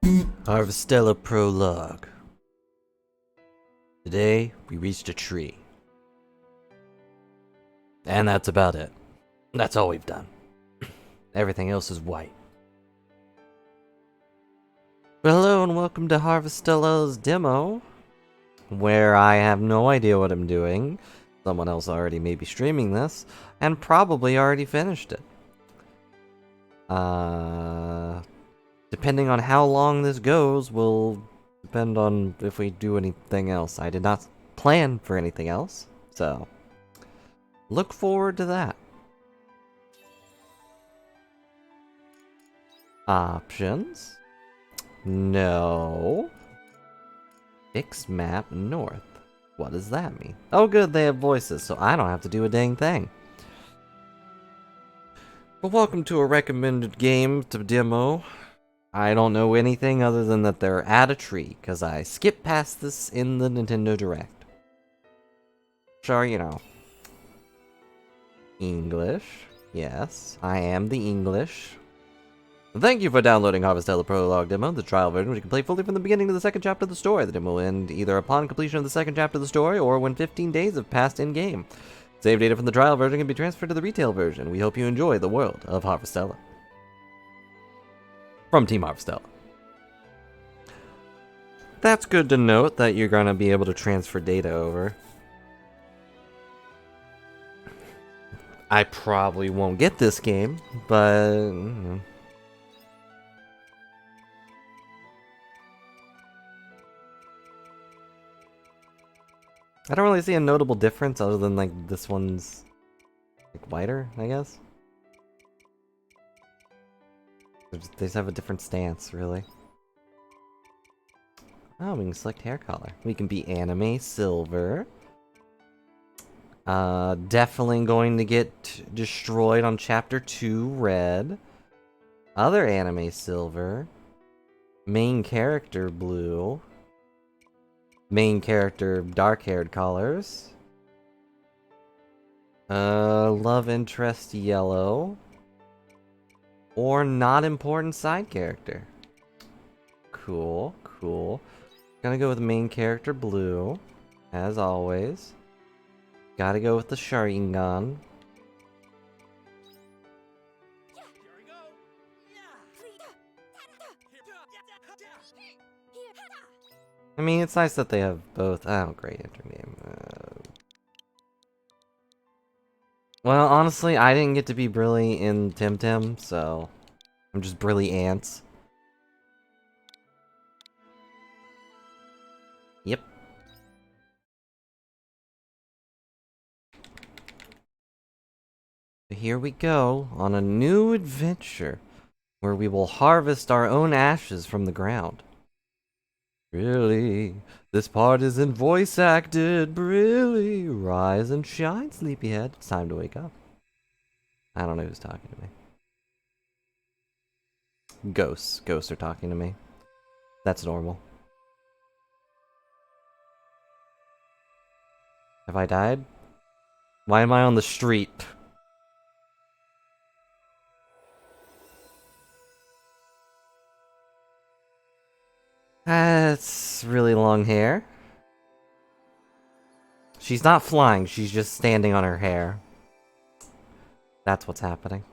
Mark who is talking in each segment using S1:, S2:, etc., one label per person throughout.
S1: Harvestella Prologue. Today, we reached a tree. And that's about it. That's all we've done. Everything else is white. Well, hello and welcome to Harvestella's demo, where I have no idea what I'm doing. Someone else already may be streaming this, and probably already finished it. Depending on how long this goes will depend on if we do anything else. I did not plan for anything else, so look forward to that. Options. No. Fix map north. What does that mean? Oh good, they have voices, so I don't have to do a dang thing. But welcome to a recommended game to demo. I don't know anything other than that they're at a tree, because I skipped past this in the Nintendo Direct. Sure, you know. English. Yes, I am the English. Thank you for downloading Harvestella Prologue Demo, the trial version, which you can play fully from the beginning to the second chapter of the story. The demo will end either upon completion of the second chapter of the story, or when 15 days have passed in-game. Save data from the trial version can be transferred to the retail version. We hope you enjoy the world of Harvestella. From Team Harvestella. That's good to note that you're going to be able to transfer data over. I probably won't get this game, but I don't really see a notable difference other than like this one's like whiter, I guess. They just have a different stance, really. Oh, we can select hair color. We can be anime silver. Definitely going to get destroyed on chapter 2 red. Other anime silver. Main character blue. Main character dark-haired colors. Love interest yellow. Or not important side character. Cool, cool. Gonna go with main character blue, as always. Gotta go with the Sharingan. I mean, it's nice that they have both. Oh, great intername. Well, honestly, I didn't get to be Brilly in Temtem, so I'm just Brilly Ants. Yep. Here we go on a new adventure where we will harvest our own ashes from the ground. Really? This part isn't voice acted. Really? Rise and shine, sleepyhead. It's time to wake up. I don't know who's talking to me. Ghosts. Ghosts are talking to me. That's normal. Have I died? Why am I on the street? That's really long hair. She's not flying, she's just standing on her hair. That's what's happening.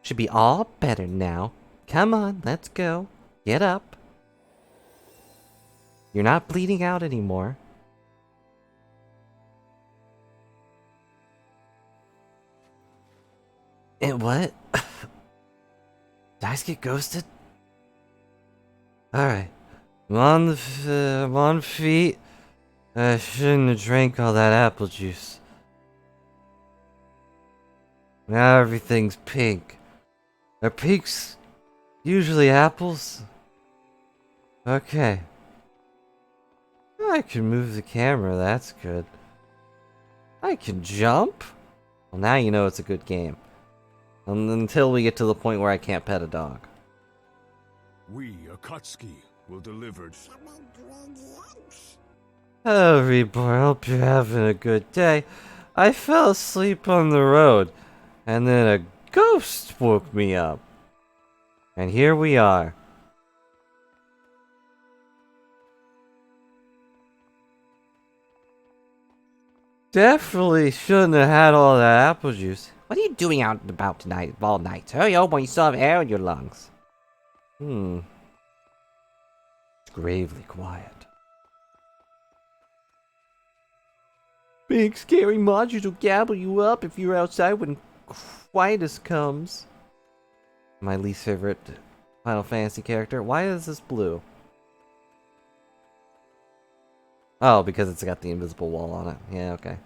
S1: Should be all better now. Come on, let's go. Get up. You're not bleeding out anymore. And what? Did I just get ghosted? Alright. I'm on feet. I shouldn't have drank all that apple juice. Now everything's pink. Are pinks usually apples? Okay. I can move the camera, that's good. I can jump? Well, now you know it's a good game. Until we get to the point where I can't pet a dog.
S2: We, Akatsuki, will deliver.
S1: Hello, Reborn. Hope you're having a good day. I fell asleep on the road, and then a ghost woke me up. And here we are. Definitely shouldn't have had all that apple juice. What are you doing out and about tonight, all night? Hurry up when you still have air in your lungs. It's gravely quiet. Big scary monsters will gobble you up if you're outside when Quietus comes. My least favorite Final Fantasy character. Why is this blue? Oh, because it's got the invisible wall on it. Yeah, okay.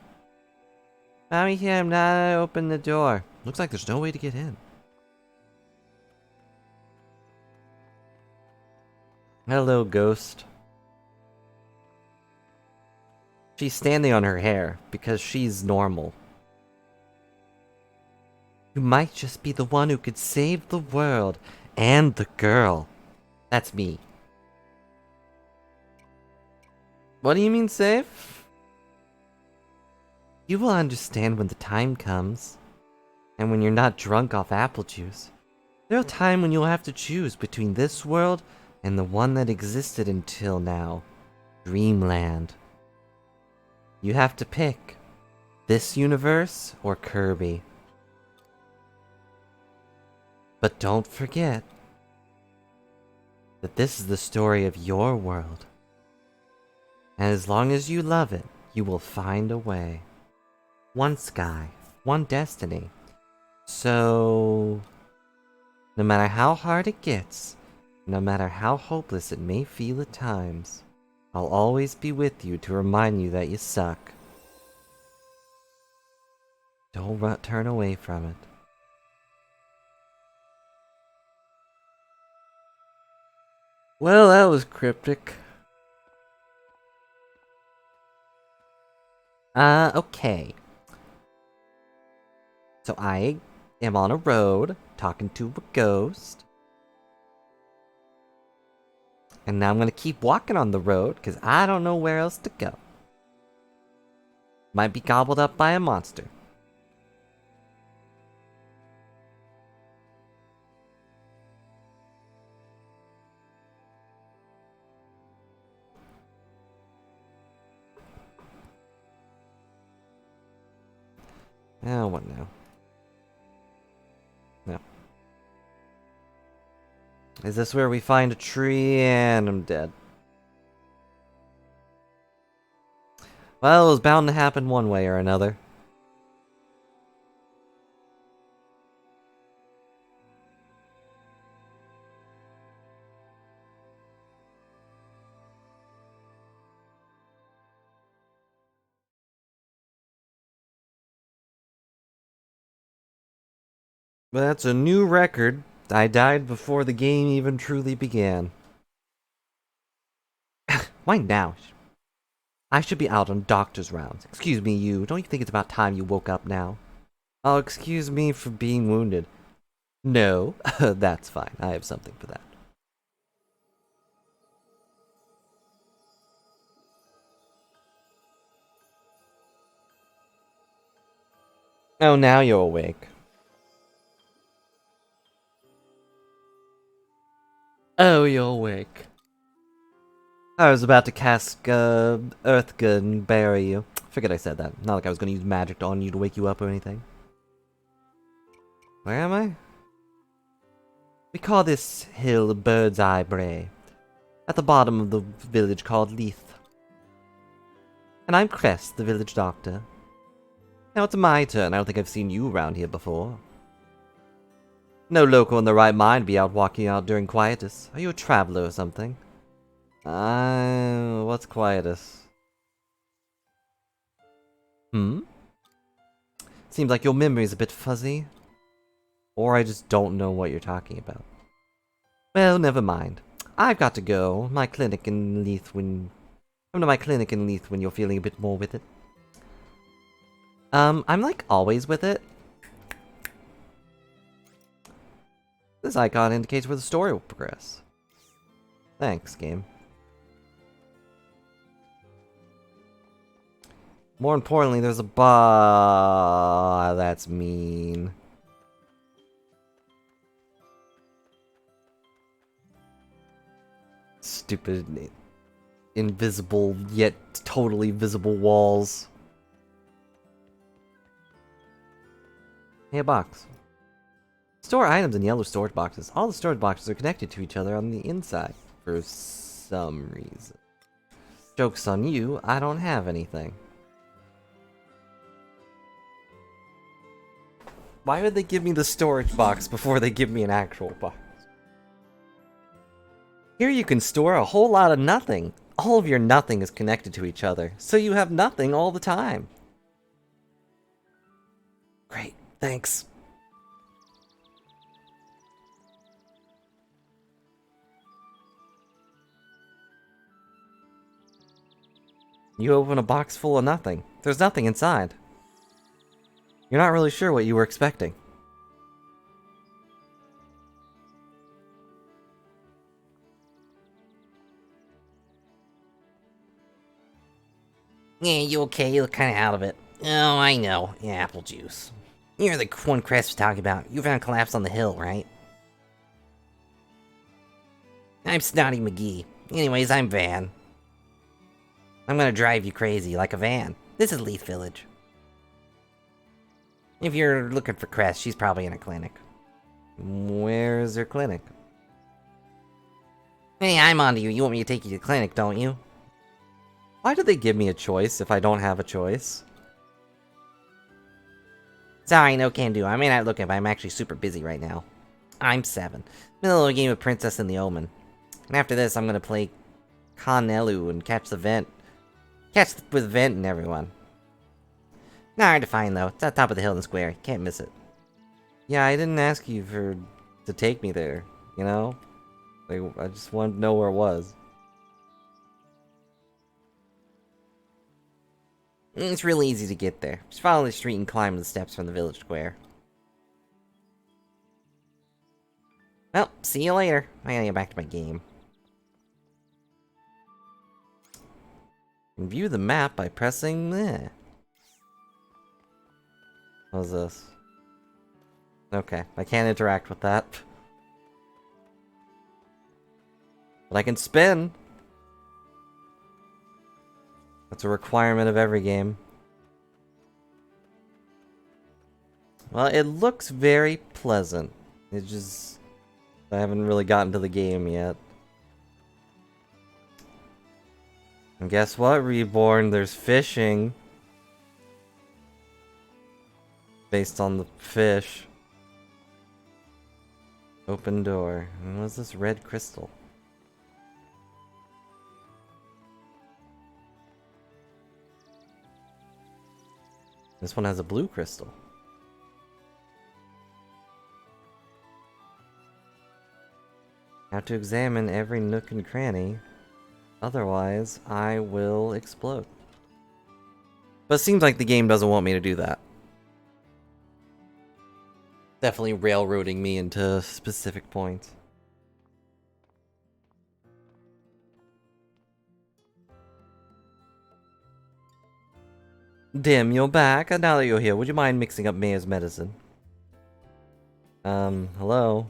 S1: Mommy here, I'm not open the door. Looks like there's no way to get in. Hello, ghost. She's standing on her hair because she's normal. You might just be the one who could save the world and the girl. That's me. What do you mean save? You will understand when the time comes. And when you're not drunk off apple juice. There'll be a time when you'll have to choose between this world and the one that existed until now. Dreamland. You have to pick. This universe or Kirby. But don't forget that this is the story of your world. And as long as you love it, you will find a way. One sky, one destiny. So, no matter how hard it gets, no matter how hopeless it may feel at times, I'll always be with you to remind you that you suck. Don't turn away from it. Well, that was cryptic. Okay. So I am on a road talking to a ghost. And now I'm gonna keep walking on the road because I don't know where else to go. Might be gobbled up by a monster. Oh, what now? No. Is this where we find a tree and I'm dead? Well, it was bound to happen one way or another. But that's a new record. I died before the game even truly began. Why now? I should be out on doctor's rounds. Excuse me, you. Don't you think it's about time you woke up now? Oh, excuse me for being wounded. No, that's fine. I have something for that. Oh, now you're awake. Oh, you're awake. I was about to cast Earth Gun and bury you. Figured I said that. Not like I was gonna use magic on you to wake you up or anything. Where am I? We call this hill Bird's Eye Bray. At the bottom of the village called Leith. And I'm Crest, the village doctor. Now it's my turn. I don't think I've seen you around here before. No local in the right mind be out walking out during quietus. Are you a traveler or something? What's quietus? Seems like your memory's a bit fuzzy. Or I just don't know what you're talking about. Well, never mind. I've got to go. My clinic in Leith when... Come to my clinic in Leith when you're feeling a bit more with it. I'm like always with it. This icon indicates where the story will progress. Thanks, game. More importantly, there's a that's mean. stupid, invisible, yet totally visible walls. Hey, a box. Store items in yellow storage boxes. All the storage boxes are connected to each other on the inside, for some reason. Joke's on you, I don't have anything. Why would they give me the storage box before they give me an actual box? Here you can store a whole lot of nothing. All of your nothing is connected to each other, so you have nothing all the time. Great, thanks. You open a box full of nothing. There's nothing inside. You're not really sure what you were expecting.
S3: Yeah, you okay? You look kinda out of it. Oh, I know. Yeah, apple juice. You're the one Crest was talking about. You found collapse on the hill, right? I'm Snotty McGee. Anyways, I'm Van. I'm gonna drive you crazy like a van. This is Leith Village. If you're looking for Crest, she's probably in a clinic.
S1: Where's her clinic?
S3: Hey, I'm onto you. You want me to take you to the clinic, don't you?
S1: Why do they give me a choice if I don't have a choice?
S3: Sorry, no can do. I may not look it, but I'm actually super busy right now. I'm 7. Middle of a game of Princess and the Omen. And after this, I'm gonna play Conelu and catch the vent. Catch with Vent and everyone. Not hard to find though. It's at the top of the hill in the square. Can't miss it.
S1: Yeah, I didn't ask you to take me there, you know? Like, I just wanted to know where it was.
S3: It's really easy to get there. Just follow the street and climb the steps from the village square. Well, see you later. I gotta get back to my game.
S1: And view the map by pressing there. How's this? Okay, I can't interact with that. But I can spin! That's a requirement of every game. Well, it looks very pleasant. It just... I haven't really gotten to the game yet. And guess what, Reborn? There's fishing. Based on the fish. Open door. And what's this red crystal? This one has a blue crystal. Have to examine every nook and cranny. Otherwise, I will explode. But it seems like the game doesn't want me to do that. Definitely railroading me into specific points. Dim, you're back. And now that you're here, would you mind mixing up Mayor's medicine? Hello?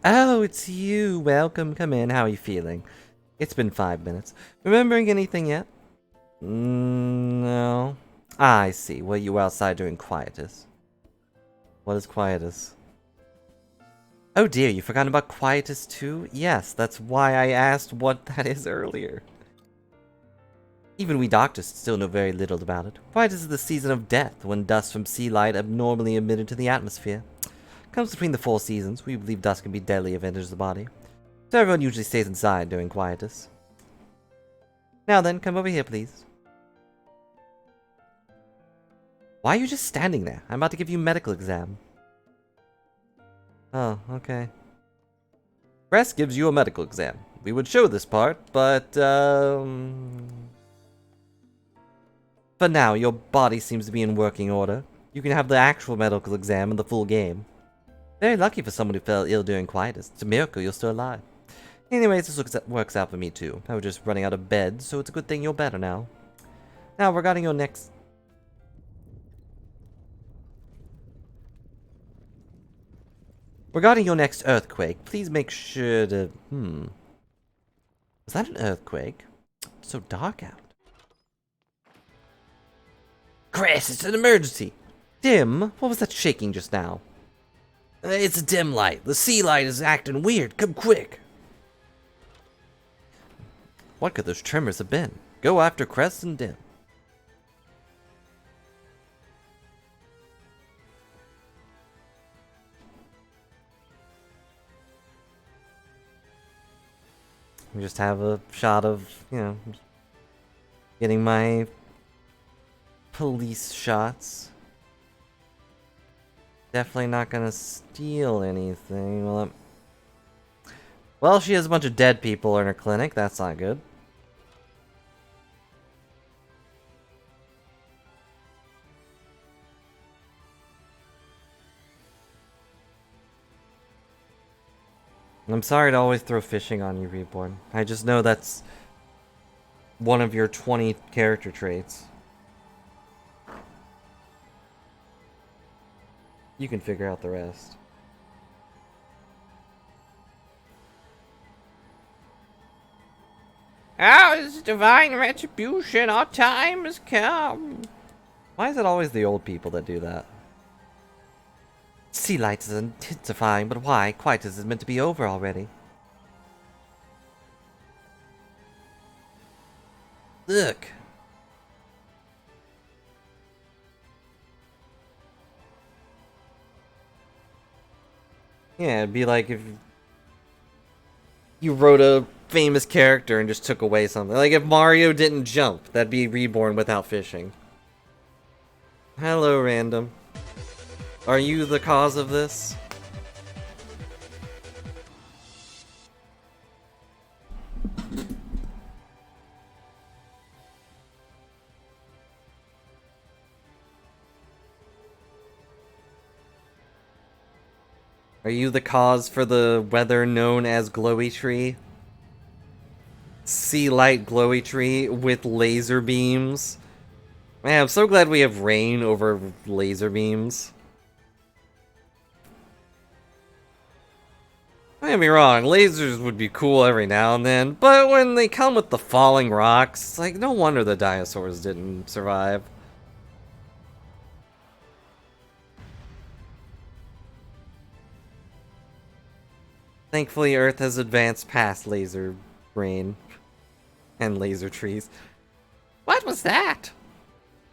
S1: Oh, it's you. Welcome. Come in. How are you feeling? It's been 5 minutes. Remembering anything yet? No. Ah, I see. Were you outside doing quietus? What is quietus? Oh dear, you forgot about quietus too? Yes, that's why I asked what that is earlier. Even we doctors still know very little about it. Quietus is the season of death, when dust from sea light abnormally emitted to the atmosphere. Comes between the 4 seasons. We believe dust can be deadly if it enters the body. So everyone usually stays inside during quietus. Now then, come over here, please. Why are you just standing there? I'm about to give you a medical exam. Oh, okay. Press gives you a medical exam. We would show this part, but, for now, your body seems to be in working order. You can have the actual medical exam in the full game. Very lucky for someone who fell ill during quietus. It's a miracle you're still alive. Anyways, this works out for me too. I was just running out of bed, so it's a good thing you're better now. Now, regarding your next... Regarding your next earthquake, please make sure to...
S3: Was that an earthquake? It's so dark out. Chris, it's an emergency! Dim? What was that shaking just now? It's a dim light. The sea light is acting weird. Come quick. What could those tremors have been? Go after Crest and Dim. We just have a shot of, getting my police shots. Definitely not gonna steal anything. Well, she has a bunch of dead people in her clinic. That's not good. I'm sorry to always throw fishing on you, Reborn. I just know that's one of your 20 character traits. You can figure out the rest. Ours divine retribution, our time has come. Why is it always the old people that do that? Sea light is intensifying, but why? Quite as it's meant to be over already. Look. Yeah, it'd be like if you wrote a famous character and just took away something. Like if Mario didn't jump, that'd be Reborn without fishing. Hello, random. Are you the cause of this? Are you the cause for the weather known as Glowy Tree? Sea light glowy tree with laser beams. Man, I'm so glad we have rain over laser beams. Don't get me wrong, lasers would be cool every now and then, but when they come with the falling rocks, it's like, no wonder the dinosaurs didn't survive. Thankfully, Earth has advanced past laser rain and laser trees. What was that?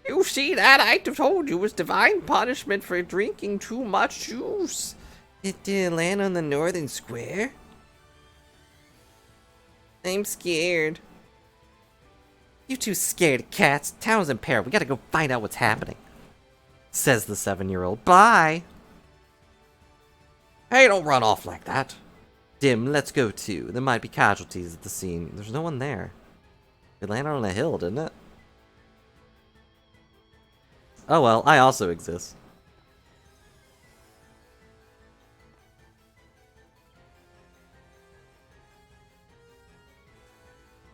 S3: You see that? I told you it was divine punishment for drinking too much juice. It didn't land on the northern square? I'm scared. You two scared cats. Town's in peril. We gotta go find out what's happening. Says the 7-year-old. Bye. Hey, don't run off like that. Dim, let's go too. There might be casualties at the scene. There's no one there. It landed on a hill, didn't it? Oh well, I also exist.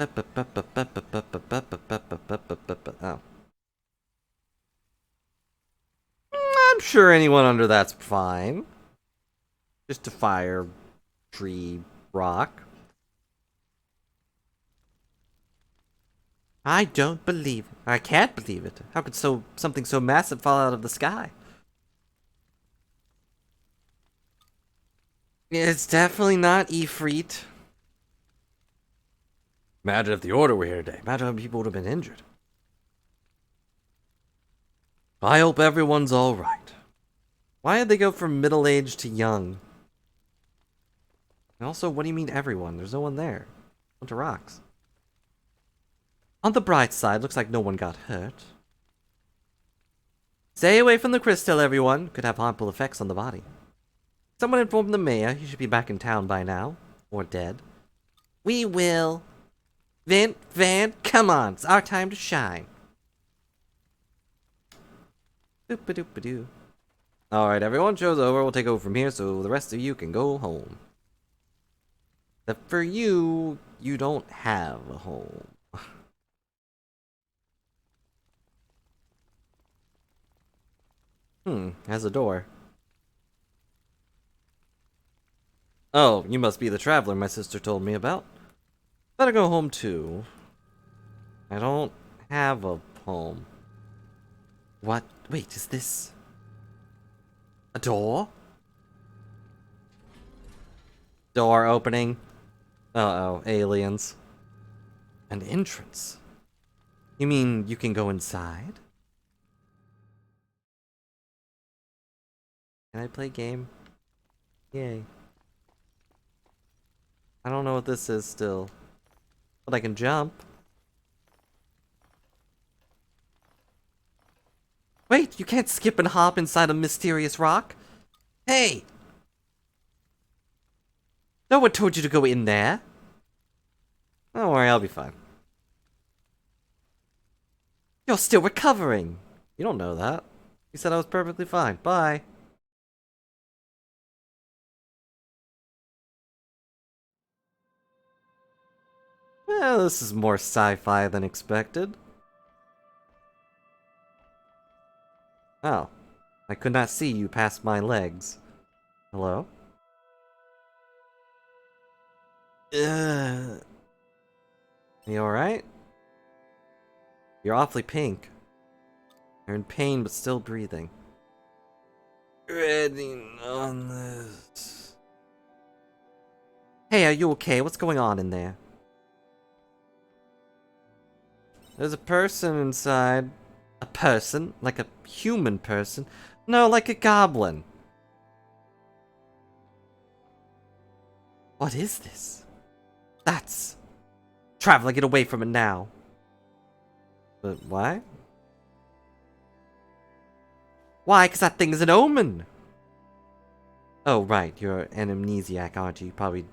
S3: Oh. I'm sure anyone under that's fine. Just a fire, tree, rock. I don't believe it. I can't believe it. How could something so massive fall out of the sky? It's definitely not Ifrit. Imagine if the Order were here today. Imagine how many people would have been injured. I hope everyone's alright. Why did they go from middle-aged to young? And also, what do you mean everyone? There's no one there. A bunch of rocks. On the bright side, looks like no one got hurt. Stay away from the crystal, everyone. Could have harmful effects on the body. Someone inform the mayor. He should be back in town by now. Or dead. We will. Van, come on. It's our time to shine. Doop-a-doop-a-doo. Alright, everyone, show's over. We'll take over from here so the rest of you can go home. Except for you, you don't have a home. Has a door. Oh, you must be the traveler my sister told me about.
S1: Better go home too. I don't have a home. What? Wait, is this a door? Door opening. Uh-oh, aliens. An entrance. You mean you can go inside? Can I play game? Yay. I don't know what this is still. But I can jump. Wait, you can't skip and hop inside a mysterious rock? Hey! No one told you to go in there. Don't worry, I'll be fine. You're still recovering. You don't know that. You said I was perfectly fine. Bye. Well, this is more sci-fi than expected. Oh. I could not see you past my legs. Hello? You alright? You're awfully pink. You're in pain but still breathing. Ready on this. Hey, are you okay? What's going on in there? There's a person inside. A person? Like a human person? No, like a goblin. What is this? That's... Traveler, get away from it now. But why? Why? Because that thing is an omen! Oh, right. You're an amnesiac, aren't you? Probably...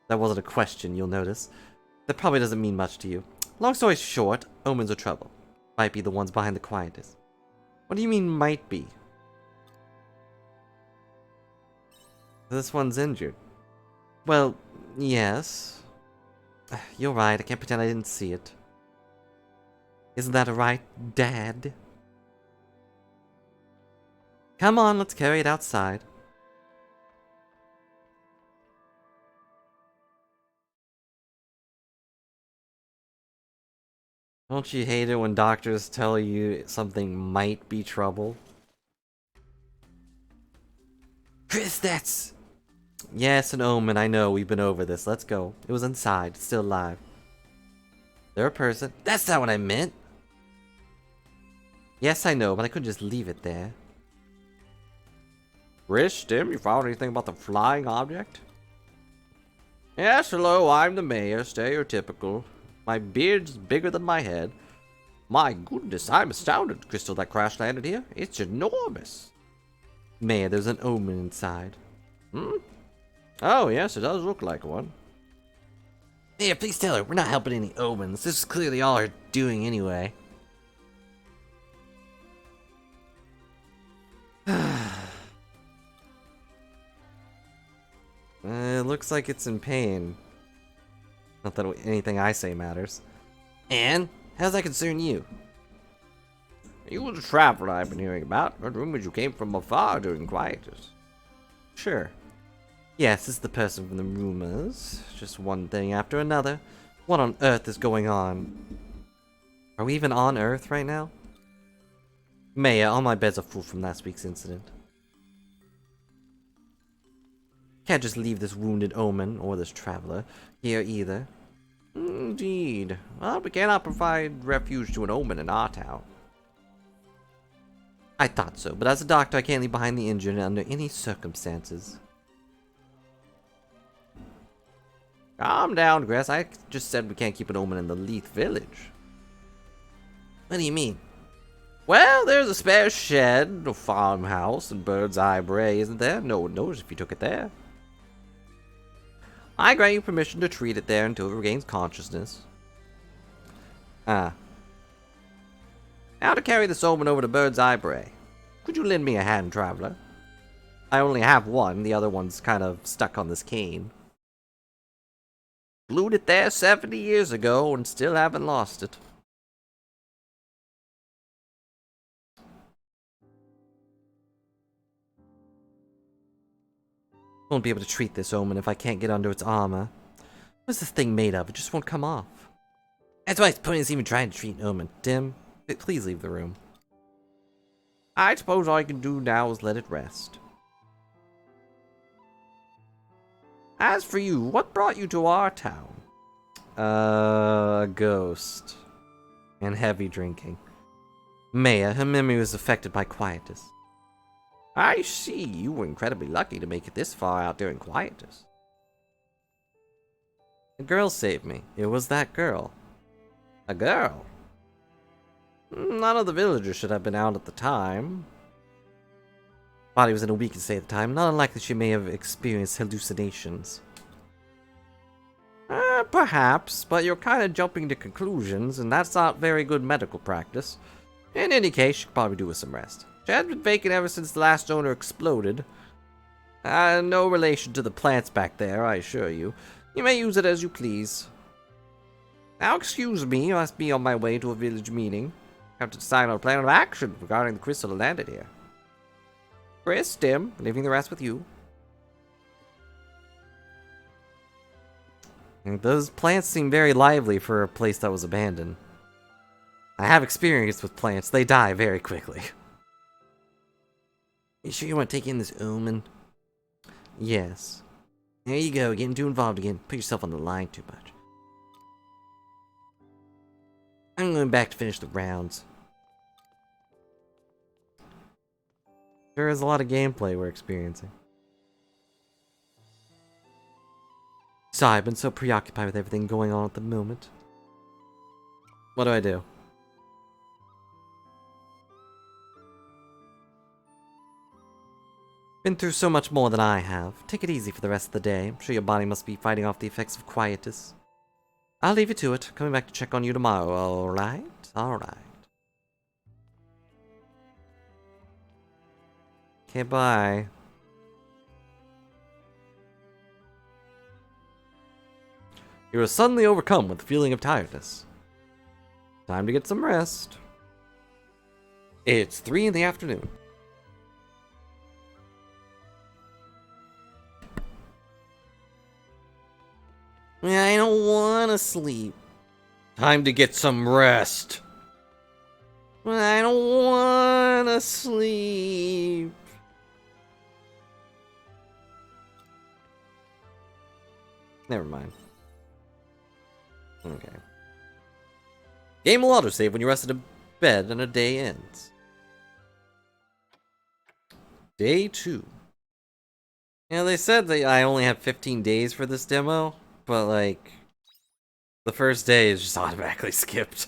S1: That wasn't a question, you'll notice. That probably doesn't mean much to you. Long story short, omens are trouble. Might be the ones behind the quietness. What do you mean, might be? This one's injured. Well, yes. You're right, I can't pretend I didn't see it. Isn't that right, Dad? Come on, let's carry it outside. Don't you hate it when doctors tell you something might be trouble? Chris, that's... Yes, an omen, I know, we've been over this. Let's go. It was inside, it's still alive. They're a person. That's not what I meant! Yes, I know, but I couldn't just leave it there. Rish, Tim, you found anything about the flying object? Yes, hello, I'm the mayor, stereotypical. My beard's bigger than my head. My goodness, I'm astounded, Crystal, that crash landed here. It's enormous. Mayor, there's an omen inside. Hmm? Oh, yes, it does look like one. Mayor, please tell her, we're not helping any omens. This is clearly all her doing anyway. It looks like it's in pain. Not that anything I say matters. And? How does that concern you? You were the traveler I've been hearing about. Heard rumors you came from afar during quietus. Sure. Yes, this is the person from the rumors. Just one thing after another. What on earth is going on? Are we even on Earth right now? Maya, all my beds are full from last week's incident. Can't just leave this wounded omen, or this traveler, here either. Indeed. Well, we cannot provide refuge to an omen in our town. I thought so, but as a doctor, I can't leave behind the injured under any circumstances. Calm down, Grass. I just said we can't keep an omen in the Leith village. What do you mean? Well, there's a spare shed, a farmhouse, and Bird's Eye Bray, isn't there? No one knows if you took it there. I grant you permission to treat it there until it regains consciousness. Ah. Now to carry this omen over to Bird's Eye Bray. Could you lend me a hand, traveler? I only have one, the other one's kind of stuck on this cane. Glued it there 70 years ago and still haven't lost it. Won't be able to treat this omen if I can't get under its armor.
S3: What's this thing made of? It just won't come off. That's why it's pointless even trying to treat an omen. Dim, please leave the room. I suppose all I can do now is let it rest. As for you, what brought you to our town? A ghost. And heavy drinking. Maya, her memory was affected by quietus. I see, you were incredibly lucky to make it this far out during quietus. A girl saved me. It was that girl. A girl? None of the villagers should have been out at the time. Body was in a weakened state at the time. Not unlikely she may have experienced hallucinations. Perhaps, but you're kind of jumping to conclusions, and that's not very good medical practice. In any case, she could probably do with some rest. She has been vacant ever since the last owner exploded. No relation to the plants back there, I assure you. You may use it as you please. Now excuse me, I must be on my way to a village meeting. I have to decide on a plan of action regarding the crystal that landed here. Chris, Dim, leaving the rest with you. And those plants seem very lively for a place that was abandoned. I have experience with plants. They die very quickly. You sure you want to take in this omen? Yes. There you go, getting too involved again. Put yourself on the line too much. I'm going back to finish the rounds. There is a lot of gameplay we're experiencing. Sorry, I've been so preoccupied with everything going on at the moment. What do I do? Been through so much more than I have. Take it easy for the rest of the day. I'm sure your body must be fighting off the effects of quietus. I'll leave you to it. Coming back to check on you tomorrow, alright? Alright. Okay, bye. You are suddenly overcome with the feeling of tiredness. Time to get some rest. It's 3 in the afternoon. I don't want to sleep. Time to get some rest. I don't want to sleep. Never mind. Okay. Game will autosave when you're rested in bed and a day ends. Day 2. They said that I only have 15 days for this demo, but like, the first day is just automatically skipped.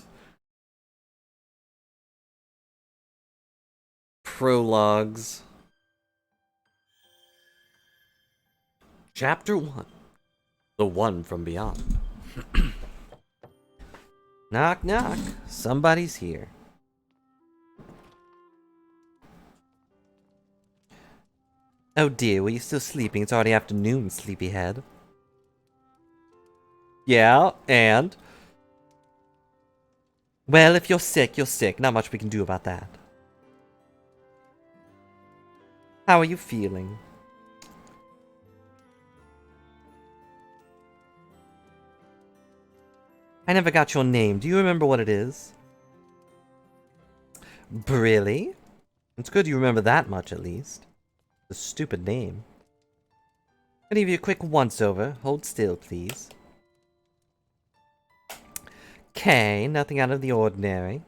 S3: Prologues. Chapter 1. The One from Beyond. Knock, knock. Somebody's here. Oh dear, were you still sleeping? It's already afternoon, sleepyhead. Yeah, and? Well, if you're sick, you're sick. Not much we can do about that. How are you feeling? I never got your name. Do you remember what it is? Really? It's good you remember that much, at least. The stupid name. I'll give you a quick once-over. Hold still, please. Okay, nothing out of the ordinary.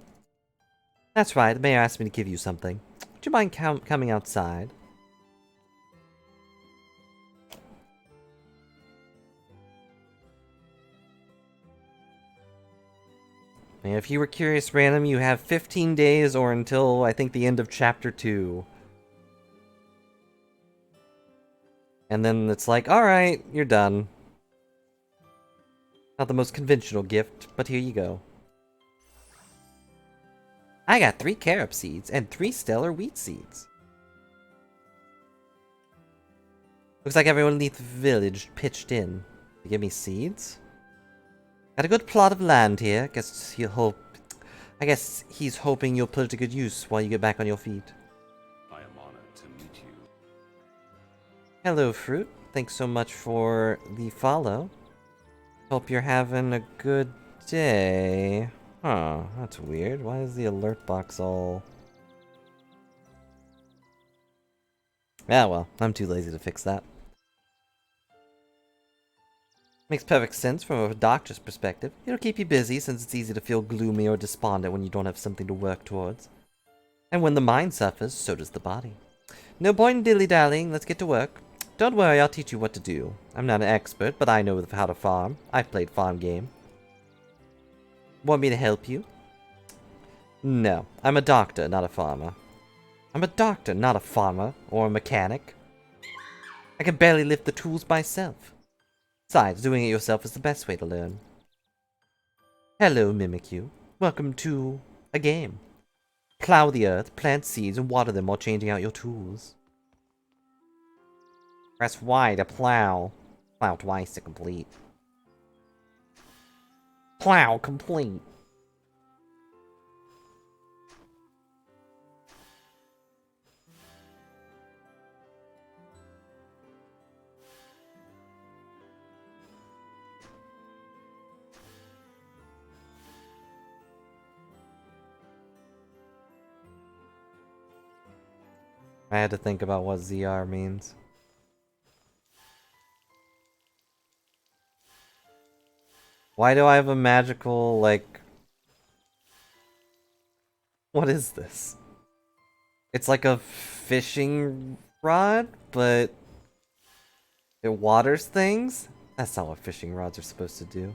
S3: That's right, the mayor asked me to give you something. Would you mind coming outside? And if you were curious, random, you have 15 days or until, I think, the end of Chapter 2. And then it's like, alright, you're done. Not the most conventional gift, but here you go. I got 3 carob seeds and 3 stellar wheat seeds. Looks like everyone in the village pitched in to give me seeds. Got a good plot of land here. I guess he's hoping you'll put it to good use while you get back on your feet.
S2: I am honored to meet you.
S3: Hello, Fruit. Thanks so much for the follow.
S1: Hope you're having a good day. Huh, that's weird. Why is the alert box all... Yeah, well, I'm too lazy to fix that. Makes perfect sense from a doctor's perspective. It'll keep you busy since it's easy to feel gloomy or despondent when you don't have something to work towards. And when the mind suffers, so does the body. No point in dilly-dallying, let's get to work. Don't worry, I'll teach you what to do. I'm not an expert, but I know how to farm. I've played farm game. Want me to help you? No, I'm a doctor, not a farmer. I'm a doctor, not a farmer, or a mechanic. I can barely lift the tools myself. Besides, doing it yourself is the best way to learn. Hello, Mimikyu. Welcome to a game. Plow the earth, plant seeds, and water them while changing out your tools. Press Y to plow. Plow twice to complete. Plow complete. I had to think about what ZR means. Why do I have a magical, like... What is this? It's like a fishing rod, but... it waters things? That's not what fishing rods are supposed to do.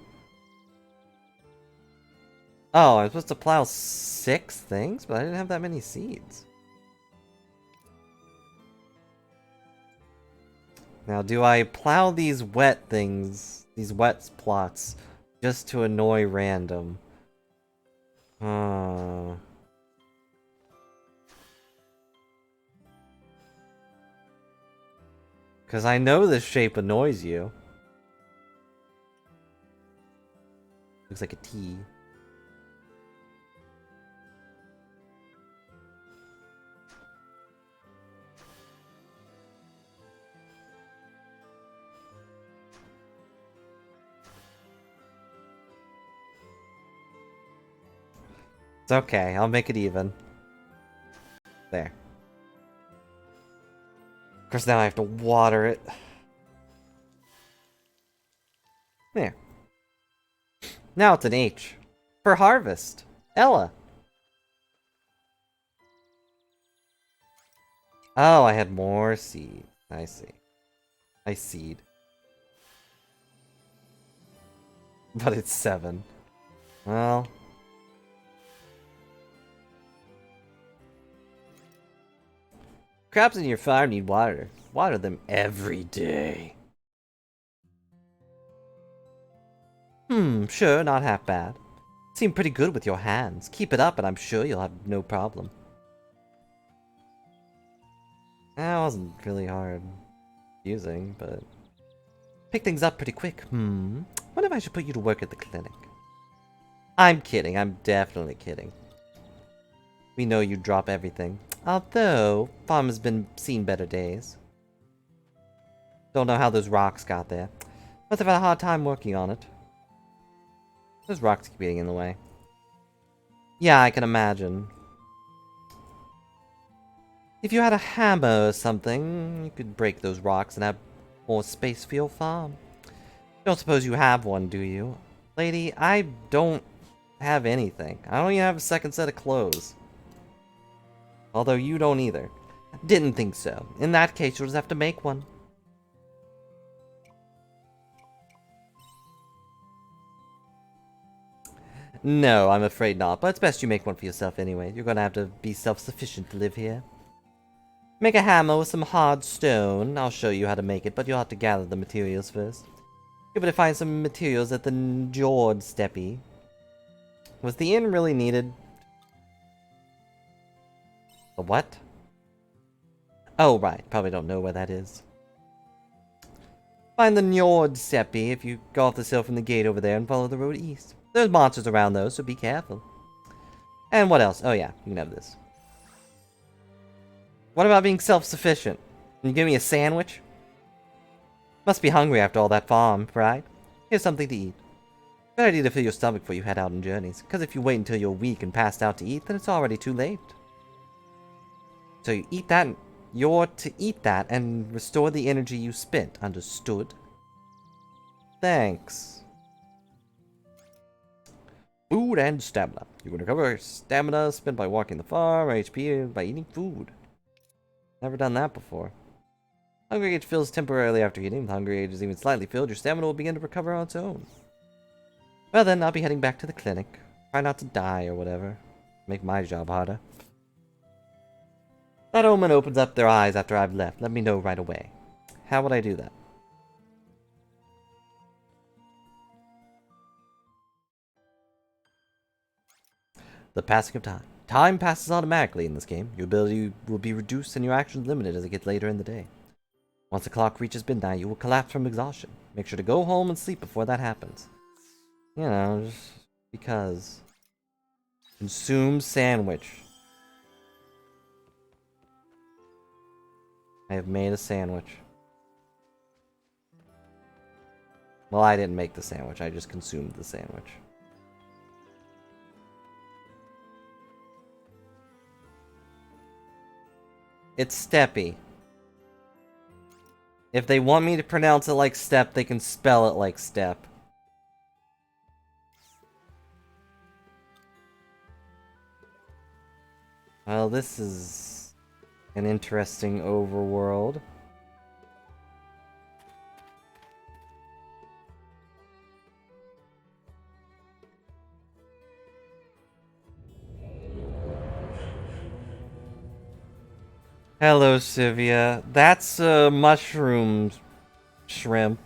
S1: Oh, I'm supposed to plow 6 things? But I didn't have that many seeds. Now, do I plow these wet things, these wet plots, just to annoy random? Because I know this shape annoys you. Looks like a T. It's okay, I'll make it even. There. Of course, now I have to water it. There. Now it's an H. For harvest. Ella. Oh, I had more seed. I see. I seed. But it's 7. Well... crops in your farm need water. Water them every day. Sure, not half bad. Seem pretty good with your hands. Keep it up and I'm sure you'll have no problem. That wasn't really hard using, but... pick things up pretty quick. Wonder if I should put you to work at the clinic. I'm kidding, I'm definitely kidding. We know you drop everything. Although, farm has been seen better days. Don't know how those rocks got there. Must have had a hard time working on it. Those rocks keep getting in the way. Yeah, I can imagine. If you had a hammer or something, you could break those rocks and have more space for your farm. Don't suppose you have one, do you? Lady, I don't have anything. I don't even have a second set of clothes. Although you don't either. Didn't think so. In that case, you'll just have to make one. No, I'm afraid not, but it's best you make one for yourself anyway. You're gonna have to be self-sufficient to live here. Make a hammer with some hard stone. I'll show you how to make it, but you'll have to gather the materials first. You'll be able to find some materials at the Njord Steppe. Was the inn really needed? The what? Oh, right. Probably don't know where that is. Find the Njord Steppe if you go off the hill from the gate over there and follow the road east. There's monsters around those, so be careful. And what else? Oh yeah, you can have this. What about being self-sufficient? Can you give me a sandwich? Must be hungry after all that farm, right? Here's something to eat.
S3: Good idea to fill your stomach before you head out on journeys, because if you wait until you're weak and passed out to eat, then it's already too late. So you eat that, you're to eat that and restore the energy you spent, understood? Thanks. Food and stamina. You can recover stamina spent by walking the farm, or HP by eating food. Never done that before. Hunger gauge fills temporarily after eating. If the hunger gauge is even slightly filled, your stamina will begin to recover on its own. Well then, I'll be heading back to the clinic. Try not to die or whatever. Make my job harder. That omen opens up their eyes after I've left. Let me know right away. How would I do that? The passing of time. Time passes automatically in this game. Your ability will be reduced and your actions limited as it gets later in the day. Once the clock reaches midnight, you will collapse from exhaustion. Make sure to go home and sleep before that happens. You know, just because. Consume sandwich. I have made a sandwich. Well, I didn't make the sandwich. I just consumed the sandwich. It's steppy. If they want me to pronounce it like step, they can spell it like step. Well, this is an interesting overworld. Hello, Sivia. That's a mushroom shrimp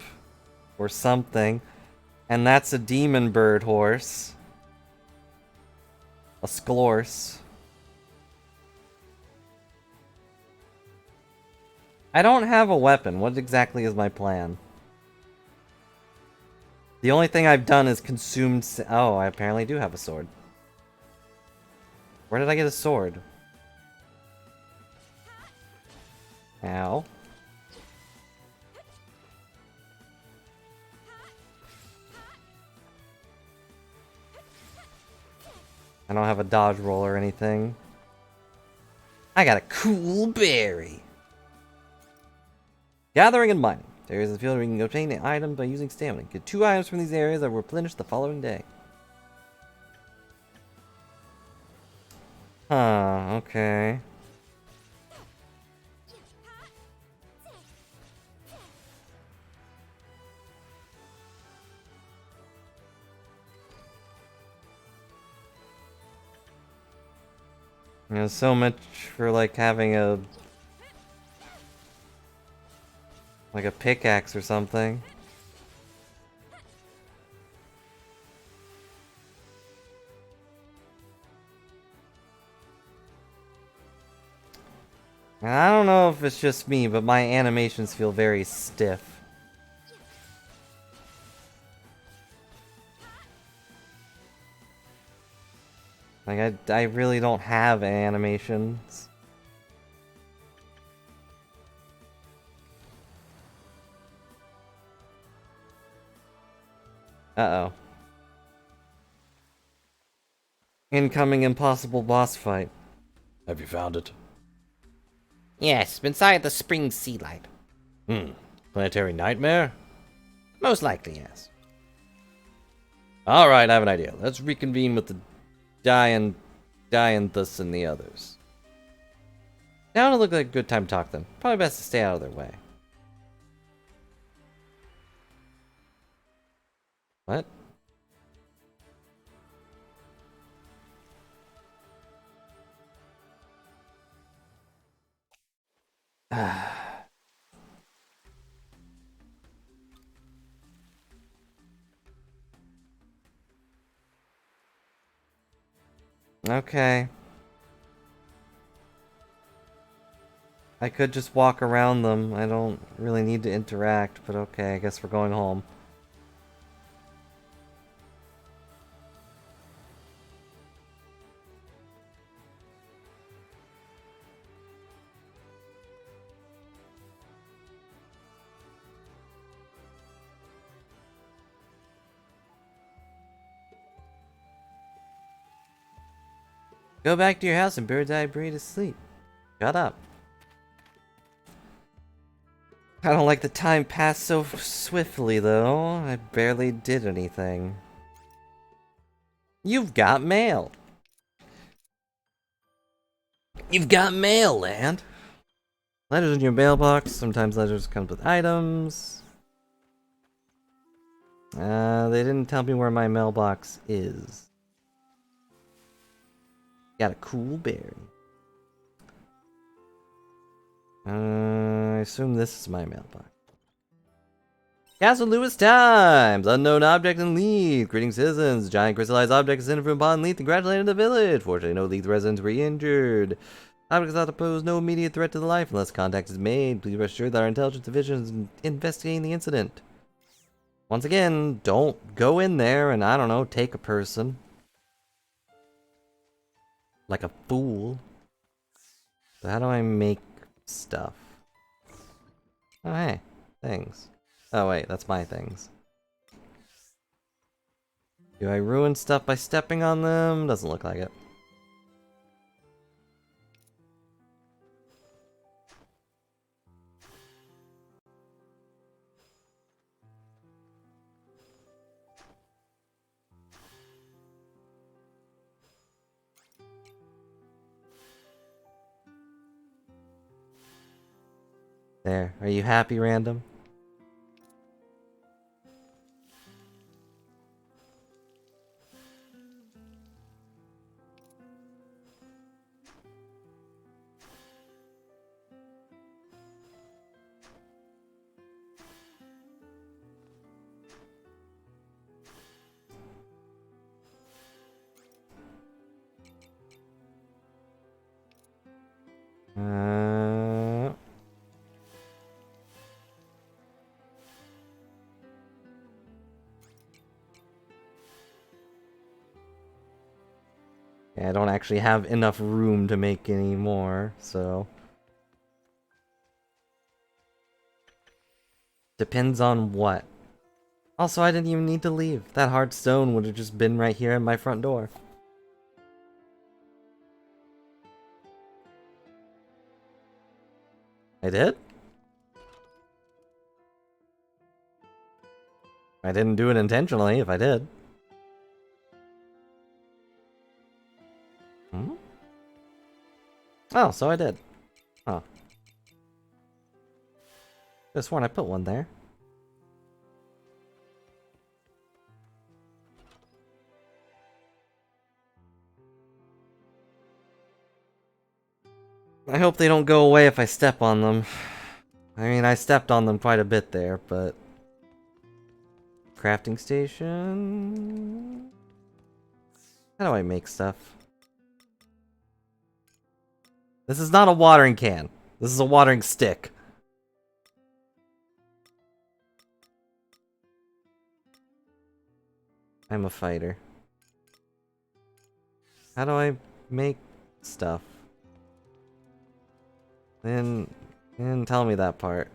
S3: or something. And that's a demon bird horse. A sklorse. I don't have a weapon. What exactly is my plan? The only thing I've done is consumed... Oh, I apparently do have a sword. Where did I get a sword? Ow. I don't have a dodge roll or anything. I got a cool berry. Gathering and mining. Areas of the field where you can obtain an item by using stamina. Get 2 items from these areas that will replenish the following day. Huh, okay. You know, so much for like having a pickaxe or something. And I don't know if it's just me, but my animations feel very stiff. Like, I really don't have animations. Uh-oh. Incoming impossible boss fight. Have you found it?
S4: Yes, inside the spring sea light.
S3: Planetary nightmare?
S4: Most likely, yes.
S3: Alright, I have an idea. Let's reconvene with the Dianthus and the others. Now it'll look like a good time to talk to them. Probably best to stay out of their way. What? Okay. I could just walk around them. I don't really need to interact, but okay, I guess we're going home.
S1: Go back to your house and birds eye Bree to sleep. Shut up. I don't like the time passed so swiftly, though. I barely did anything. You've got mail. You've got mail, land. Letters in your mailbox. Sometimes letters come with items. They didn't tell me where my mailbox is. Got a cool berry. I assume this is my mailbox. Castle Lewis Times! Unknown object in Leith. Greetings, citizens. Giant crystallized object is sent from upon Leith and congratulated the village. Fortunately, no Leith residents were injured. Object is thought to pose no immediate threat to the life unless contact is made. Please rest assured that our intelligence division is investigating the incident. Once again, don't go in there and, I don't know, take a person. Like a fool. So how do I make stuff? Oh, hey. Things. Oh, wait. That's my things. Do I ruin stuff by stepping on them? Doesn't look like it. There. Are you happy, random? Yeah, I don't actually have enough room to make any more, so... Depends on what. Also, I didn't even need to leave. That hard stone would have just been right here at my front door. I did? I didn't do it intentionally, if I did. Hmm? Oh, so I did. Huh. Could've sworn I put one there. I hope they don't go away if I step on them. I mean, I stepped on them quite a bit there, but... Crafting station... How do I make stuff? This is not a watering can. This is a watering stick. I'm a fighter. How do I make stuff? They didn't tell me that part.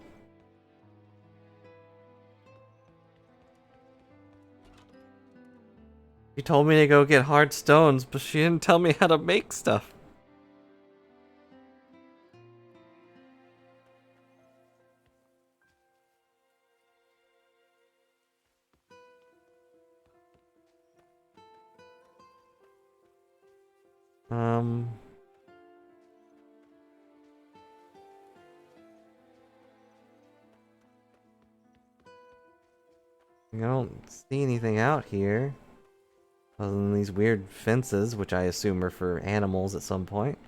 S1: She told me to go get hard stones, but she didn't tell me how to make stuff. I don't see anything out here. Other than these weird fences, which I assume are for animals at some point.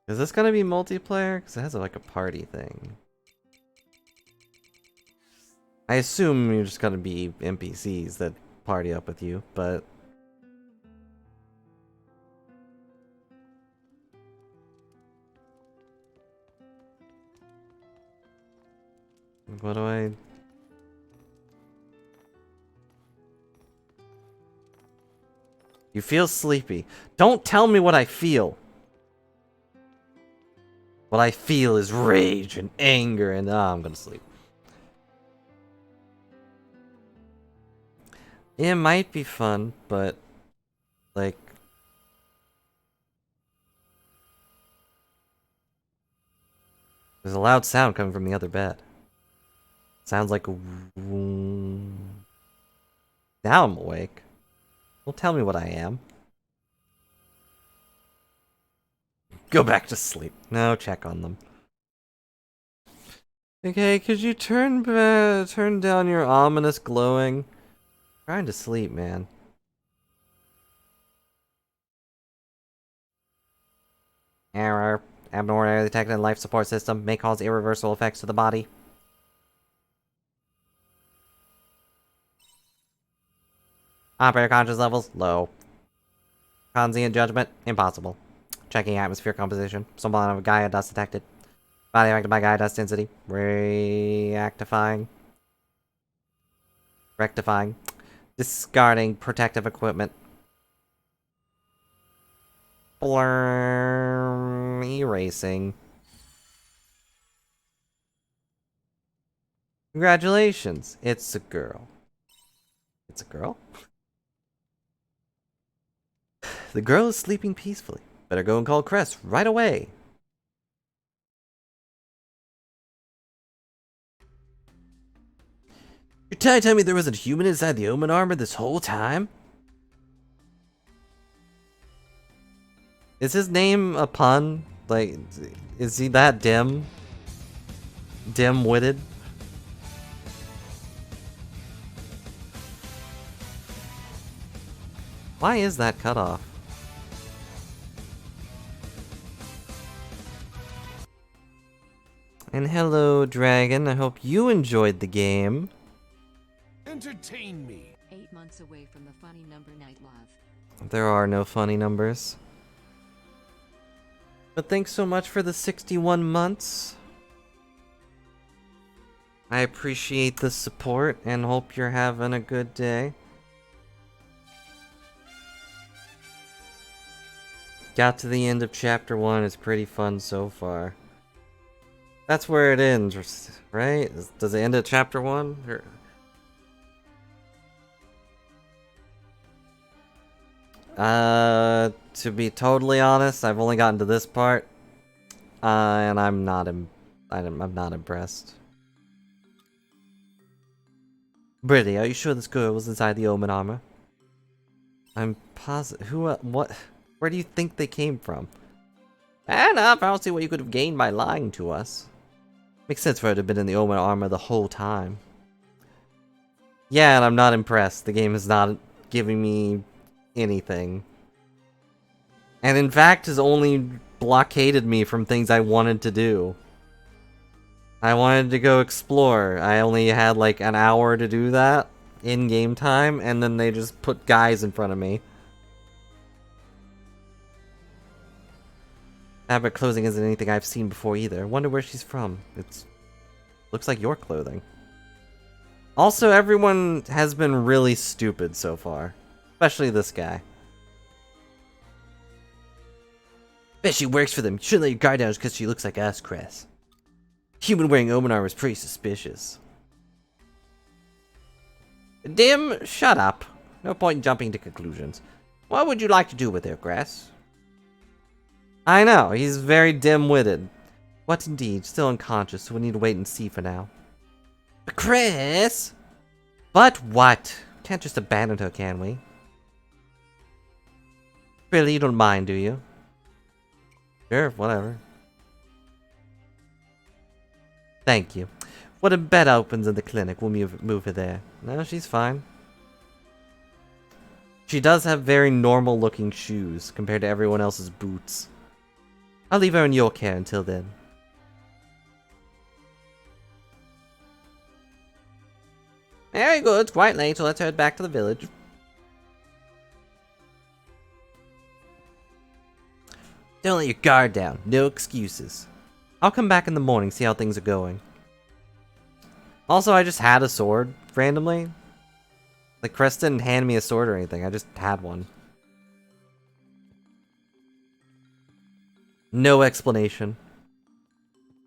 S1: Is this gonna be multiplayer? Because it has like a party thing. I assume you're just gonna be NPCs that party up with you, but... What do I... You feel sleepy. Don't tell me what I feel. What I feel is rage and anger, and I'm gonna sleep. It might be fun, but like there's a loud sound coming from the other bed. Sounds like a now I'm awake. Don't tell me what I am. Go back to sleep. No, check on them. Okay, could you turn down your ominous glowing? Trying to sleep, man. Error. Abnormality detected in life support system may cause irreversible effects to the body. Operator conscious levels low. Transient judgment impossible. Checking atmosphere composition. Some amount of Gaia dust detected. Body affected by Gaia dust density. Reactifying. Rectifying. Discarding protective equipment. Blur. Erasing. Congratulations. It's a girl. It's a girl? The girl is sleeping peacefully. Better go and call Cress right away. You're trying to tell me there wasn't a human inside the Omen armor this whole time? Is his name a pun? Like, is he that dim? Dim-witted? Why is that cut off? And hello, Dragon. I hope you enjoyed the game.
S2: Entertain me.
S5: 8 months away from the funny number night, love.
S1: There are no funny numbers. But thanks so much for the 61 months. I appreciate the support and hope you're having a good day. Got to the end of chapter 1. It's pretty fun so far. That's where it ends, right? Does it end at chapter 1? Or... to be totally honest, I've only gotten to this part, and I'm not impressed. Brittany, are you sure this girl was inside the Omen armor? I'm positive. Who? What? Where do you think they came from? Fair enough. I don't see what you could have gained by lying to us. Makes sense for her to have been in the Omen armor the whole time. Yeah, and I'm not impressed. The game is not giving me anything. And in fact has only blockaded me from things I wanted to do. I wanted to go explore. I only had like an hour to do that in game time, and then they just put guys in front of me. Fabric clothing isn't anything I've seen before either. Wonder where she's from. It's looks like your clothing. Also, everyone has been really stupid so far. Especially this guy. Bet she works for them. You shouldn't let your guard down because she looks like us, Cress. Human wearing Omen armor is pretty suspicious. Dim, shut up. No point in jumping to conclusions. What would you like to do with her, Cress? I know, he's very dim-witted. What indeed? Still unconscious, so we need to wait and see for now. But Chris! But what? Can't just abandon her, can we? Really, you don't mind, do you? Sure, whatever. Thank you. When a bed opens in the clinic, we'll move her there. No, she's fine. She does have very normal-looking shoes compared to everyone else's boots. I'll leave her in your care until then. Very good, it's quite late, so let's head back to the village. Don't let your guard down. No excuses. I'll come back in the morning, see how things are going. Also, I just had a sword, randomly. Like, Crest didn't hand me a sword or anything, I just had one. No explanation.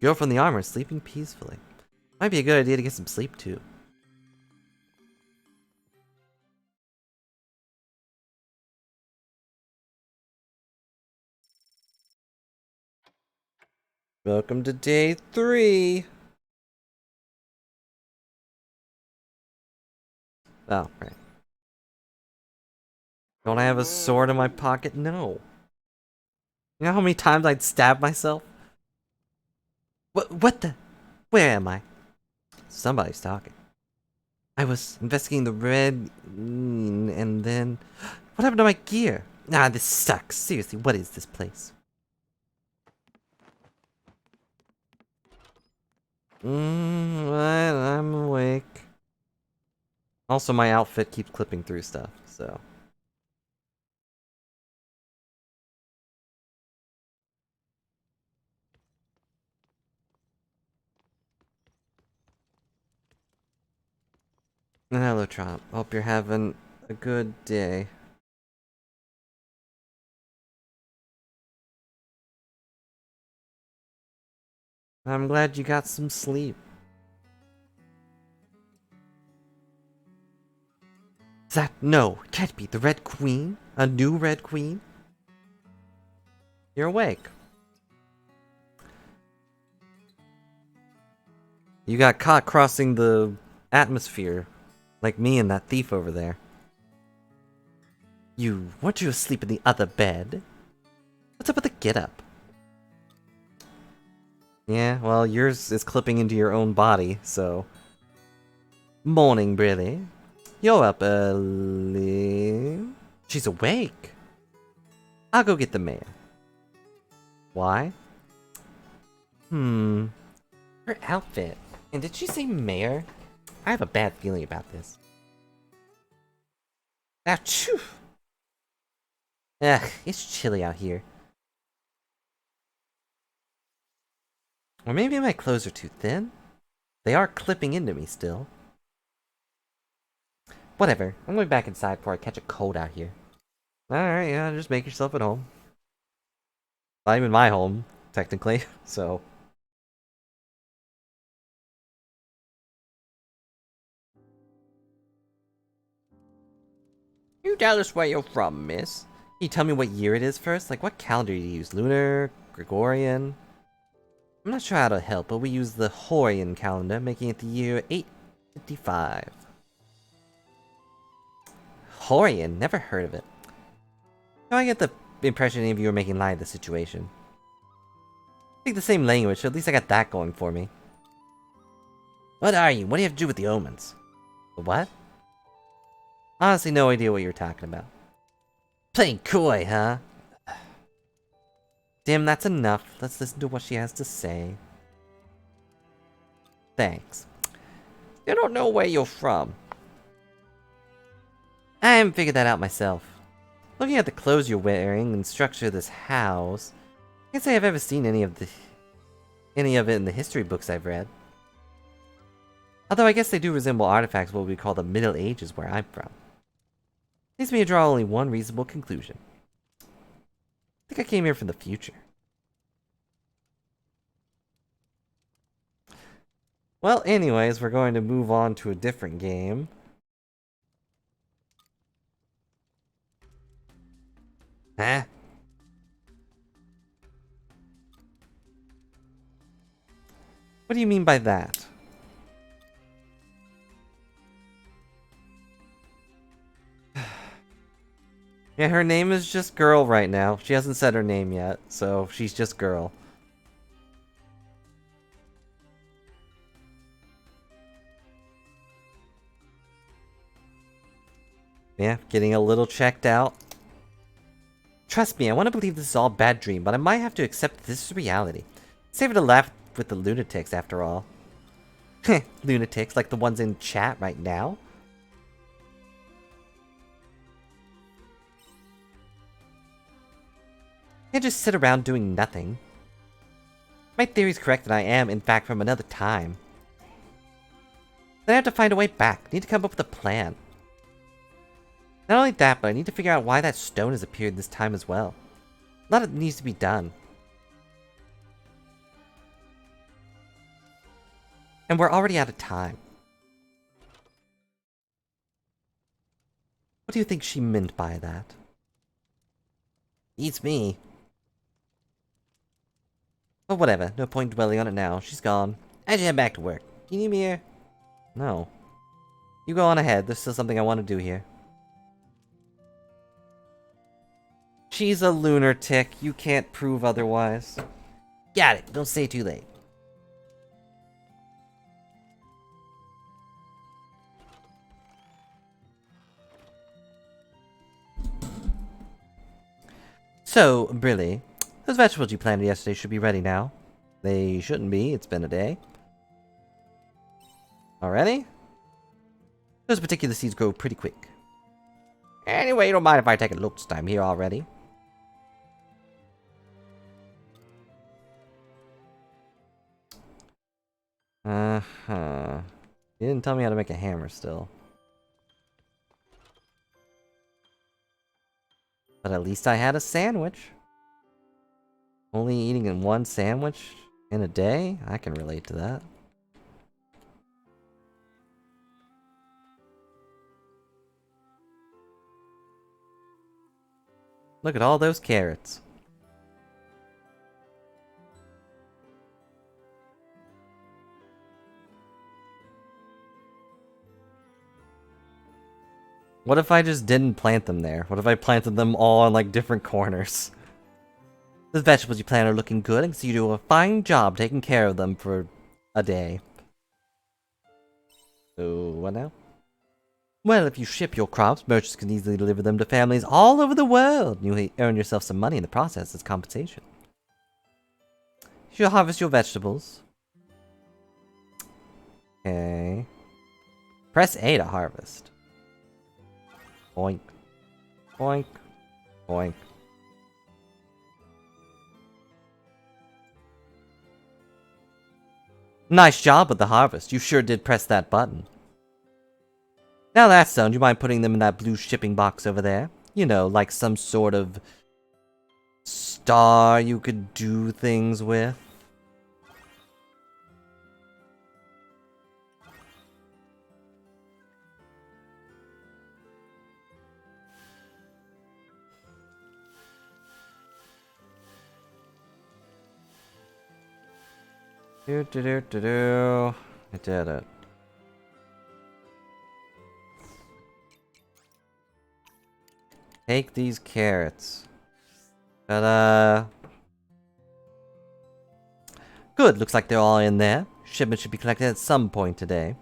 S1: Girl from the armor sleeping peacefully. Might be a good idea to get some sleep too. Welcome to day 3. Oh, right. Don't I have a sword in my pocket? No. You know how many times I'd stab myself? What the? Where am I? Somebody's talking. I was investigating the red... and then... What happened to my gear? Ah, this sucks. Seriously, what is this place? I'm awake. Also, my outfit keeps clipping through stuff, so... Hello, Trump. Hope you're having a good day. I'm glad you got some sleep. That... No, it can't be. The Red Queen? A new Red Queen? You're awake. You got caught crossing the atmosphere. Like me and that thief over there. Weren't you asleep in the other bed? What's up with the get-up? Yeah, well, yours is clipping into your own body, so... Morning, Brilly. You're up early. She's awake. I'll go get the mayor. Why? Her outfit. And did she say mayor? I have a bad feeling about this. Achoo! Ugh, it's chilly out here. Or maybe my clothes are too thin? They are clipping into me still. Whatever, I'm going back inside before I catch a cold out here. Alright, yeah, just make yourself at home. Not even my home, technically, so...
S4: You tell us where you're from, miss.
S1: Can you tell me what year it is first? Like, what calendar do you use? Lunar? Gregorian? I'm not sure how to help, but we use the Horian calendar, making it the year 855. Horian? Never heard of it. Now I get the impression any of you are making light of the situation. Speak the same language, so at least I got that going for me.
S4: What are you? What do you have to do with the omens?
S1: The what? Honestly, no idea what you're talking about.
S4: Playing coy, huh?
S1: Dim, that's enough. Let's listen to what she has to say. Thanks.
S4: You don't know where you're from.
S1: I haven't figured that out myself. Looking at the clothes you're wearing and structure of this house, I can't say I've ever seen any of it in the history books I've read. Although I guess they do resemble artifacts of what we call the Middle Ages where I'm from. Leads me to draw only one reasonable conclusion. I think I came here from the future. Well, anyways, we're going to move on to a different game. Huh? What do you mean by that? Yeah, her name is just Girl right now. She hasn't said her name yet, so she's just Girl. Yeah, getting a little checked out. Trust me, I want to believe this is all a bad dream, but I might have to accept that this is reality. Save it to laugh with the lunatics, after all. Lunatics, like the ones in chat right now. Can't just sit around doing nothing. My theory's correct that I am, in fact, from another time. Then I have to find a way back. Need to come up with a plan. Not only that, but I need to figure out why that stone has appeared this time as well. A lot needs to be done.
S3: And we're already out of time. What do you think she meant by that? Eats me. But whatever, no point dwelling on it now. She's gone. I should head back to work. Do you need me here? No. You go on ahead, there's still something I want to do here. She's a lunatic, you can't prove otherwise.
S4: Got it. Don't stay too late.
S3: So, Brilly, those vegetables you planted yesterday should be ready now. They shouldn't be, it's been a day. Already? Those particular seeds grow pretty quick.
S4: Anyway, you don't mind if I take a look since I'm here already?
S3: Uh-huh. You didn't tell me how to make a hammer still. But at least I had a sandwich. Only eating in one sandwich in a day? I can relate to that. Look at all those carrots. What if I just didn't plant them there? What if I planted them all in like different corners? The vegetables you plant are looking good, and so you do a fine job taking care of them for a day. So, what now? Well, if you ship your crops, merchants can easily deliver them to families all over the world. You earn yourself some money in the process as compensation. You harvest your vegetables. Okay. Press A to harvest. Boink. Boink. Boink. Nice job with the harvest. You sure did press that button. Now that's done, do you mind putting them in that blue shipping box over there? You know, like some sort of star you could do things with. I did it. Take these carrots. Ta-da! Good, looks like they're all in there. Shipment should be collected at some point today.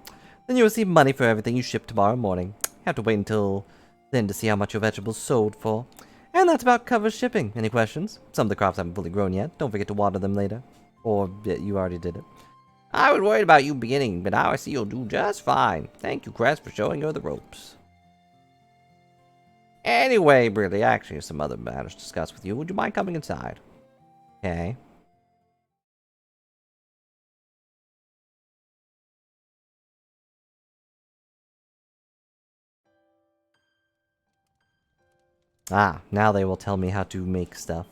S3: Then you'll receive money for everything you ship tomorrow morning. You have to wait until then to see how much your vegetables sold for. And that's about covers shipping. Any questions? Some of the crops haven't fully grown yet. Don't forget to water them later. Or, you already did it.
S4: I was worried about you beginning, but now I see you'll do just fine. Thank you, Crest, for showing her the ropes. Anyway, Briley, I actually have some other matters to discuss with you. Would you mind coming inside?
S3: Okay. Ah, now they will tell me how to make stuff.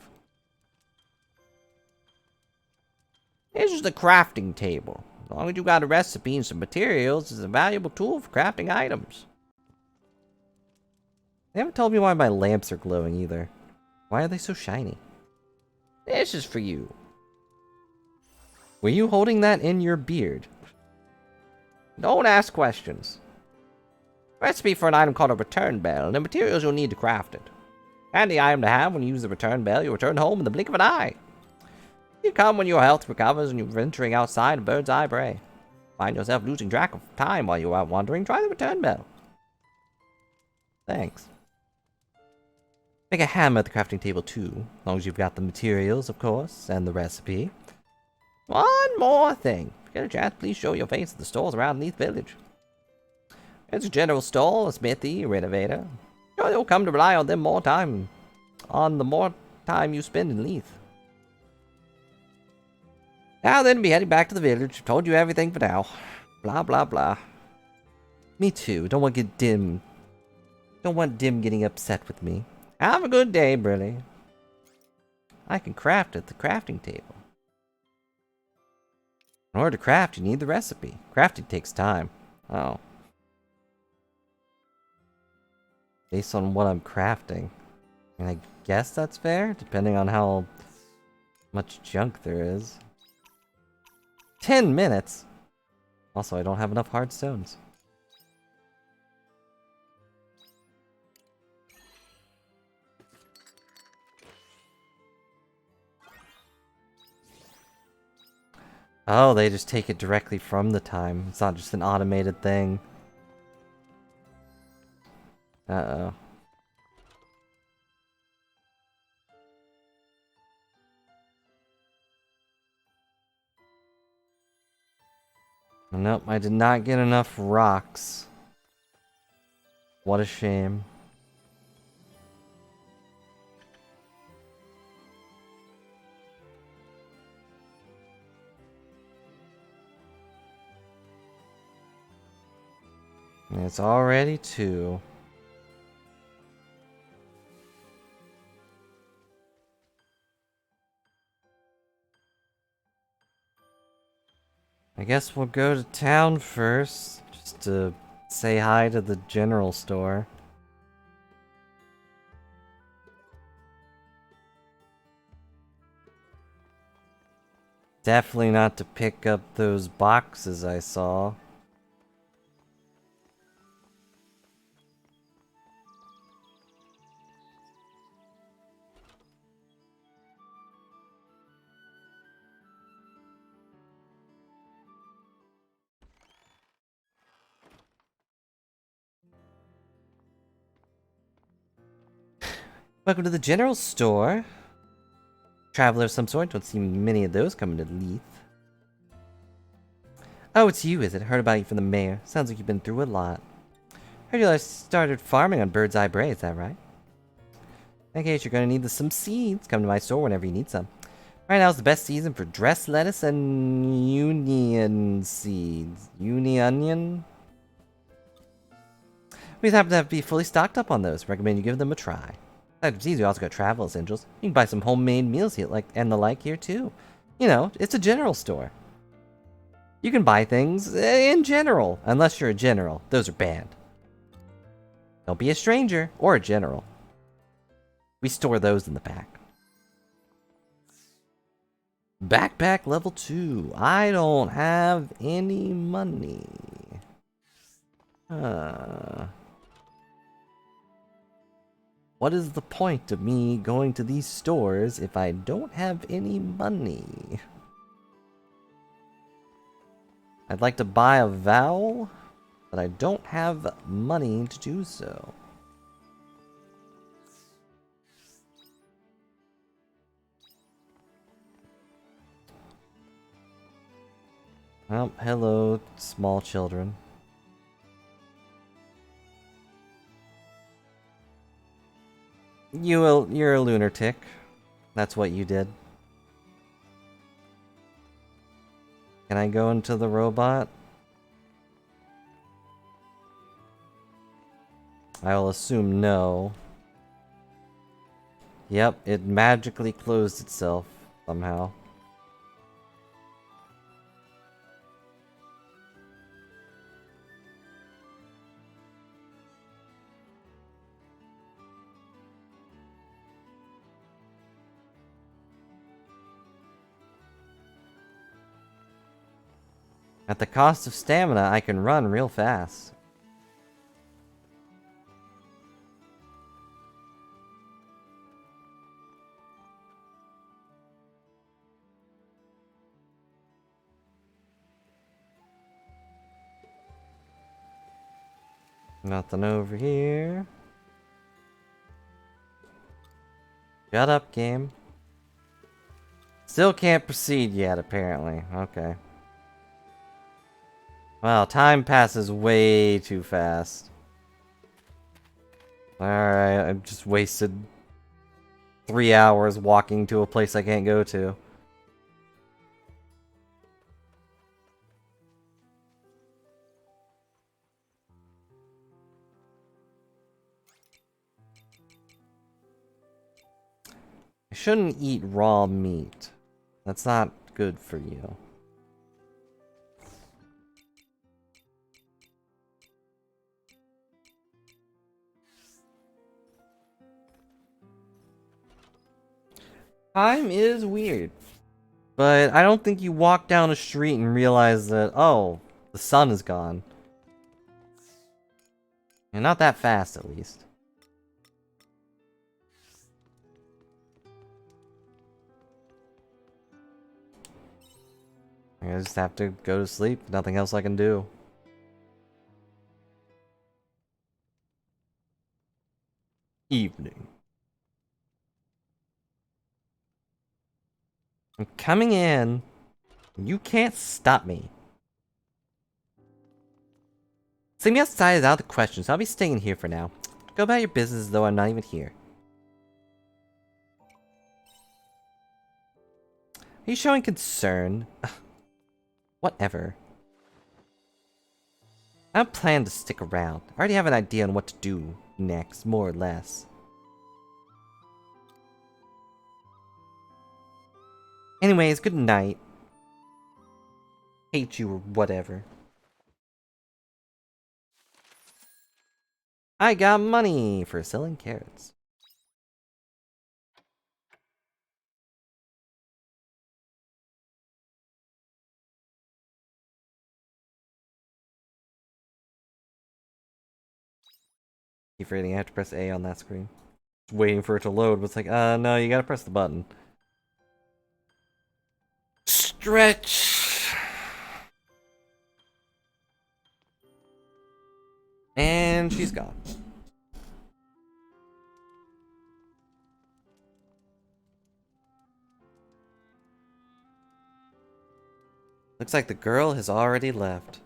S4: This is the crafting table. As long as you got a recipe and some materials, it's a valuable tool for crafting items.
S3: They haven't told me why my lamps are glowing either. Why are they so shiny?
S4: This is for you.
S3: Were you holding that in your beard?
S4: Don't ask questions. Recipe for an item called a return bell, and the materials you'll need to craft it. Handy item to have when you use the return bell, you'll return home in the blink of an eye. You come when your health recovers and you're venturing outside a bird's eye prey. Find yourself losing track of time while you're out wandering, try the return bell.
S3: Thanks. Make a hammer at the crafting table too, as long as you've got the materials, of course, and the recipe.
S4: One more thing. If you get a chance, please show your face at the stores around Leith Village. It's a general store, a smithy, a renovator. Sure, you'll come to rely on them more time you spend in Leith. Now then, be heading back to the village. I've told you everything for now. Blah, blah, blah.
S3: Me too. Don't want Dim getting upset with me.
S4: Have a good day, Brilly.
S3: I can craft at the crafting table. In order to craft, you need the recipe. Crafting takes time. Oh. Based on what I'm crafting. I mean, I guess that's fair, depending on how much junk there is. 10 minutes? Also, I don't have enough hard stones. Oh, they just take it directly from the time. It's not just an automated thing. Uh-oh. Nope, I did not get enough rocks. What a shame. And it's already 2. I guess we'll go to town first, just to say hi to the general store. Definitely not to pick up those boxes I saw. Welcome to the general store. Traveler of some sort, don't see many of those coming to Leith. Oh, it's you, is it? Heard about you from the mayor. Sounds like you've been through a lot. Heard you started farming on Bird's Eye Bray, is that right? In case you're gonna need some seeds, come to my store whenever you need some. Right now is the best season for dress lettuce and union seeds. Onion? We happen to be fully stocked up on those. Recommend you give them a try. It's easy. We also got travel essentials. You can buy some homemade meals here, and the like here too. You know, it's a general store. You can buy things in general, unless you're a general. Those are banned. Don't be a stranger or a general. We store those in the back. Backpack level 2. I don't have any money. What is the point of me going to these stores if I don't have any money? I'd like to buy a vowel, but I don't have money to do so. Well, hello, small children. You're a lunatic. That's what you did. Can I go into the robot? I will assume no. Yep, it magically closed itself somehow. At the cost of stamina, I can run real fast. Nothing over here. Shut up, game. Still can't proceed yet, apparently. Okay. Wow, time passes way too fast. Alright, I've just wasted 3 hours walking to a place I can't go to. I shouldn't eat raw meat. That's not good for you.
S1: Time is weird. But I don't think you walk down a street and realize that, oh, the sun is gone. And not that fast, at least. I just have to go to sleep. Nothing else I can do. Evening. I'm coming in. You can't stop me. Sleeping outside is out of the question, so I'll be staying here for now. Go about your business as though I'm not even here. Are you showing concern? Whatever. I don't plan to stick around. I already have an idea on what to do next, more or less. Anyways, good night. Hate you or whatever. I got money for selling carrots. Keep forgetting I have to press A on that screen. Just waiting for it to load, but it's like, no, you gotta press the button. Stretch! And she's gone. Looks like the girl has already left.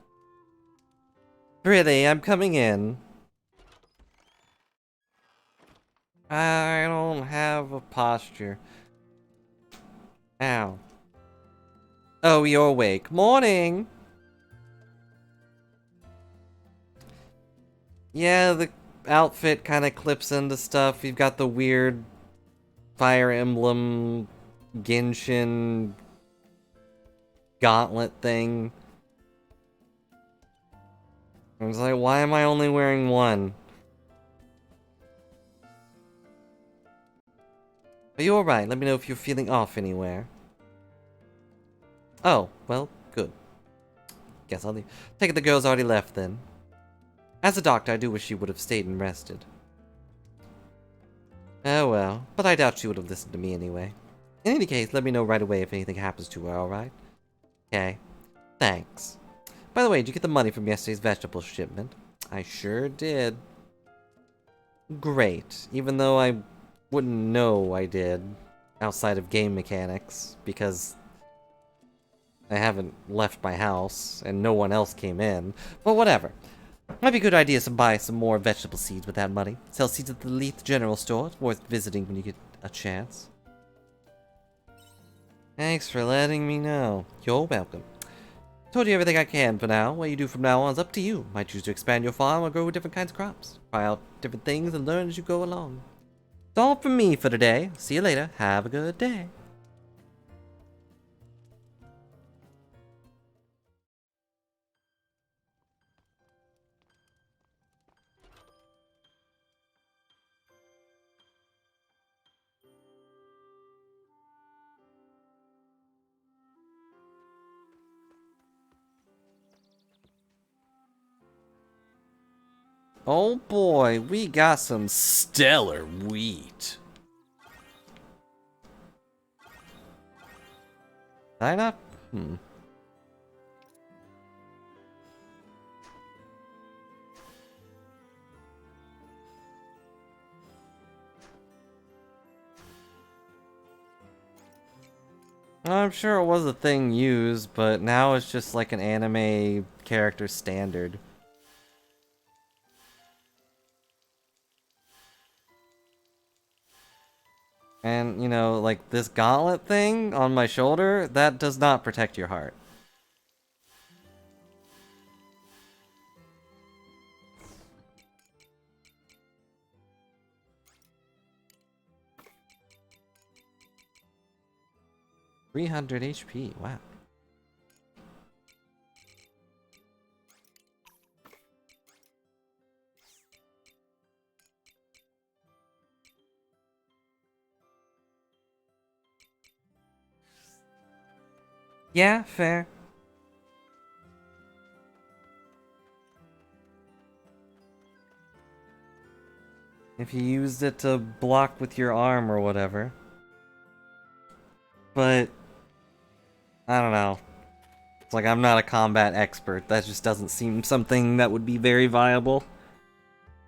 S1: Pretty, I'm coming in. I don't have a posture. Ow. Oh, you're awake. Morning! Yeah, the outfit kind of clips into stuff. You've got the weird Fire Emblem Genshin gauntlet thing. I was like, why am I only wearing one? Are you alright? Let me know if you're feeling off anywhere. Oh, well, good. Guess I'll leave. Take it the girl's already left then. As a doctor, I do wish she would have stayed and rested. Oh well, but I doubt she would have listened to me anyway. In any case, let me know right away if anything happens to her, alright? Okay. Thanks. By the way, did you get the money from yesterday's vegetable shipment? I sure did. Great. Even though I wouldn't know I did, outside of game mechanics, because I haven't left my house, and no one else came in. But whatever. Might be a good idea to buy some more vegetable seeds with that money. Sell seeds at the Leith General Store. It's worth visiting when you get a chance. Thanks for letting me know. You're welcome. Told you everything I can for now. What you do from now on is up to you. Might choose to expand your farm or grow different kinds of crops. Try out different things and learn as you go along. It's all from me for today. See you later. Have a good day. Oh boy, we got some stellar wheat. Did I not? I'm sure it was a thing used, but now it's just like an anime character standard. And, you know, like this gauntlet thing on my shoulder, that does not protect your heart. $300 HP, wow. Yeah, fair. If you used it to block with your arm or whatever. But I don't know. It's like I'm not a combat expert. That just doesn't seem something that would be very viable.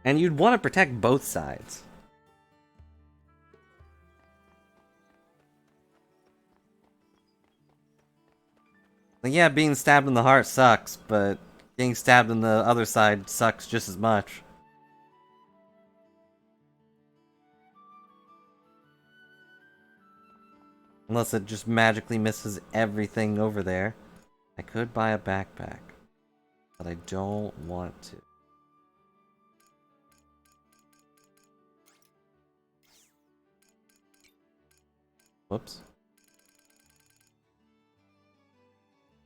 S1: And you'd want to protect both sides. Like, yeah, being stabbed in the heart sucks, but getting stabbed in the other side sucks just as much. Unless it just magically misses everything over there. I could buy a backpack, but I don't want to. Whoops.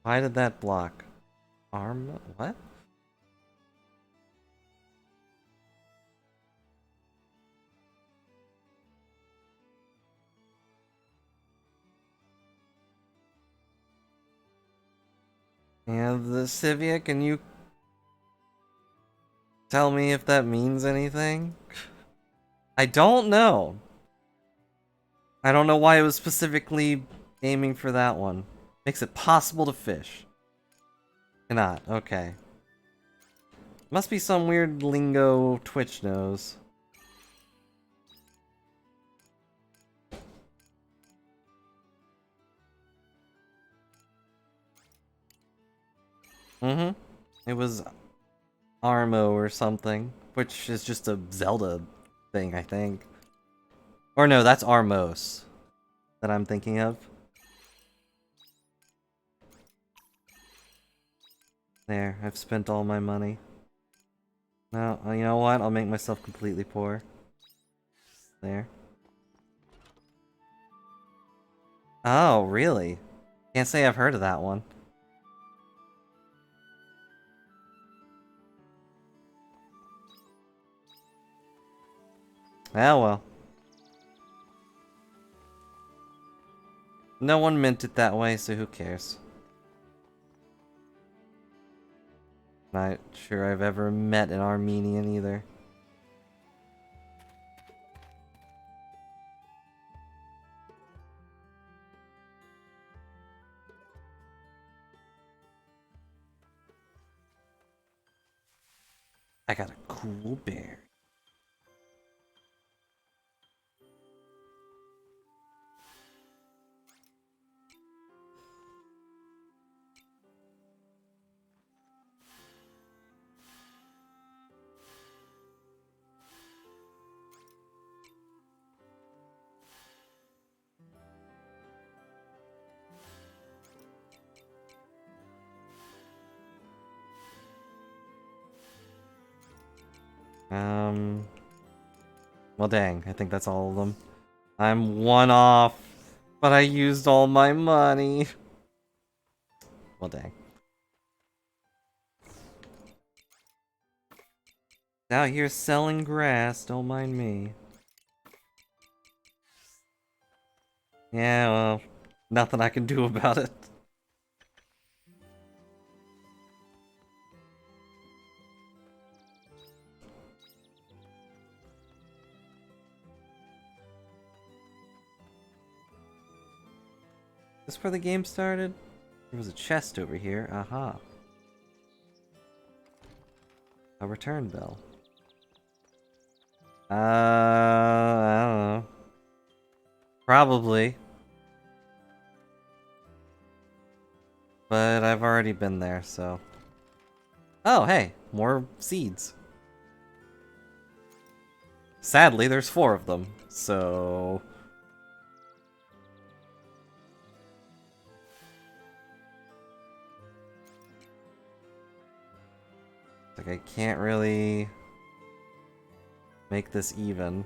S1: Why did that block? Arm? What? And the Civia, can you tell me if that means anything? I don't know. I don't know why it was specifically aiming for that one. Makes it possible to fish. Cannot, okay. Must be some weird lingo Twitch knows. Mm-hmm. It was Armo or something, which is just a Zelda thing, I think. Or no, that's Armos that I'm thinking of. There, I've spent all my money. No, you know what? I'll make myself completely poor. There. Oh, really? Can't say I've heard of that one. Ah, well. No one meant it that way, so who cares? Not sure I've ever met an Armenian either. I got a cool bear. Well, dang, I think that's all of them. I'm one off, but I used all my money. Well, dang. Out here selling grass, don't mind me. Yeah, well, nothing I can do about it. Is this where the game started? There was a chest over here. Aha. A return bell. I don't know. Probably. But I've already been there, so... Oh, hey! More seeds. Sadly, there's 4 of them, so... Like, I can't really... make this even.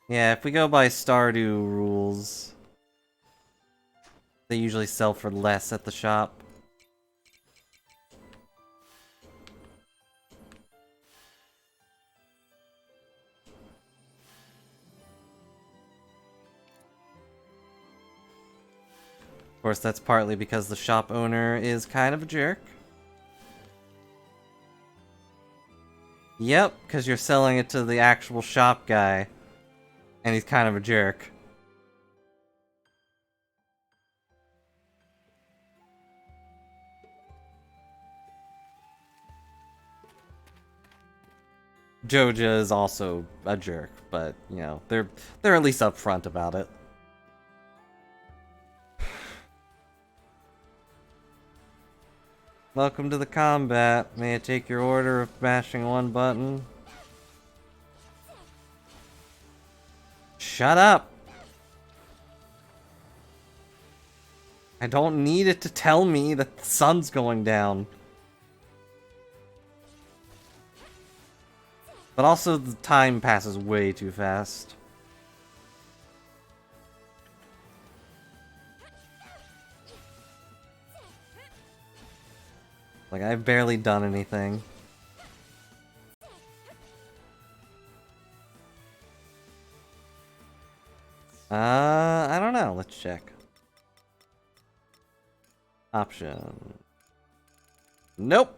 S1: Yeah, if we go by Stardew rules, they usually sell for less at the shop. course, that's partly because the shop owner is kind of a jerk. Yep, because you're selling it to the actual shop guy, and he's kind of a jerk. Joja is also a jerk, but, you know, they're at least upfront about it. Welcome to the combat. May I take your order of mashing one button? Shut up! I don't need it to tell me that the sun's going down. But also, the time passes way too fast. Like, I've barely done anything. I don't know. Let's check. Option. Nope.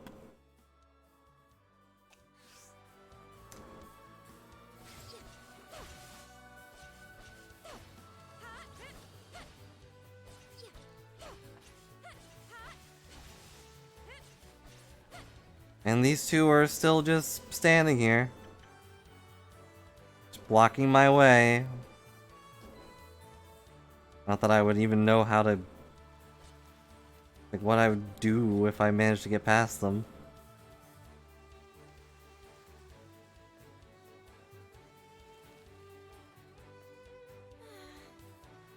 S1: And these two are still just standing here. Just blocking my way. Not that I would even know how to... like, what I would do if I managed to get past them.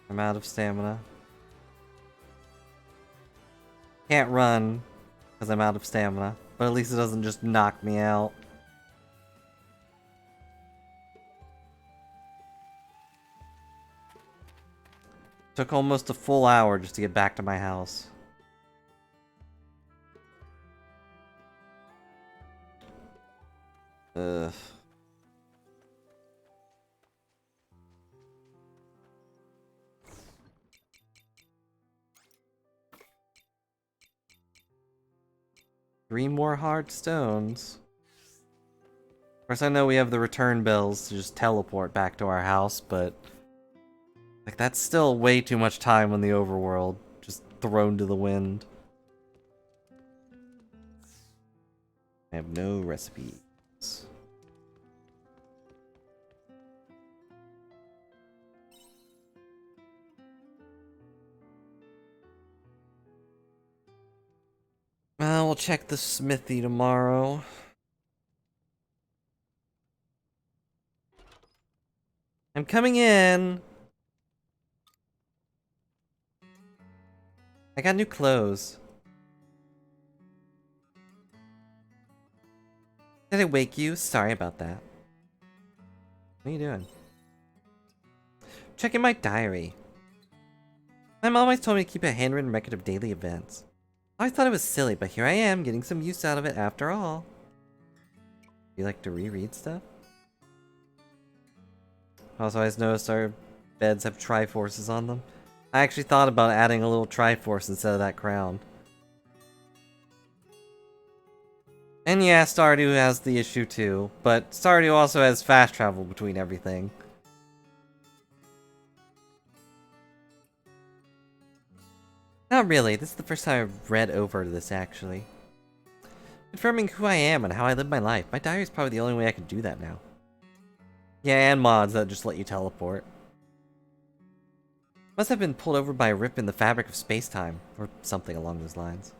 S1: I'm out of stamina. Can't run, because I'm out of stamina. But at least it doesn't just knock me out. Took almost a full hour just to get back to my house. Ugh. Three more hard stones. Of course, I know we have the return bells to just teleport back to our house, but... like, that's still way too much time in the overworld. Just thrown to the wind. I have no recipes. Well, we'll check the smithy tomorrow. I'm coming in! I got new clothes. Did I wake you? Sorry about that. What are you doing? Checking my diary. My mom always told me to keep a handwritten record of daily events. I always thought it was silly, but here I am, getting some use out of it after all. You like to reread stuff? Also, I just noticed our beds have Triforces on them. I actually thought about adding a little Triforce instead of that crown. And yeah, Stardew has the issue too, but Stardew also has fast travel between everything. Not really, this is the first time I've read over this actually. Confirming who I am and how I live my life. My diary is probably the only way I can do that now. Yeah, and mods that just let you teleport. Must have been pulled over by a rip in the fabric of space-time, or something along those lines.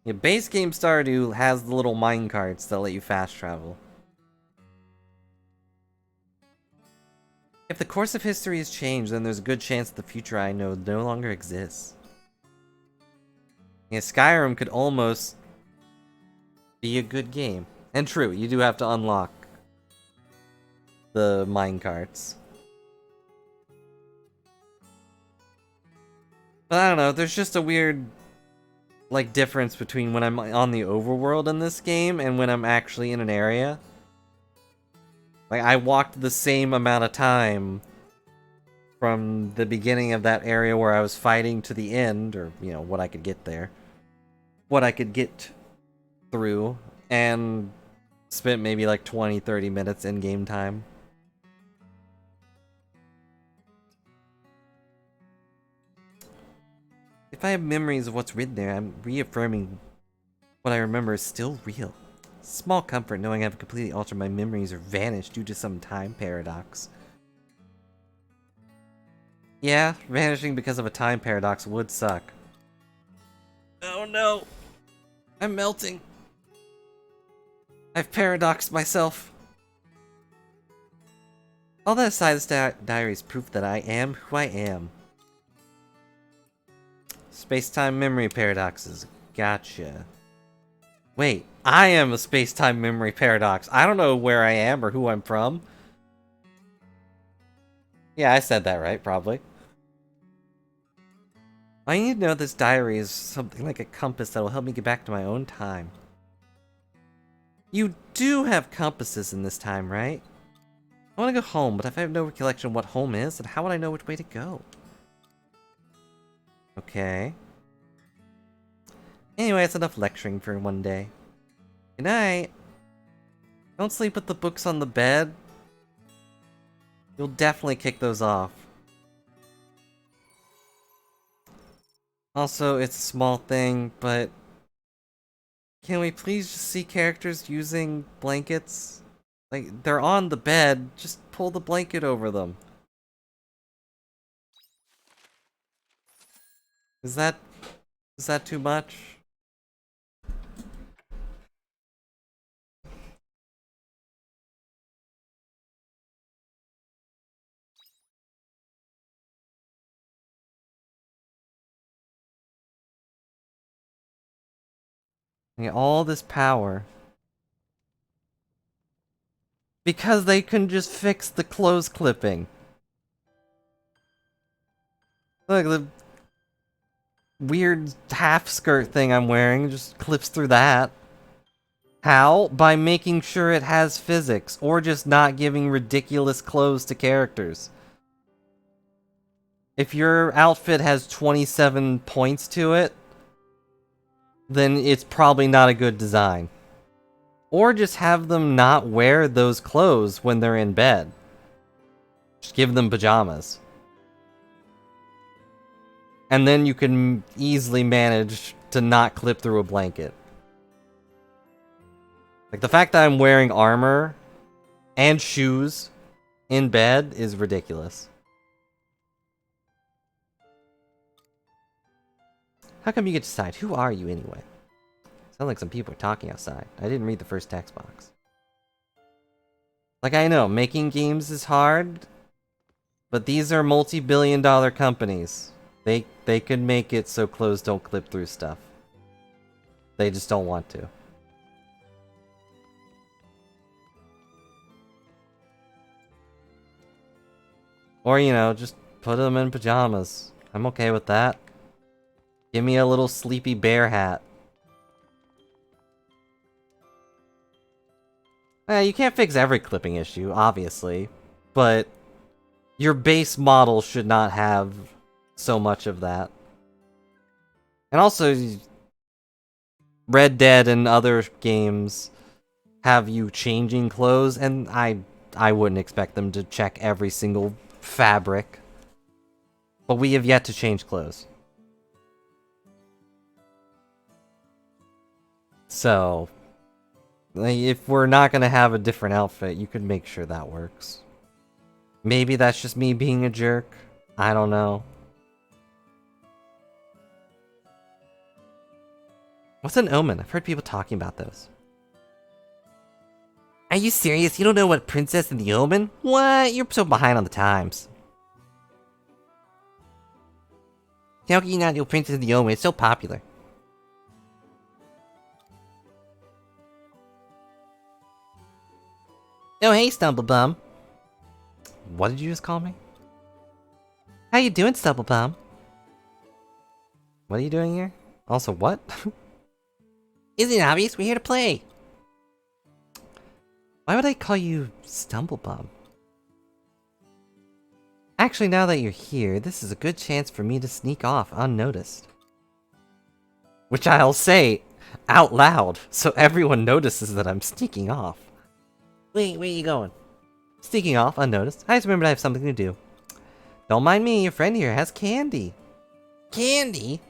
S1: Yeah, base game Stardew has the little minecarts that let you fast travel. If the course of history has changed, then there's a good chance that the future I know no longer exists. Yeah, Skyrim could almost be a good game. And true, you do have to unlock the minecarts. But I don't know, there's just a weird, like, difference between when I'm on the overworld in this game and when I'm actually in an area. Like, I walked the same amount of time
S3: from the beginning of that area where I was fighting to the end, or, you know, what I could get there. What I could get through, and spent maybe like 20-30 minutes in game time. If I have memories of what's written there, I'm reaffirming what I remember is still real. Small comfort knowing I've completely altered my memories or vanished due to some time paradox. Yeah, vanishing because of a time paradox would suck. Oh no! I'm melting! I've paradoxed myself! All that aside, this diary is proof that I am who I am. Space-time memory paradoxes. Gotcha. Wait, I am a space-time memory paradox. I don't know where I am or who I'm from. Yeah, I said that right, probably. I need to know this diary is something like a compass that will help me get back to my own time. You do have compasses in this time, right? I want to go home, but if I have no recollection of what home is, then how would I know which way to go? Okay. Anyway, it's enough lecturing for one day. Good night. Don't sleep with the books on the bed. You'll definitely kick those off. Also, it's a small thing, but can we please just see characters using blankets? Like, they're on the bed, just pull the blanket over them. Is that too much? All this power. Because they can just fix the clothes clipping. Look, the weird half skirt thing I'm wearing just clips through that. How? By making sure it has physics, or just not giving ridiculous clothes to characters. If your outfit has 27 points to it, then it's probably not a good design. Or just have them not wear those clothes when they're in bed. Just give them pajamas. And then you can easily manage to not clip through a blanket. Like, the fact that I'm wearing armor and shoes in bed is ridiculous. How come you get to decide? Who are you anyway? Sound like some people are talking outside. I didn't read the first text box. Like, I know, making games is hard, but these are multi-billion-dollar companies. They can make it so clothes don't clip through stuff. They just don't want to. Or, you know, just put them in pajamas. I'm okay with that. Give me a little sleepy bear hat. You can't fix every clipping issue, obviously, but your base model should not have so much of that. And also, Red Dead and other games have you changing clothes, and I wouldn't expect them to check every single fabric. But we have yet to change clothes. So, like, if we're not gonna have a different outfit, you could make sure that works. Maybe that's just me being a jerk. I don't know. What's an omen? I've heard people talking about those. Are you serious? You don't know what Princess and the Omen? What? You're so behind on the times. How can you not know Princess and the Omen? It's so popular. Oh, hey, Stumblebum. What did you just call me? How you doing, Stumblebum? What are you doing here? Also, what? Isn't it obvious? We're here to play. Why would I call you Stumblebum?
S1: Actually, now that you're here, this is a good chance for me to sneak off unnoticed. Which I'll say out loud, so everyone notices that I'm sneaking off.
S3: Wait, where you going?
S1: Sneaking off unnoticed. I just remembered I have something to do. Don't mind me, your friend here has candy.
S3: Candy?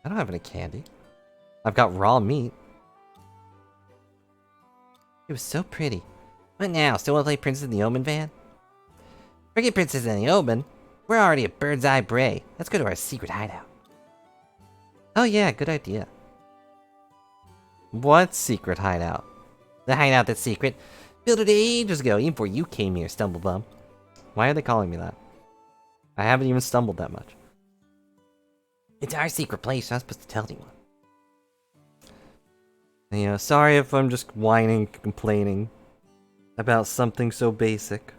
S1: I don't have any candy. I've got raw meat. It was so pretty.
S3: What now? Still want to play Princess in the Omen, Van? Forget Princess in the Omen. We're already at Bird's Eye Bray. Let's go to our secret hideout.
S1: Oh yeah, good idea. What secret hideout?
S3: The hideout that's secret. Built it ages ago, even before you came here, Stumblebum.
S1: Why are they calling me that? I haven't even stumbled that much.
S3: It's our secret place, you're not supposed to tell anyone.
S1: You know, sorry if I'm just whining, complaining about something so basic.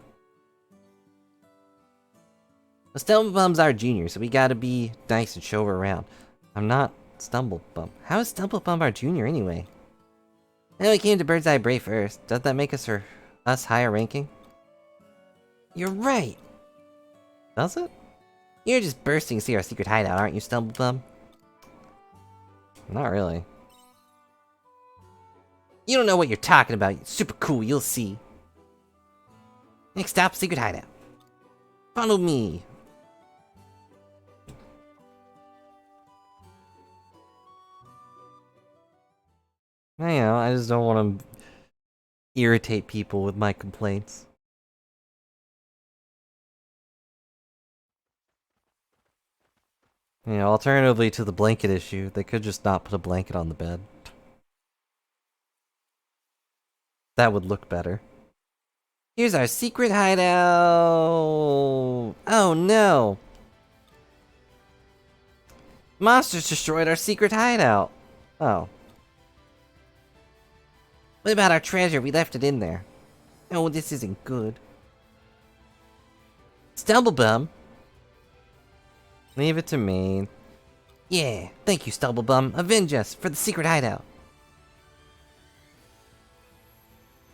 S3: Well, Stumblebum's our junior, so we gotta be nice and show her around.
S1: I'm not Stumblebum.
S3: How is Stumblebum our junior anyway? Well, we came to Bird's Eye Bray first.
S1: Does that make us higher ranking?
S3: You're right.
S1: Does it?
S3: You're just bursting to see our secret hideout, aren't you, Stumblebum?
S1: Not really.
S3: You don't know what you're talking about. It's super cool, you'll see. Next stop, secret hideout. Follow me.
S1: You know, I just don't want to irritate people with my complaints. You know, alternatively to the blanket issue, they could just not put a blanket on the bed. That would look better.
S3: Here's our secret hideout. Oh no. Monsters destroyed our secret hideout.
S1: Oh.
S3: What about our treasure? We left it in there. Oh, this isn't good. Stumblebum.
S1: Leave it to me.
S3: Yeah, thank you, Stumblebum. Avenge us for the secret hideout.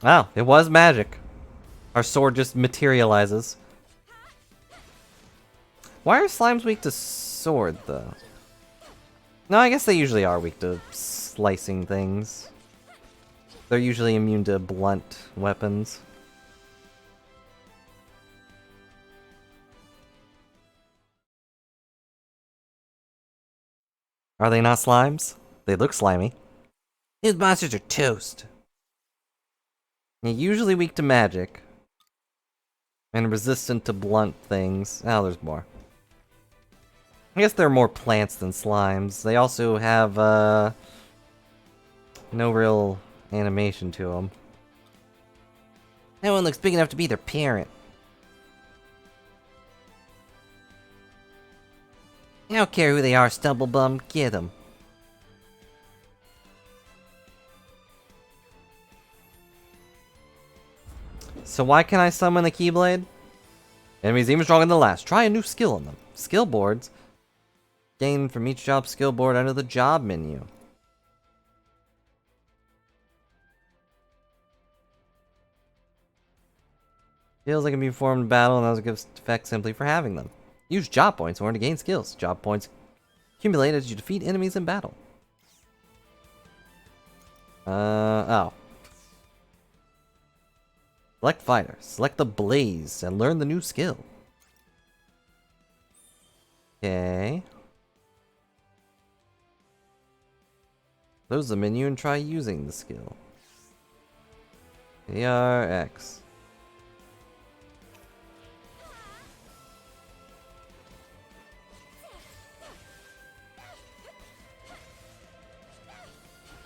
S1: Wow, it was magic. Our sword just materializes. Why are slimes weak to sword, though? No, I guess they usually are weak to slicing things. They're usually immune to blunt weapons. Are they not slimes? They look slimy.
S3: These monsters are toast.
S1: They're usually weak to magic. And resistant to blunt things. Oh, there's more. I guess they're more plants than slimes. They also have, no real animation to them.
S3: That one looks big enough to be their parent. I don't care who they are, Stumblebum. Get them.
S1: So why can I summon the Keyblade? Enemies even stronger than the last. Try a new skill on them. Skill boards. Gain from each job skill board under the job menu. Skills that can be performed in battle, and those give effect simply for having them. Use job points in order to gain skills. Job points accumulate as you defeat enemies in battle. Oh. Select fighter. Select the blaze and learn the new skill. Okay. Close the menu and try using the skill. ARX.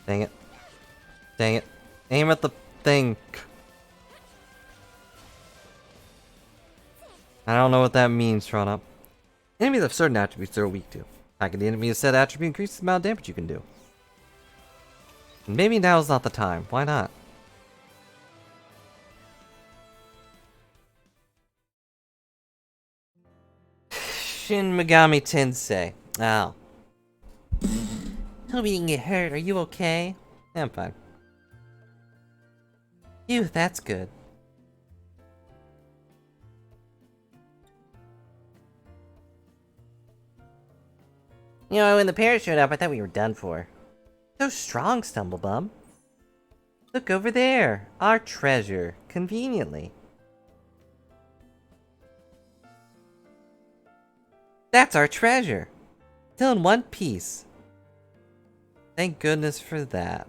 S1: Dang it. Dang it. Aim at the thing. I don't know what that means, Tron. Enemies of certain attributes they're weak to. Attacking the enemy of said attribute increases the amount of damage you can do. Maybe now's not the time. Why not? Shin Megami Tensei. Oh.
S3: Hope you didn't get hurt. Are you okay?
S1: Yeah, I'm fine.
S3: Phew, that's good. You know, when the parents showed up, I thought we were done for. So strong, Stumblebum. Look over there. Our treasure. Conveniently. That's our treasure. Still in one piece. Thank goodness for that.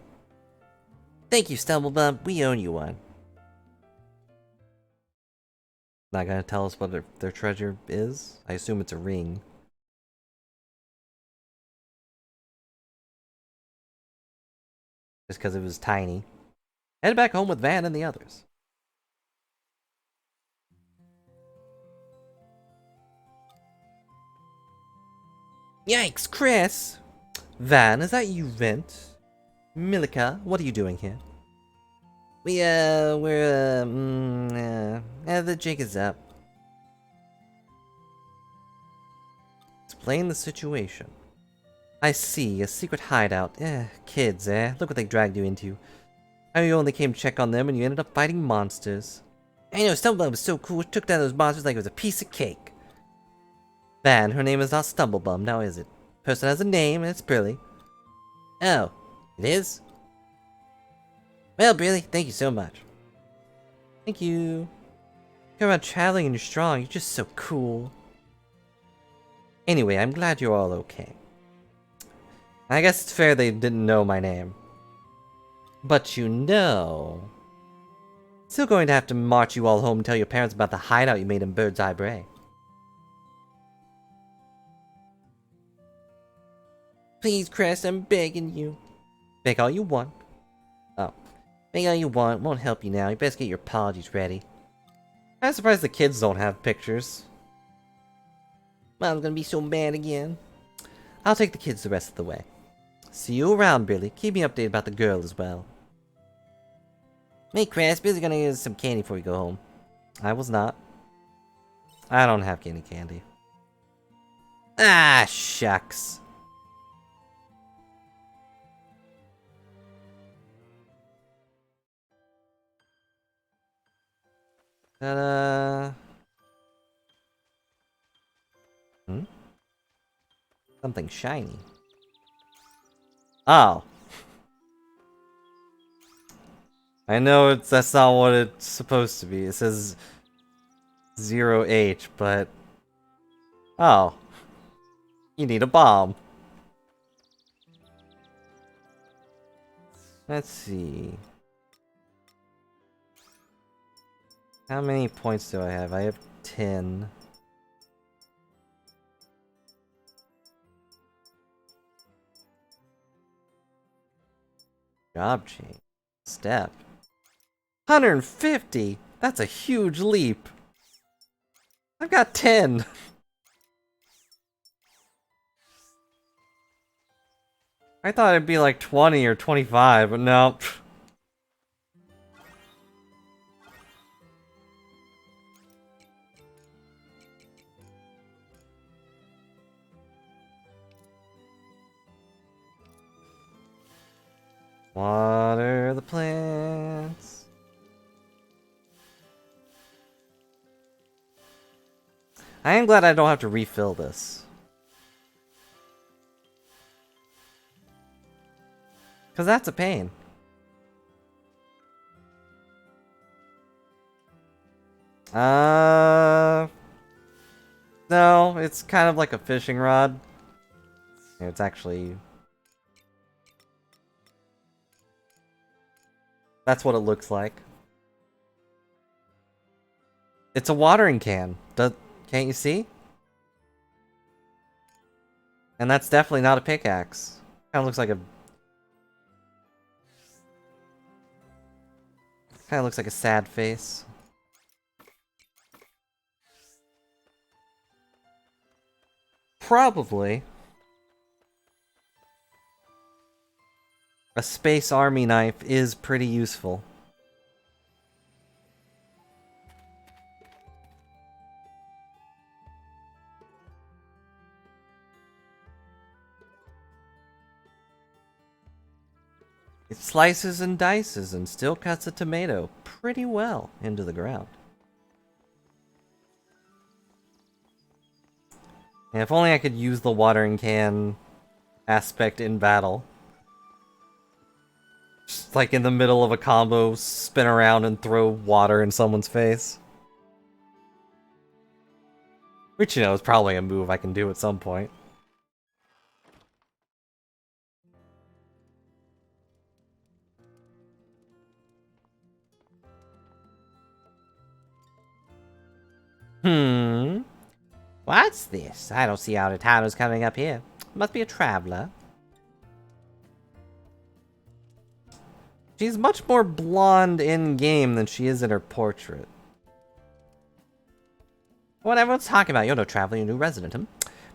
S3: Thank you, Stumblebum. We own you one. Not gonna tell us what their treasure is? I assume it's a ring. Just because it was tiny. Head back home with Van and the others. Yikes, Chris! Van, is that you, Vent? Milika, what are you doing here? The jig is up. Explain the situation. I see, a secret hideout. Kids, look what they dragged you into. How you only came to check on them and you ended up fighting monsters. I know, Stumblebum was so cool, it took down those monsters like it was a piece of cake. Van, her name is not Stumblebum, now is it? Person has a name and it's Brilly. Oh, it is? Well, Brilly, thank you so much. Thank you. You're around traveling and you're strong, you're just so cool. Anyway, I'm glad you're all okay. I guess it's fair they didn't know my name. But you know... Still going to have to march you all home and tell your parents about the hideout you made in Bird's Eye Bray. Please, Chris, I'm begging you. Beg all you want. Oh. Beg all you want, won't help you now. You best get your apologies ready. I'm surprised the kids don't have pictures. Mom's gonna be so mad again. I'll take the kids the rest of the way. See you around, Billy. Keep me updated about the girl as well. Hey, Chris, Billy's gonna get us some candy before we go home. I was not. I don't have any candy. Ah, shucks. Ta-da. Something shiny. Oh. I know that's not what it's supposed to be. It says 0H, but... Oh. You need a bomb. Let's see. How many points do I have? I have 10. Job change. Step. 150! That's a huge leap. I've got 10. I thought it'd be like 20 or 25, but no. Water the plants. I am glad I don't have to refill this. Because that's a pain. No, it's kind of like a fishing rod. It's actually... That's what it looks like. It's a watering can. Can't you see? And that's definitely not a pickaxe. Kind of looks like a... Kind of looks like a sad face. Probably. A space army knife is pretty useful. It slices and dices and still cuts a tomato pretty well into the ground. And if only I could use the watering can
S1: aspect in battle. Just like in the middle of a combo, spin around and throw water in someone's face. Which, you know, is probably a move I can do at some point.
S3: What's this? I don't see how titles coming up here. Must be a traveler.
S1: She's much more blonde in-game than she is in her portrait.
S3: What everyone's talking about, you're no traveler, you're a new resident, hmm?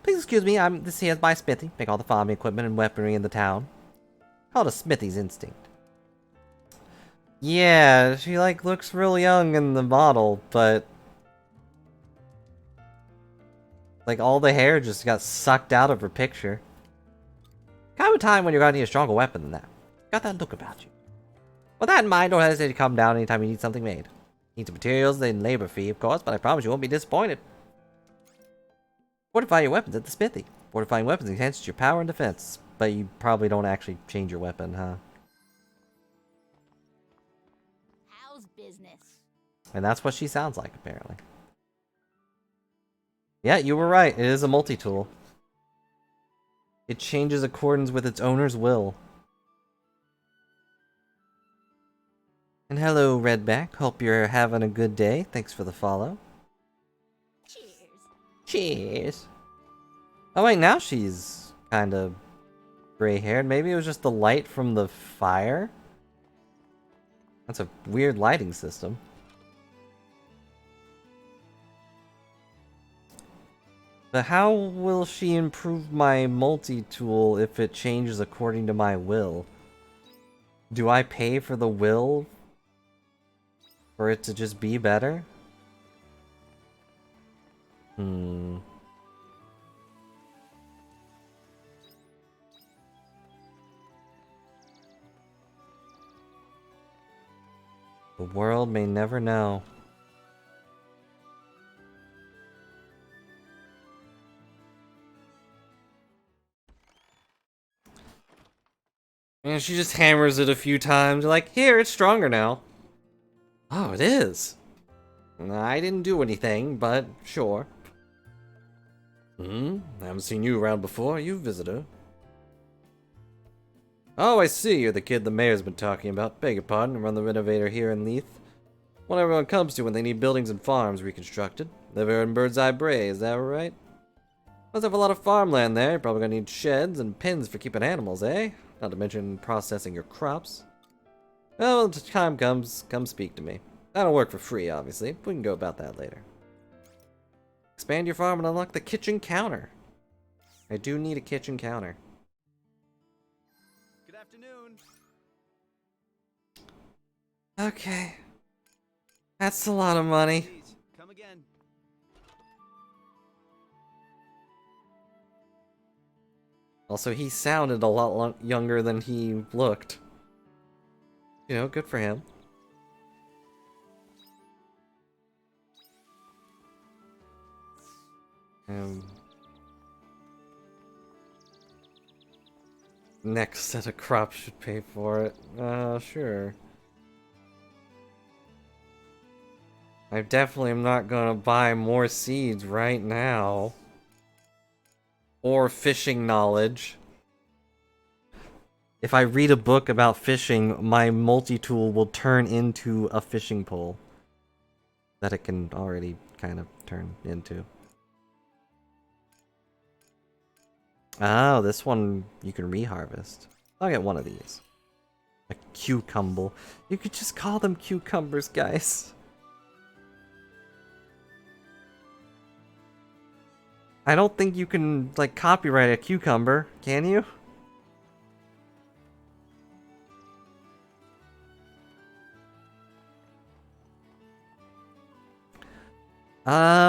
S3: Please excuse me, this here's my smithy. Make all the farming equipment and weaponry in the town. Called a smithy's instinct.
S1: Yeah, she like looks real young in the model, but like all the hair just got sucked out of her picture.
S3: Kind of a time when you're gonna need a stronger weapon than that. Got that look about you. With that in mind, don't hesitate to come down anytime you need something made. Need some materials and labor fee, of course, but I promise you won't be disappointed. Fortify your weapons at the smithy. Fortifying weapons enhances your power and defense.
S1: But you probably don't actually change your weapon, huh?
S6: How's business?
S1: And that's what she sounds like, apparently. Yeah, you were right. It is a multi-tool. It changes accordance with its owner's will. And hello, Redback. Hope you're having a good day. Thanks for the follow.
S6: Cheers.
S3: Cheers.
S1: Oh wait, now she's kind of gray-haired. Maybe it was just the light from the fire? That's a weird lighting system. But how will she improve my multi-tool if it changes according to my will? Do I pay for the will for it to just be better? The world may never know. And she just hammers it a few times, like, here, it's stronger now. Oh, it is. I didn't do anything, but sure. I haven't seen you around before. You a visitor. Oh, I see. You're the kid the mayor's been talking about. Beg your pardon. I run the renovator here in Leith. What everyone comes to when they need buildings and farms reconstructed. Live here in Bird's Eye Bray, is that right? Must have a lot of farmland there. You're probably gonna need sheds and pens for keeping animals, eh? Not to mention processing your crops. Well, when the time comes, come speak to me. I don't work for free, obviously. We can go about that later. Expand your farm and unlock the kitchen counter. I do need a kitchen counter.
S7: Good afternoon.
S1: Okay. That's a lot of money.
S7: Please, come again.
S1: Also, he sounded a lot younger than he looked. You know, good for him. Next set of crops should pay for it. Sure. I definitely am not gonna buy more seeds right now. Or fishing knowledge. If I read a book about fishing, my multi-tool will turn into a fishing pole. That it can already kind of turn into. Oh, this one you can reharvest. I'll get one of these. A cucumber. You could just call them cucumbers, guys. I don't think you can, like, copyright a cucumber, can you?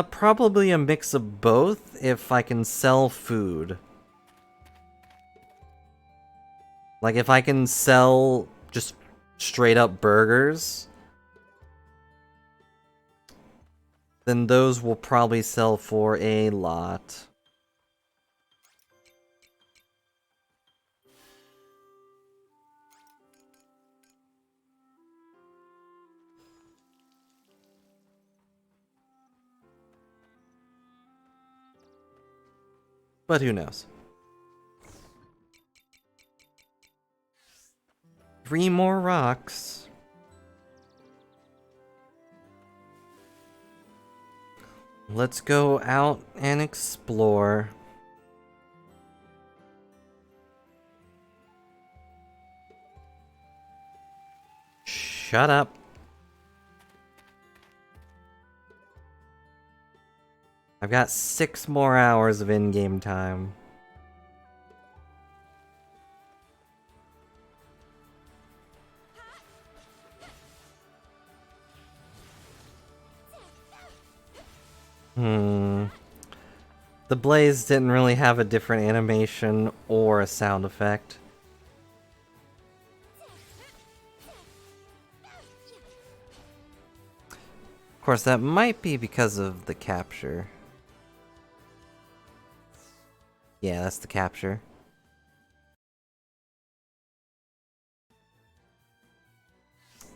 S1: Probably a mix of both if I can sell food. Like, if I can sell just straight up burgers, then those will probably sell for a lot. But who knows? 3 more rocks. Let's go out and explore. Shut up. I've got 6 more hours of in-game time. The blaze didn't really have a different animation or a sound effect. Of course, that might be because of the capture. Yeah, that's the capture.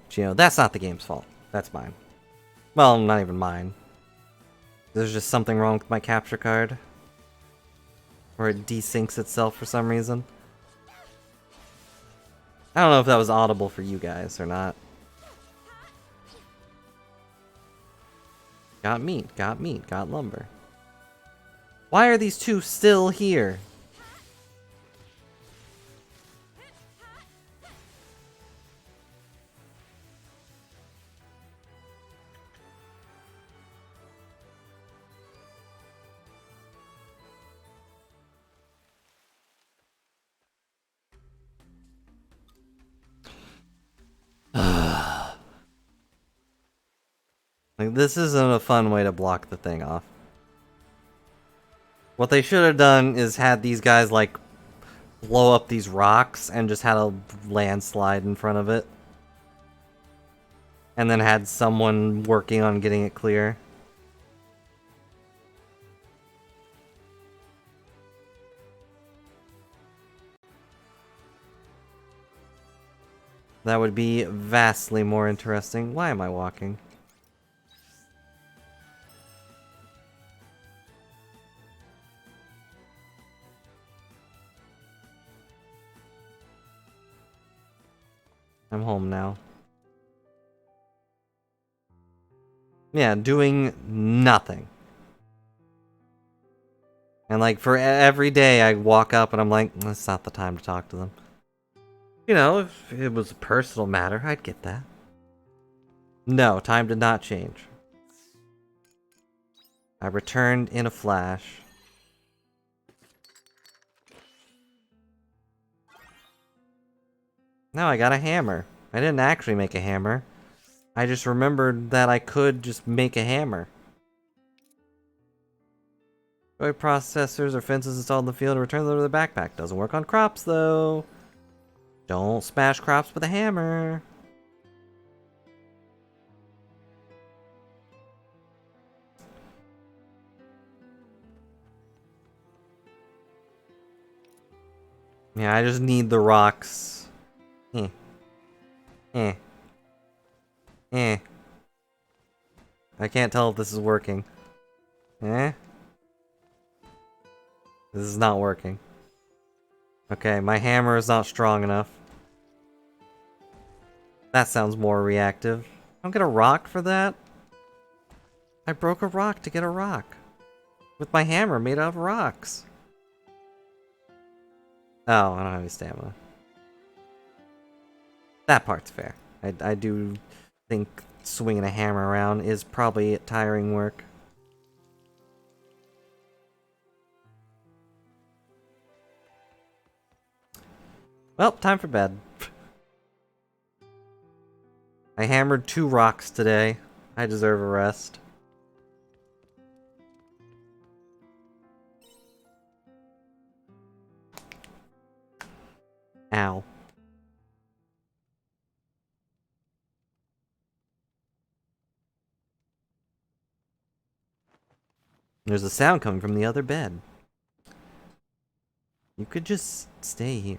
S1: But, you know, that's not the game's fault. That's mine. Well, not even mine. There's just something wrong with my capture card. Or it desyncs itself for some reason. I don't know if that was audible for you guys or not. Got meat, got lumber. Why are these two still here? Like, this isn't a fun way to block the thing off. What they should have done is had these guys, like, blow up these rocks and just had a landslide in front of it. And then had someone working on getting it clear. That would be vastly more interesting. Why am I walking? I'm home now. Yeah, doing nothing. And like for every day I walk up and I'm like, it's not the time to talk to them. You know, if it was a personal matter, I'd get that. No, time did not change. I returned in a flash. Now I got a hammer. I didn't actually make a hammer. I just remembered that I could just make a hammer. Destroy processors or fences installed in the field and return them to the backpack. Doesn't work on crops though. Don't smash crops with a hammer. Yeah, I just need the rocks. Eh. Eh. Eh. I can't tell if this is working. Eh? This is not working. Okay, my hammer is not strong enough. That sounds more reactive. I don't get a rock for that? I broke a rock to get a rock. With my hammer made out of rocks. Oh, I don't have any stamina. That part's fair. I do think swinging a hammer around is probably tiring work. Well, time for bed. I hammered 2 rocks today. I deserve a rest. Ow. There's a sound coming from the other bed. You could just stay here.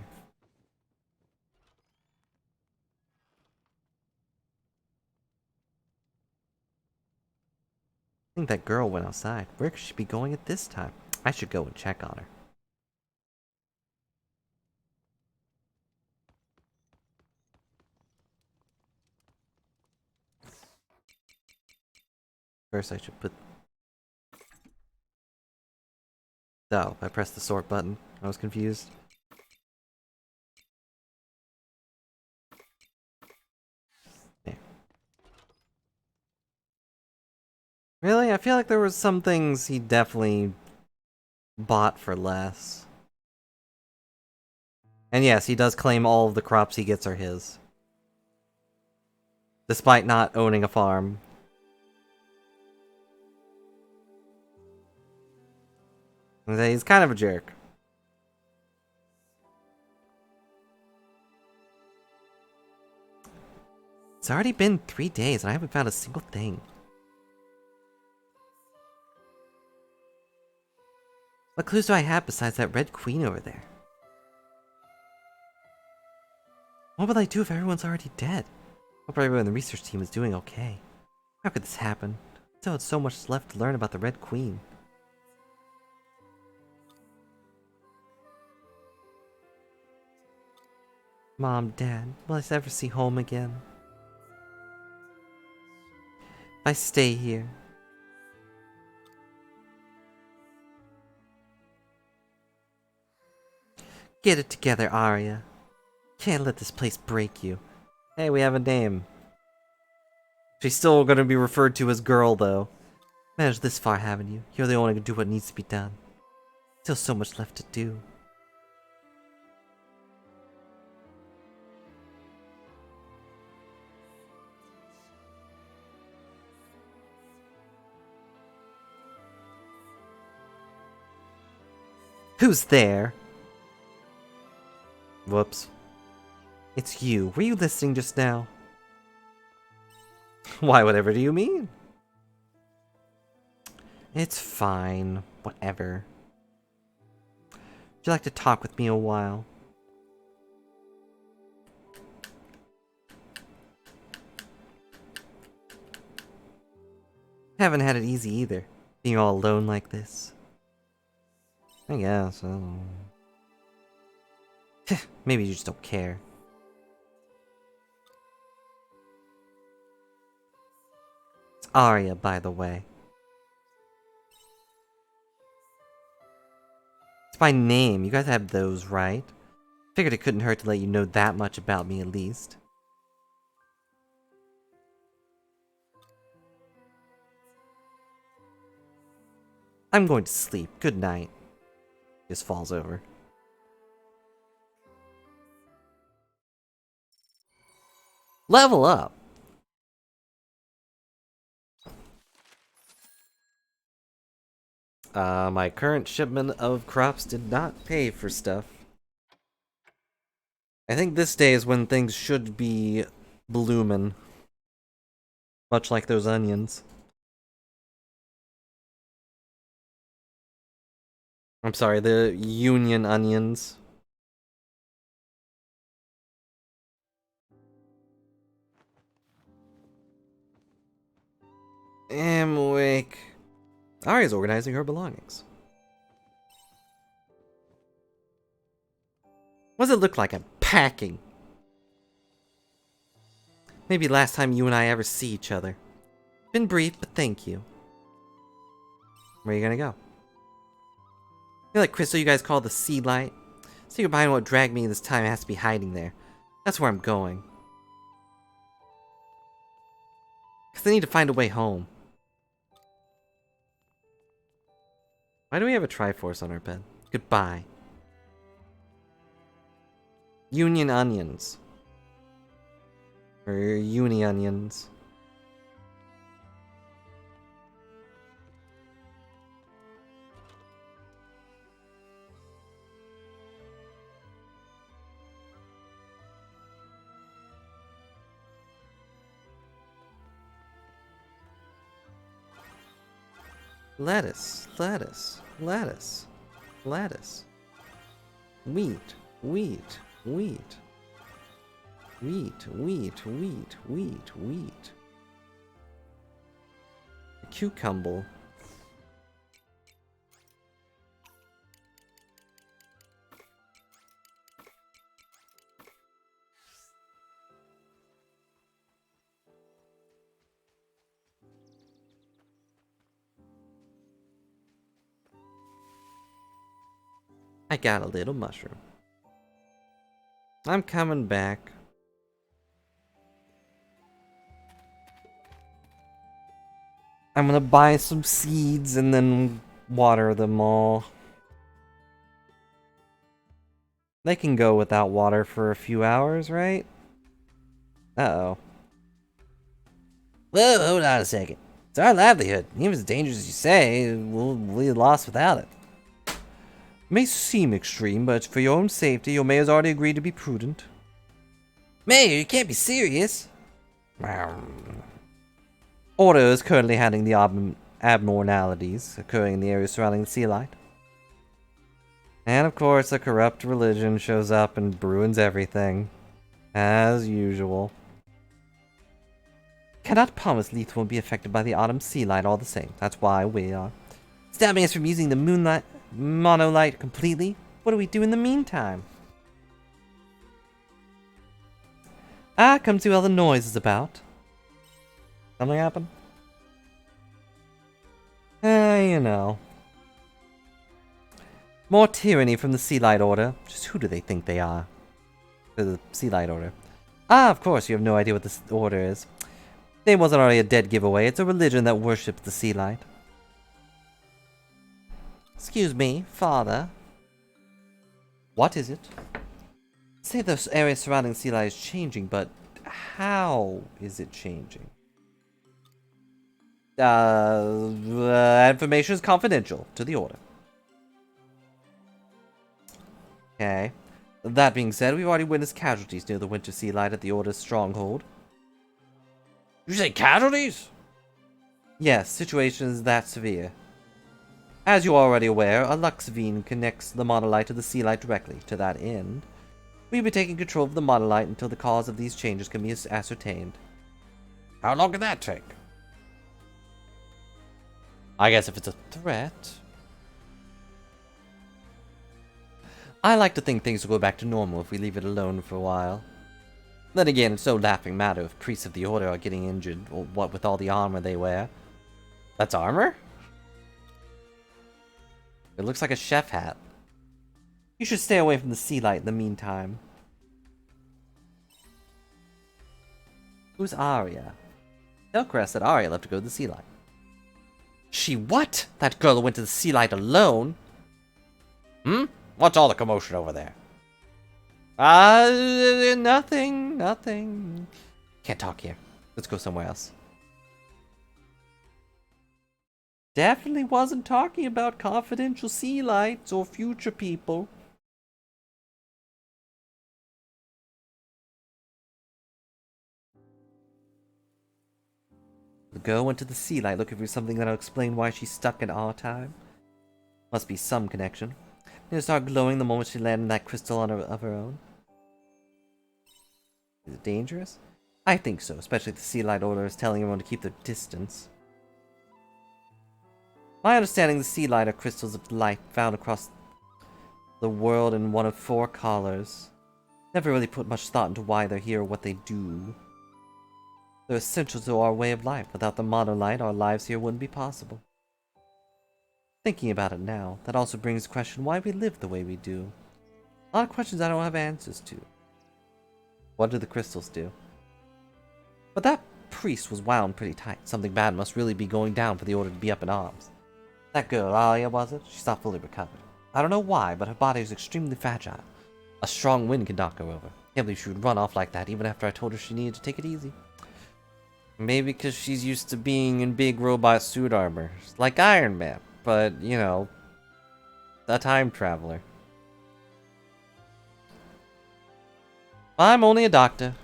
S1: I think that girl went outside. Where could she be going at this time? I should go and check on her. First I should put... Oh, I pressed the sort button. I was confused. There. Really? I feel like there were some things he definitely bought for less. And yes, he does claim all of the crops he gets are his. Despite not owning a farm. He's kind of a jerk. It's already been 3 days and I haven't found a single thing. What clues do I have besides that red queen over there? What will I do if everyone's already dead? Hope everyone in the research team is doing okay. How could this happen? Still had so much left to learn about the Red Queen. Mom, Dad, will I ever see home again? If I stay here... Get it together, Arya. Can't let this place break you. Hey, we have a name. She's still gonna be referred to as girl, though. Managed this far, haven't you? You're the only one who can do what needs to be done. Still so much left to do. Who's there? Whoops. It's you. Were you listening just now? Why, whatever do you mean? It's fine. Whatever. Would you like to talk with me a while? Haven't had it easy either, being all alone like this. I guess, I don't know. Maybe you just don't care. It's Arya, by the way. It's my name. You guys have those, right? Figured it couldn't hurt to let you know that much about me, at least. I'm going to sleep. Good night. Just falls over. Level up! My current shipment of crops did not pay for stuff. I think this day is when things should be bloomin'. Much like those onions. I'm sorry, the Union onions. Am awake. Arya's organizing her belongings. What does it look like I'm packing? Maybe last time you and I ever see each other. Been brief, but thank you. Where are you gonna go? You're like Crystal you guys call the Sea Light. Secret behind what dragged me this time has to be hiding there. That's where I'm going. Because I need to find a way home. Why do we have a Triforce on our bed? Goodbye. Union onions. Or uni onions. Lettuce, lettuce, lettuce, lettuce. Wheat, wheat, wheat. Wheat, wheat, wheat, wheat, wheat. A cucumber. I got a little mushroom. I'm coming back. I'm gonna buy some seeds and then water them all. They can go without water for a few hours, right? Uh-oh.
S3: Whoa, hold on a second. It's our livelihood. Even if it's dangerous as you say, we'll be lost without it.
S1: May seem extreme, but for your own safety, your mayor's already agreed to be prudent.
S3: Mayor, you can't be serious.
S1: Order is currently handling the abnormalities occurring in the area surrounding the sea light. And of course, a corrupt religion shows up and ruins everything. As usual. Cannot promise Leith won't be affected by the autumn sea light all the same. That's why we are
S3: Stopping us from using the moonlight monolight completely?
S1: What do we do in the meantime? Ah, come see what all the noise is about. Something happened? You know. More tyranny from the Sea Light Order. Just who do they think they are? The Sea Light Order. Ah, of course, you have no idea what this order is. They wasn't already a dead giveaway. It's a religion that worships the Sea Light. Excuse me, Father. What is it? Say the area surrounding the Sea Light is changing, but how is it changing? Information is confidential to the Order. Okay. That being said, we've already witnessed casualties near the Winter Sea Light at the Order's stronghold.
S3: Did you say casualties?
S1: Yes, situation is that severe. As you're already aware, a Lux Veen connects the monolite to the Sea Light directly. To that end, we'll be taking control of the monolite until the cause of these changes can be ascertained.
S3: How long can that take?
S1: I guess if it's a threat. I like to think things will go back to normal if we leave it alone for a while. Then again, it's no laughing matter if priests of the Order are getting injured, or what with all the armor they wear. That's armor? It looks like a chef hat. You should stay away from the Sea Light in the meantime. Who's Arya? Hillcrest said Arya left to go to the Sea Light. She what? That girl who went to the Sea Light alone?
S3: What's all the commotion over there?
S1: Nothing. Can't talk here. Let's go somewhere else. Definitely wasn't talking about confidential sea lights or future people. The girl went to the sea light looking for something that'll explain why she's stuck in our time. Must be some connection. It'll start glowing the moment she landed that crystal of her own. Is it dangerous? I think so, especially if the Sea Light Order is telling everyone to keep their distance. My understanding, the Sea Light are crystals of light found across the world in one of 4 colors. Never really put much thought into why they're here or what they do. They're essential to our way of life. Without the monolight, our lives here wouldn't be possible. Thinking about it now, that also brings the question why we live the way we do. A lot of questions I don't have answers to. What do the crystals do? But that priest was wound pretty tight. Something bad must really be going down for the Order to be up in arms. That girl, Alia, was it? She's not fully recovered. I don't know why, but her body is extremely fragile. A strong wind can knock her over. Can't believe she would run off like that, even after I told her she needed to take it easy. Maybe because she's used to being in big robot suit armor. Like Iron Man, but, you know, a time traveler. I'm only a doctor,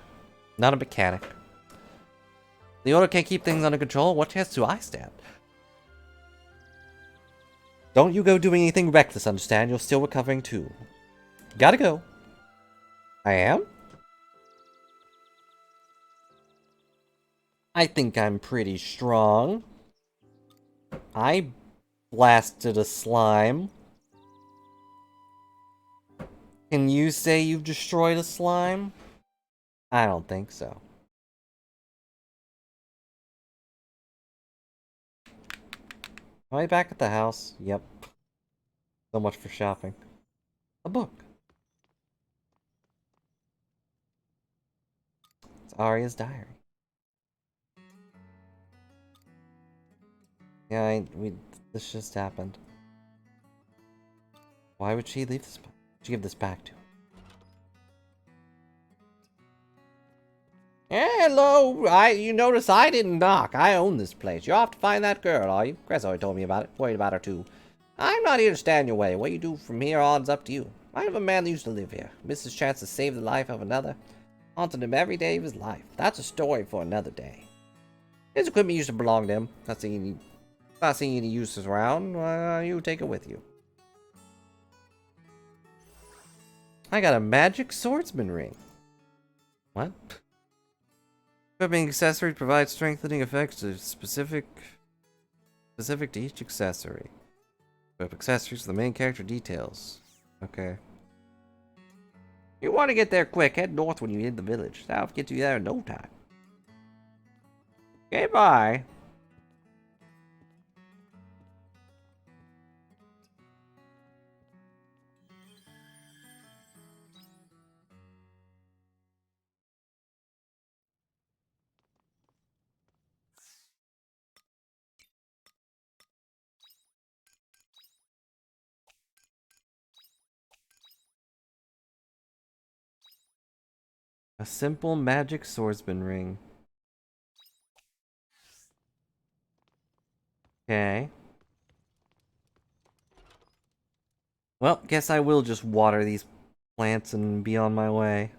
S1: not a mechanic. The Order can't keep things under control. What chance do I stand? Don't you go doing anything reckless, understand? You're still recovering too. Gotta go. I am? I think I'm pretty strong. I blasted a slime. Can you say you've destroyed a slime? I don't think so. Am I back at the house? Yep. So much for shopping. A book. It's Arya's diary. Yeah, this just happened. Why would she leave this? She give this back to him?
S4: Hello, you notice I didn't knock. I own this place. You're off to find that girl, are you? Chris already told me about it. Worried about her too. I'm not here to stand in your way. What you do from here on is up to you. I have a man that used to live here. Missed his chance to save the life of another. Haunted him every day of his life. That's a story for another day. His equipment used to belong to him. Not seeing any uses around. You take it with you.
S1: I got a magic swordsman ring. What? Equipping accessory provides strengthening effects to specific to each accessory. Equip accessories to the main character details. Okay.
S4: You want to get there quick, head north when you hit the village. That'll get you there in no time. Okay, bye.
S1: A simple magic swordsman ring. Okay. Well, guess I will just water these plants and be on my way.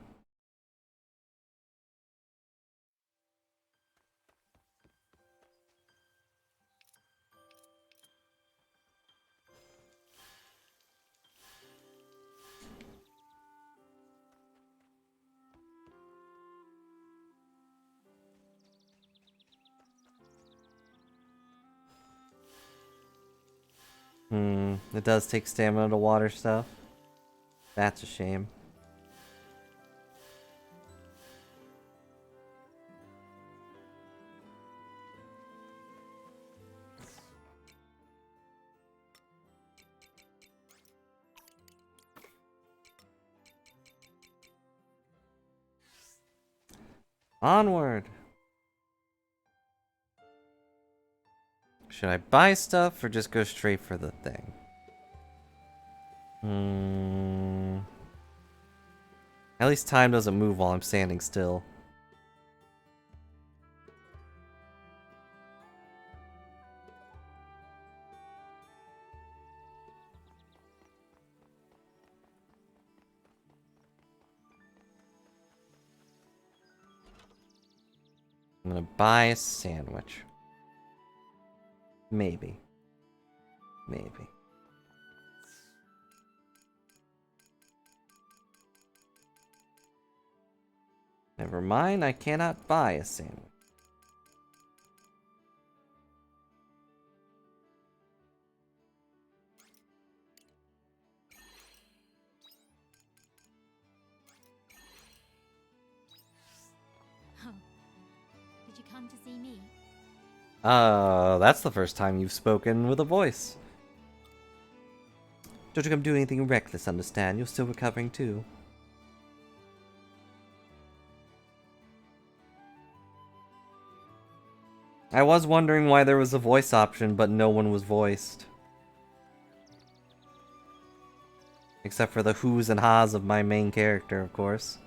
S1: It does take stamina to water stuff. That's a shame. Onward! Should I buy stuff or just go straight for the thing? At least time doesn't move while I'm standing still. I'm gonna buy a sandwich. Maybe. Maybe. Never mind, I cannot buy a sandwich.
S6: Oh. Did you come to see me?
S1: That's the first time you've spoken with a voice. Don't you come do anything reckless, understand? You're still recovering too. I was wondering why there was a voice option, but no one was voiced. Except for the who's and ha's of my main character, of course.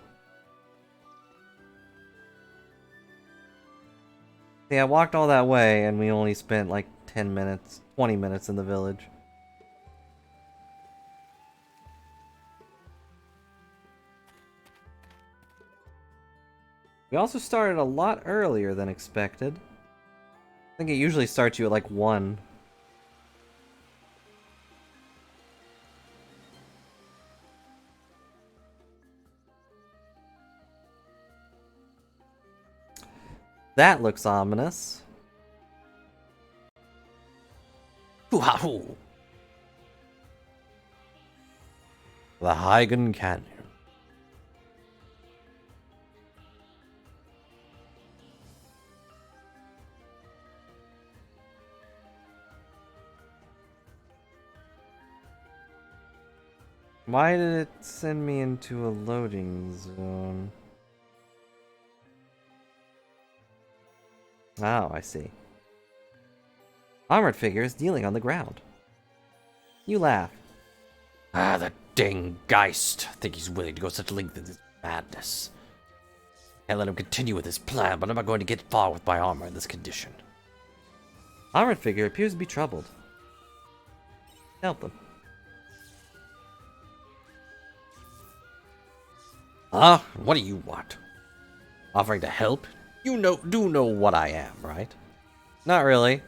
S1: See, I walked all that way, and we only spent like 10 minutes, 20 minutes in the village. We also started a lot earlier than expected. I think it usually starts you at like 1. That looks ominous.
S4: Hoo-ha-hoo.
S1: The Hygen Canyon. Why did it send me into a loading zone? Oh, I see. Armored figure is kneeling on the ground. You laugh.
S4: Ah, that dang Geist. Think he's willing to go such length in this madness. Can't let him continue with his plan, but I'm not going to get far with my armor in this condition.
S1: Armored figure appears to be troubled. Help them.
S4: Huh? What do you want? Offering to help? Do know what I am, right?
S1: Not really.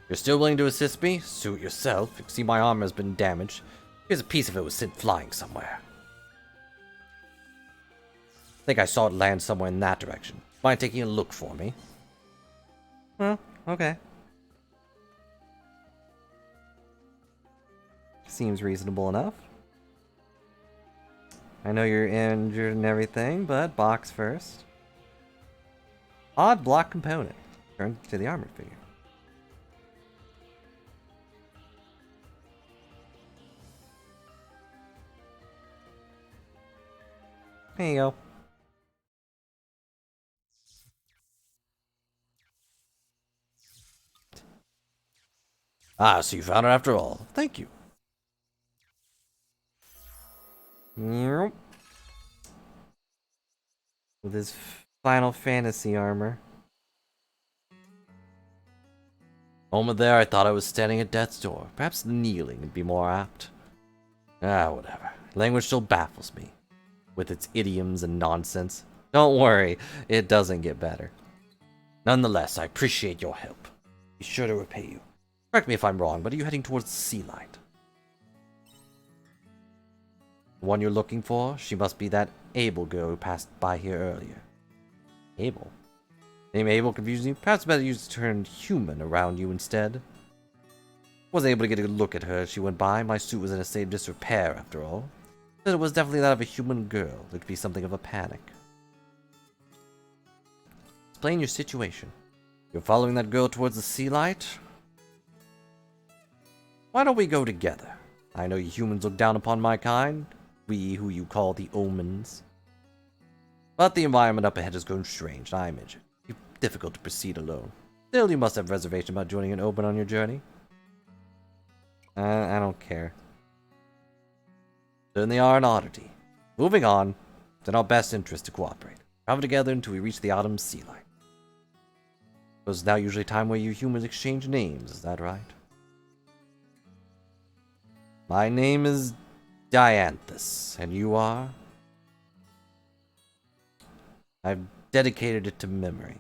S4: You're still willing to assist me? Suit yourself. You can see my armor has been damaged. Here's a piece of it was sent flying somewhere. Think I saw it land somewhere in that direction. Mind taking a look for me?
S1: Well, okay. Seems reasonable enough. I know you're injured and everything, but box first. Odd block component. Turn to the armored figure. There you go.
S4: Ah, so you found it after all. Thank you.
S1: Yep. With his Final Fantasy armor.
S4: Moment there, I thought I was standing at death's door. Perhaps kneeling would be more apt. Ah, whatever. Language still baffles me, with its idioms and nonsense.
S1: Don't worry, it doesn't get better.
S4: Nonetheless, I appreciate your help. Be sure to repay you. Correct me if I'm wrong, but are you heading towards the sea light? The one you're looking for? She must be that Abel girl who passed by here earlier.
S1: Abel.
S4: Name Abel confusing you? Perhaps better use the term human around you instead. Wasn't able to get a good look at her as she went by. My suit was in a state of disrepair after all. But it was definitely that of a human girl. There could be something of a panic. Explain your situation. You're following that girl towards the sea light? Why don't we go together? I know you humans look down upon my kind. We who you call the omens. But the environment up ahead has grown strange, and I'm injured. It's difficult to proceed alone. Still, you must have reservation about joining an omen on your journey.
S1: I don't care.
S4: Certainly are an oddity. Moving on, it's in our best interest to cooperate. Travel together until we reach the autumn sea light. It's now usually a time where you humans exchange names, is that right? My name is Dianthus, and you are? I've dedicated it to memory.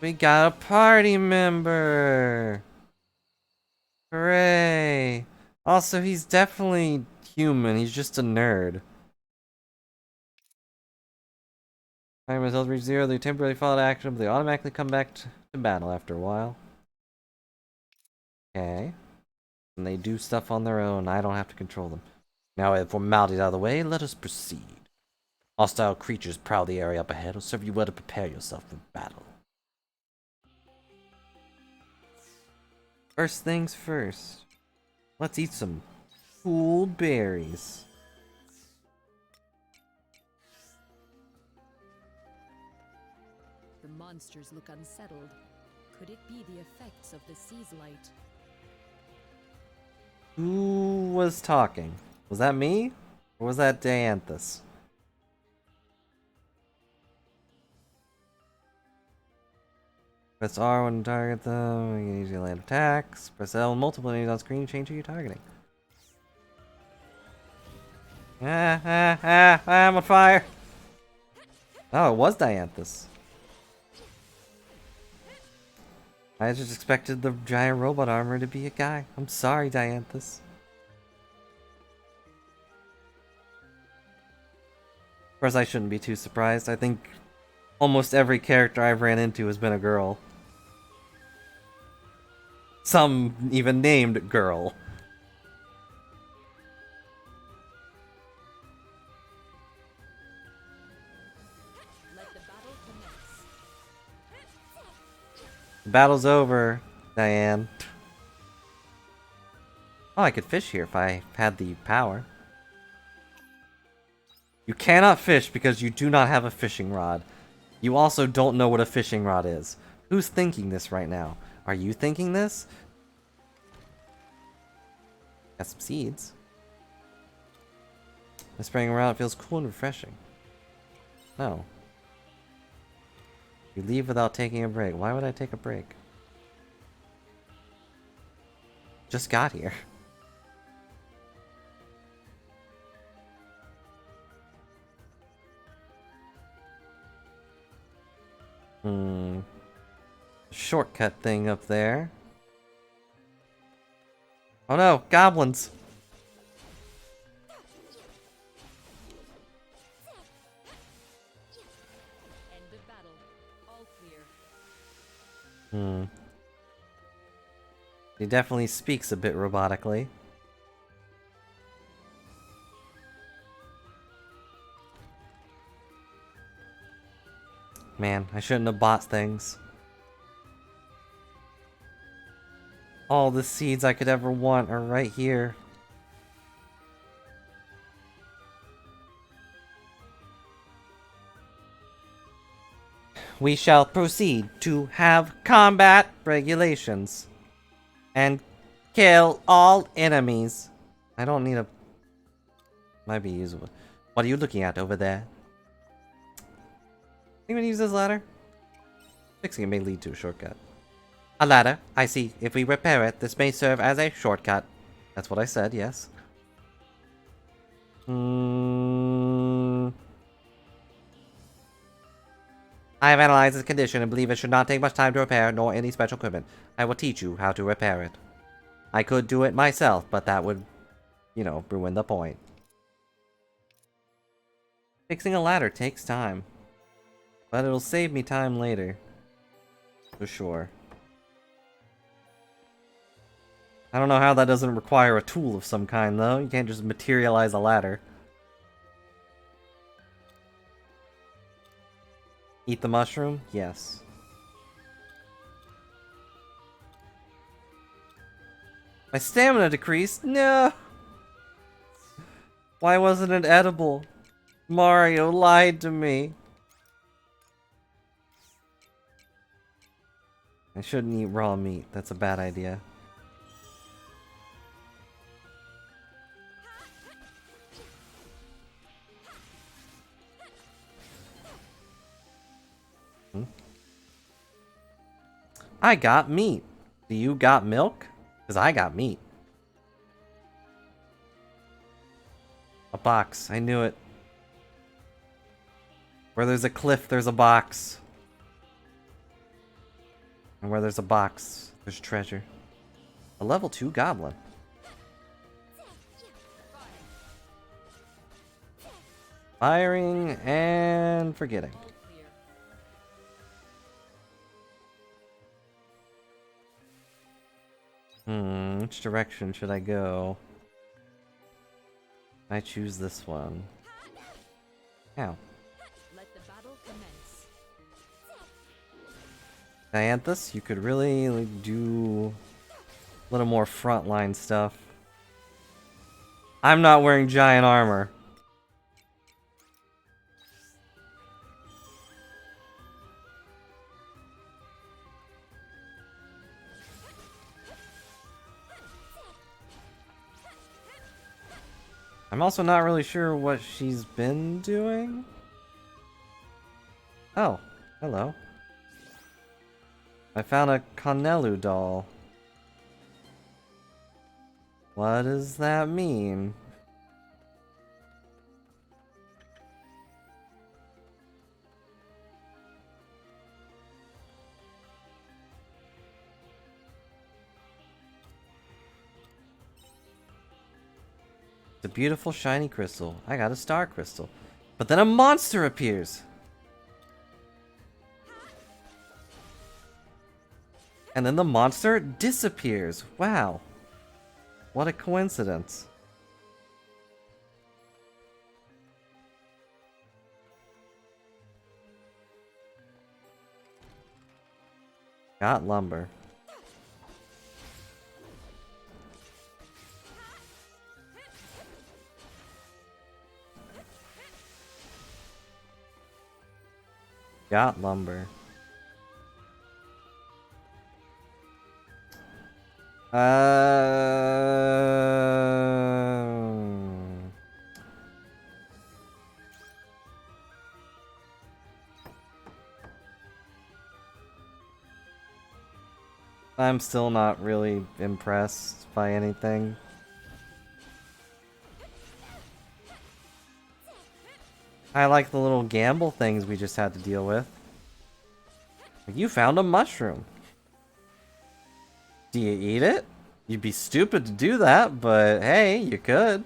S1: We got a party member! Hooray! Also, he's definitely human, he's just a nerd. Time until reach 0, they temporarily fall out of action, but they automatically come back to battle after a while. Okay. And they do stuff on their own, I don't have to control them.
S4: Now with formalities out of the way, let us proceed. Hostile creatures prowl the area up ahead will serve you well to prepare yourself for battle.
S1: First things first. Let's eat some cool berries.
S7: The monsters look unsettled. Could it be the effects of the sea's light?
S1: Who was talking? Was that me? Or was that Dianthus? Press R when to target them. You can easily land attacks. Press L multiple enemies on screen to change who you're targeting. I'm on fire! Oh, it was Dianthus. I just expected the giant robot armor to be a guy. I'm sorry, Dianthus. Of course, I shouldn't be too surprised. I think almost every character I've ran into has been a girl. Some even named girl.
S7: Let the battle commence.
S1: The battle's over, Diane.
S3: Oh, I could fish here if I had the power. You cannot fish because you do not have a fishing rod. You also don't know what a fishing rod is. Who's thinking this right now? Are you thinking this? Got some seeds. The spraying around feels cool and refreshing. No. You leave without taking a break. Why would I take a break? Just got here. Shortcut thing up there. Oh no, goblins!
S7: End of battle. All clear.
S3: He definitely speaks a bit robotically. Man, I shouldn't have bought things. All the seeds I could ever want are right here. We shall proceed to have combat regulations. And kill all enemies. I don't need a... Might be usable. What are you looking at over there? Anyone use this ladder? Fixing it may lead to a shortcut. A ladder? I see. If we repair it, this may serve as a shortcut. That's what I said, yes. I have analyzed its condition and believe it should not take much time to repair, nor any special equipment. I will teach you how to repair it. I could do it myself, but that would, you know, ruin the point. Fixing a ladder takes time. But it'll save me time later. For sure. I don't know how that doesn't require a tool of some kind, though. You can't just materialize a ladder. Eat the mushroom? Yes. My stamina decreased? No! Why wasn't it edible? Mario lied to me. I shouldn't eat raw meat. That's a bad idea. I got meat. Do you got milk? Because I got meat. A box. I knew it. Where there's a cliff, there's a box. And where there's a box, there's treasure. A level 2 goblin. Firing and forgetting. Which direction should I go? I choose this one. Ow.
S7: Let the battle commence.
S3: Dianthus, you could really like, do a little more frontline stuff. I'm not wearing giant armor. I'm also not really sure what she's been doing. Oh, hello. I found a Connellu doll. What does that mean? It's a beautiful shiny crystal. I got a star crystal. But then a monster appears. And then the monster disappears. Wow. What a coincidence. Got lumber.
S1: Got lumber. I'm still not really impressed by anything. I like the little gamble things we just had to deal with. You found a mushroom. Do you eat it? You'd be stupid to do that, but hey, you could.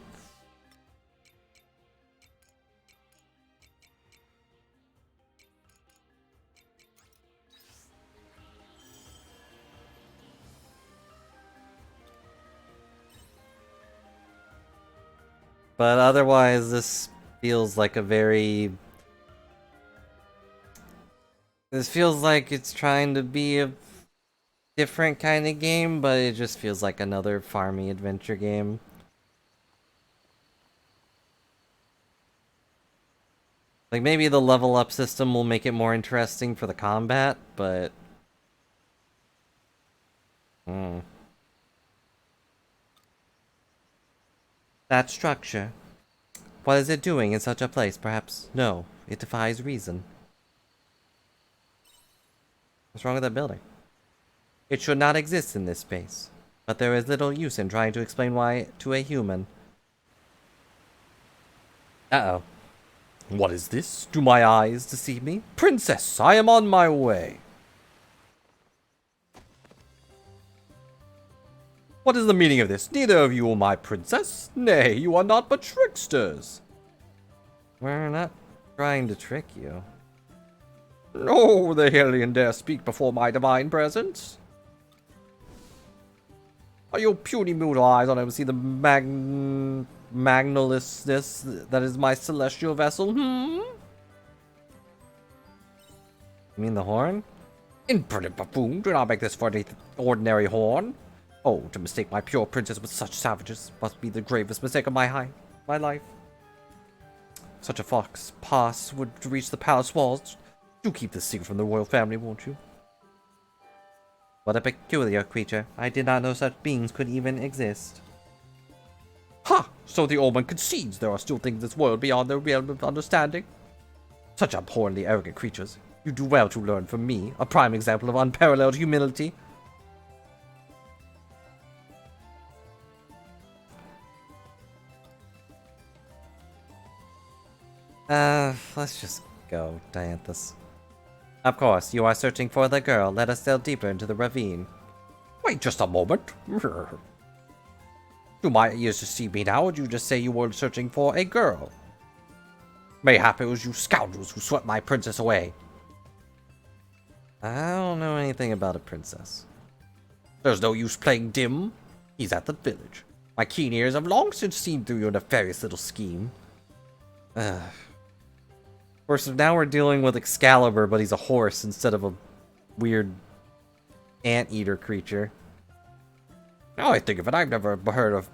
S1: But otherwise, this feels like a very... This feels like it's trying to be a different kind of game, but it just feels like another farmy adventure game. Like, maybe the level up system will make it more interesting for the combat, but... That structure. What is it doing in such a place? Perhaps, no, it defies reason. What's wrong with that building? It should not exist in this space, but there is little use in trying to explain why to a human. Uh-oh. What is this? Do my eyes deceive me? Princess, I am on my way. What is the meaning of this? Neither of you are my princess. Nay, you are not but tricksters. We're not trying to trick you. No, the alien dare speak before my divine presence. Are your puny mood eyes unable to see the magnilousness that is my celestial vessel? You mean the horn? Imprudent buffoon, do not make this for an ordinary horn. Oh, to mistake my pure princess with such savages must be the gravest mistake of my life. Such a fox pass would reach the palace walls. Do keep this secret from the royal family, won't you? What a peculiar creature. I did not know such beings could even exist. Ha! So the old one concedes there are still things in this world beyond their realm of understanding. Such abhorrently arrogant creatures. You do well to learn from me, a prime example of unparalleled humility. Let's just go, Dianthus. Of course, you are searching for the girl. Let us delve deeper into the ravine. Wait just a moment. Do my ears deceive me now? Would you just say you were searching for a girl? Mayhap it was you scoundrels who swept my princess away. I don't know anything about a princess. There's no use playing dim. He's at the village. My keen ears have long since seen through your nefarious little scheme. Of course, now we're dealing with Excalibur, but he's a horse instead of a weird anteater creature. Now I think of it, I've never heard of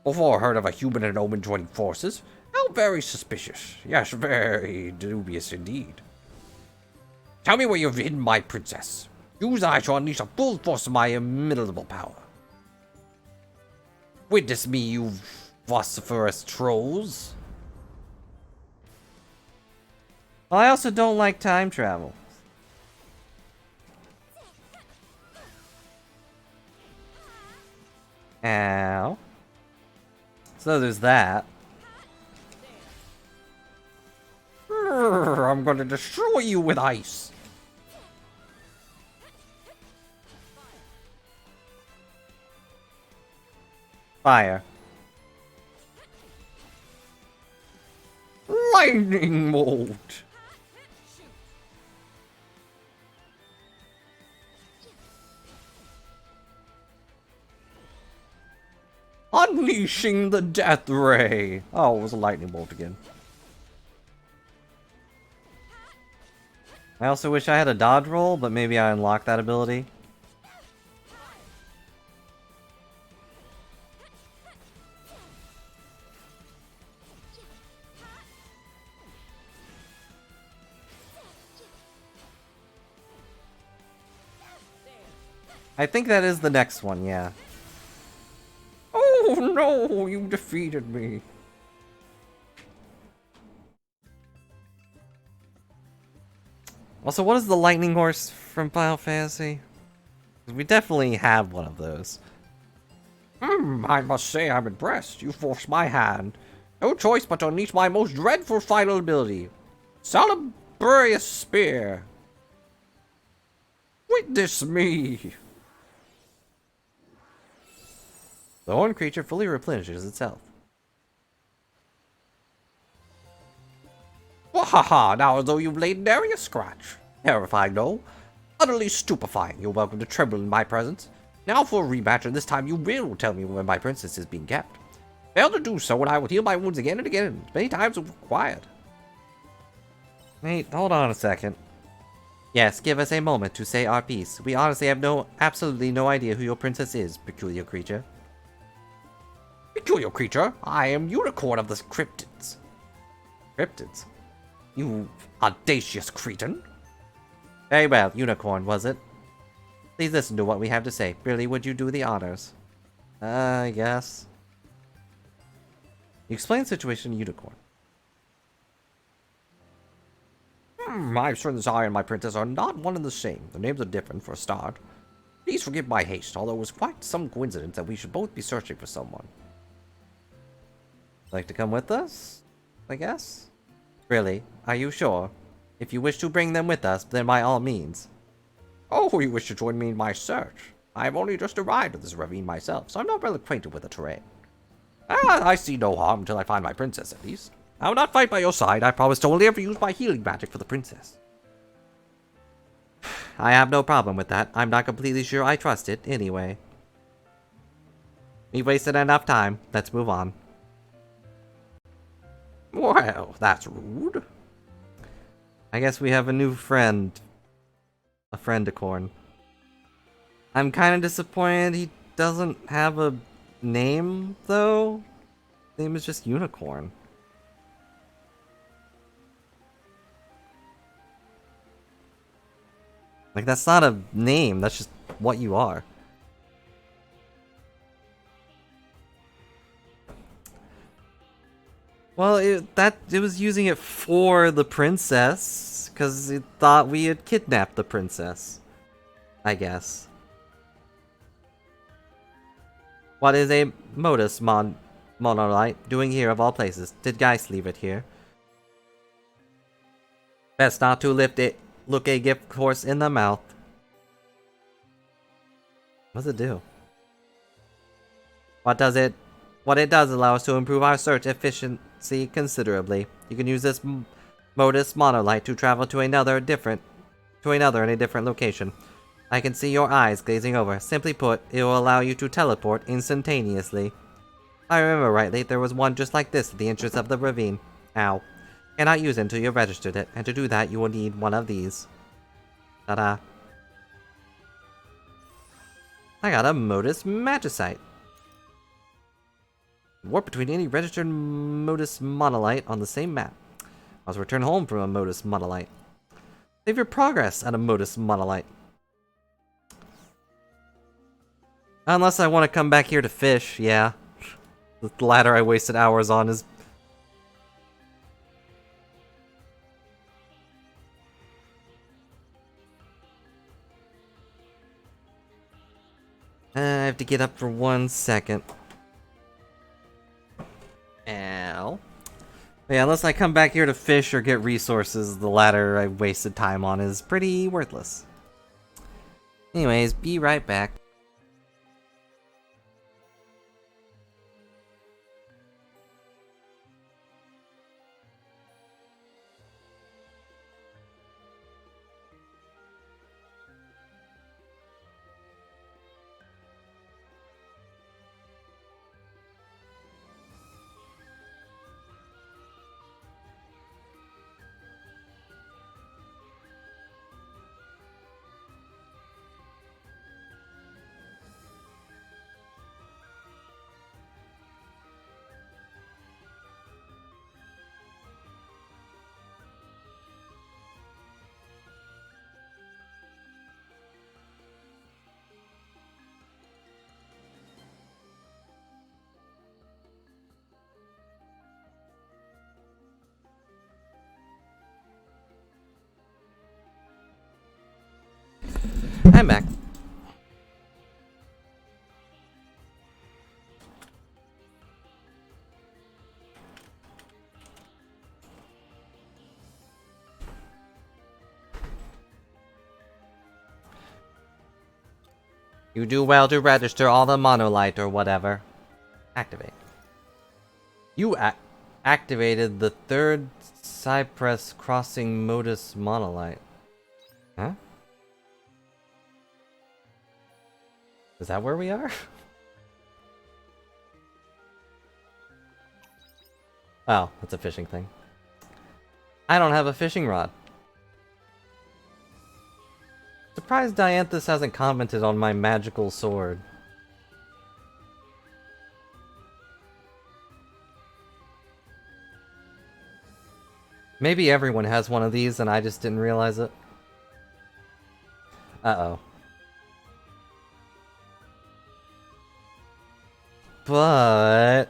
S1: a human and an omen joining forces. How very suspicious. Yes, very dubious indeed. Tell me where you've hidden my princess. Use I shall unleash a full force of my inimitable power. Witness me, you vociferous trolls. Well, I also don't like time travel. Ow. So there's that. I'm going to destroy you with ice. Fire. Lightning bolt. Unleashing the death ray. Oh, it was a lightning bolt again. I also wish I had a dodge roll, but maybe I unlocked that ability.
S3: I think that is the next one, yeah.
S4: Oh no, you defeated me.
S3: Also, what is the lightning horse from Final Fantasy? 'Cause we definitely have one of those.
S4: I must say I'm impressed. You forced my hand. No choice but to unleash my most dreadful final ability. Salubrious Spear. Witness me.
S3: The horned creature fully replenishes itself.
S4: Wahaha, now as though you've laid nary a scratch. Terrifying, no? Utterly stupefying. You're welcome to tremble in my presence. Now for a rematch, and this time you will tell me where my princess is being kept. Fail to do so, and I will heal my wounds again and again, as many times as required.
S3: Wait, hold on a second. Yes, give us a moment to say our piece. We honestly have absolutely no idea who your princess is, peculiar creature.
S4: Peculiar creature, I am Unicorn of the Cryptids.
S3: Cryptids?
S4: You audacious cretin.
S3: Very well, Unicorn, was it? Please listen to what we have to say. Really, would you do the honors? I guess. You explain the situation, Unicorn.
S4: I'm certain this I and my princess are not one and the same. The names are different, for a start. Please forgive my haste, although it was quite some coincidence that we should both be searching for someone.
S3: Like to come with us? I guess? Really? Are you sure? If you wish to bring them with us, then by all means.
S4: Oh, you wish to join me in my search? I have only just arrived at this ravine myself, so I'm not well acquainted with the terrain. I see no harm until I find my princess, at least. I will not fight by your side. I promise to only ever use my healing magic for the princess.
S3: I have no problem with that. I'm not completely sure I trust it, anyway. We've wasted enough time. Let's move on.
S4: Well, that's rude.
S3: I guess we have a new friend. A friend-acorn. I'm kind of disappointed he doesn't have a name, though. His name is just Unicorn. Like, that's not a name, that's just what you are. Well, it was using it for the princess, because it thought we had kidnapped the princess. I guess. What is a modus monolite doing here of all places? Did Geist leave it here? Best not to look a gift horse in the mouth. What does it do? What it does allow us to improve our search efficiency considerably. You can use this modus monolite to travel to another in a different location. I can see your eyes glazing over. Simply put, it will allow you to teleport instantaneously. If I remember rightly, there was one just like this at the entrance of the ravine. Ow. Cannot use it until you've registered it, and to do that, you will need one of these. Ta-da. I got a modus magicite. Warp between any registered modus monolite on the same map. Must return home from a modus monolite. Save your progress at a modus monolite. Unless I want to come back here to fish, yeah. The ladder I wasted hours on is... I have to get up for 1 second. Ow. Yeah, unless I come back here to fish or get resources, the ladder I wasted time on is pretty worthless. Anyways, be right back. I'm back. You do well to register all the monolite or whatever. Activate. You activated the third Cypress Crossing Modus monolite. Huh? Is that where we are? Oh, that's a fishing thing. I don't have a fishing rod. Surprised Dianthus hasn't commented on my magical sword. Maybe everyone has one of these and I just didn't realize it. Uh-oh. But...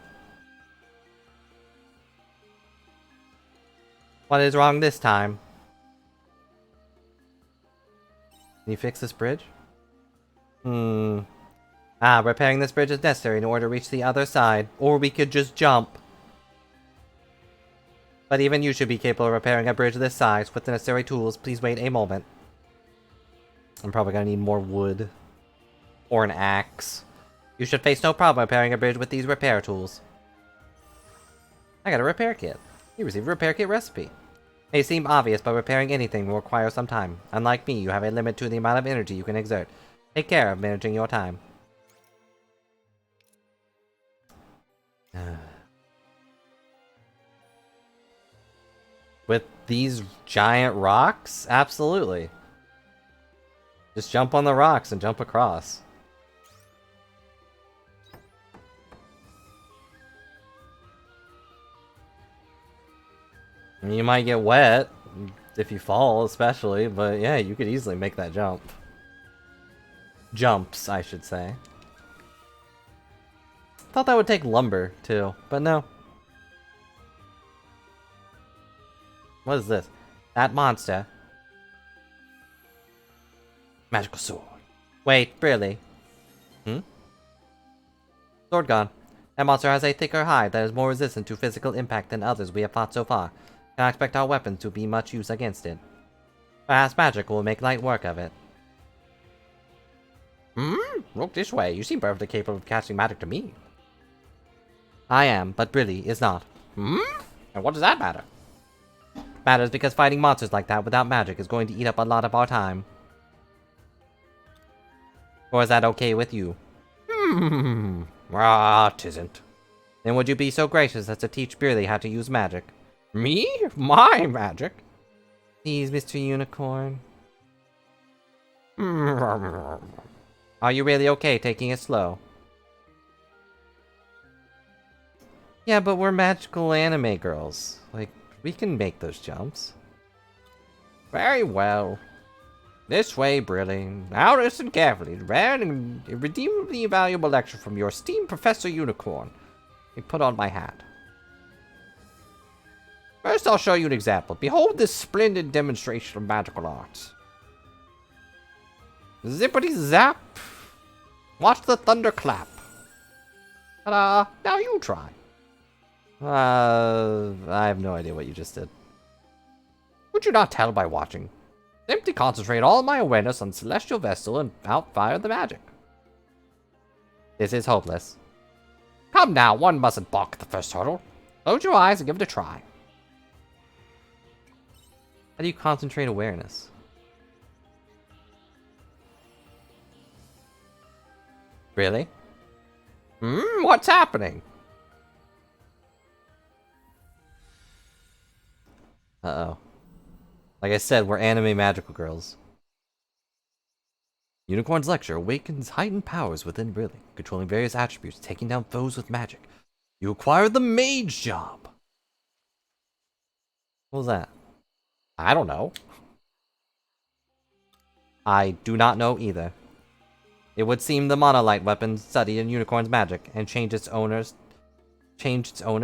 S3: what is wrong this time? Can you fix this bridge? Repairing this bridge is necessary in order to reach the other side. Or we could just jump. But even you should be capable of repairing a bridge this size with the necessary tools. Please wait a moment. I'm probably gonna need more wood. Or an axe. You should face no problem repairing a bridge with these repair tools. I got a repair kit. You received a repair kit recipe. May seem obvious, but repairing anything will require some time. Unlike me, you have a limit to the amount of energy you can exert. Take care of managing your time. With these giant rocks? Absolutely. Just jump on the rocks and jump across. I mean, you might get wet if you fall, especially, but yeah, you could easily make that jump. Jumps, I should say. Thought that would take lumber, too, but no. What is this? That monster. Magical sword. Wait, really? Sword gone. That monster has a thicker hide that is more resistant to physical impact than others we have fought so far. Cannot expect our weapons to be much use against it. Perhaps magic will make light work of it. Look this way. You seem perfectly capable of casting magic to me. I am, but Brilly is not. And what does that matter? Matters because fighting monsters like that without magic is going to eat up a lot of our time. Or is that okay with you? Tisn't. Then would you be so gracious as to teach Brilly how to use magic? Me? My magic? Please, Mr. Unicorn. Are you really okay taking it slow? Yeah, but we're magical anime girls. Like, we can make those jumps. Very well. This way, Brilly. Now listen carefully. Read and irredeemably valuable lecture from your esteemed Professor Unicorn. I put on my hat. First, I'll show you an example. Behold this splendid demonstration of magical arts. Zippity zap. Watch the thunder clap. Ta-da! Now you try. I have no idea what you just did. Would you not tell by watching? Simply concentrate all my awareness on Celestial Vessel and outfire the magic. This is hopeless. Come now, one mustn't balk at the first hurdle. Close your eyes and give it a try. How do you concentrate awareness? Really? What's happening? Uh-oh. Like I said, we're anime magical girls. Unicorn's lecture awakens heightened powers within Brilly, controlling various attributes, taking down foes with magic. You acquire the mage job. What was that? I don't know. I do not know either. It would seem the monolite weapon studied in Unicorn's magic and changed its owner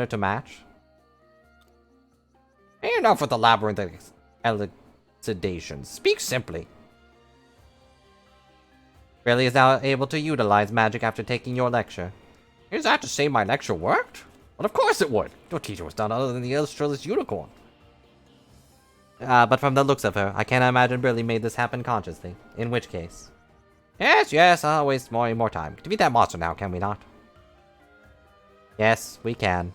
S3: to match. Enough with the labyrinth elucidations. Speak simply. Briley is now able to utilize magic after taking your lecture.
S4: Is that to say my lecture worked? Well, of course it would. Your teacher was none other than the illustrious unicorn.
S3: But from the looks of her, I can't imagine Briley made this happen consciously. In which case...
S4: Yes, I'll waste more time. Defeat that monster now, can we not?
S3: Yes, we can.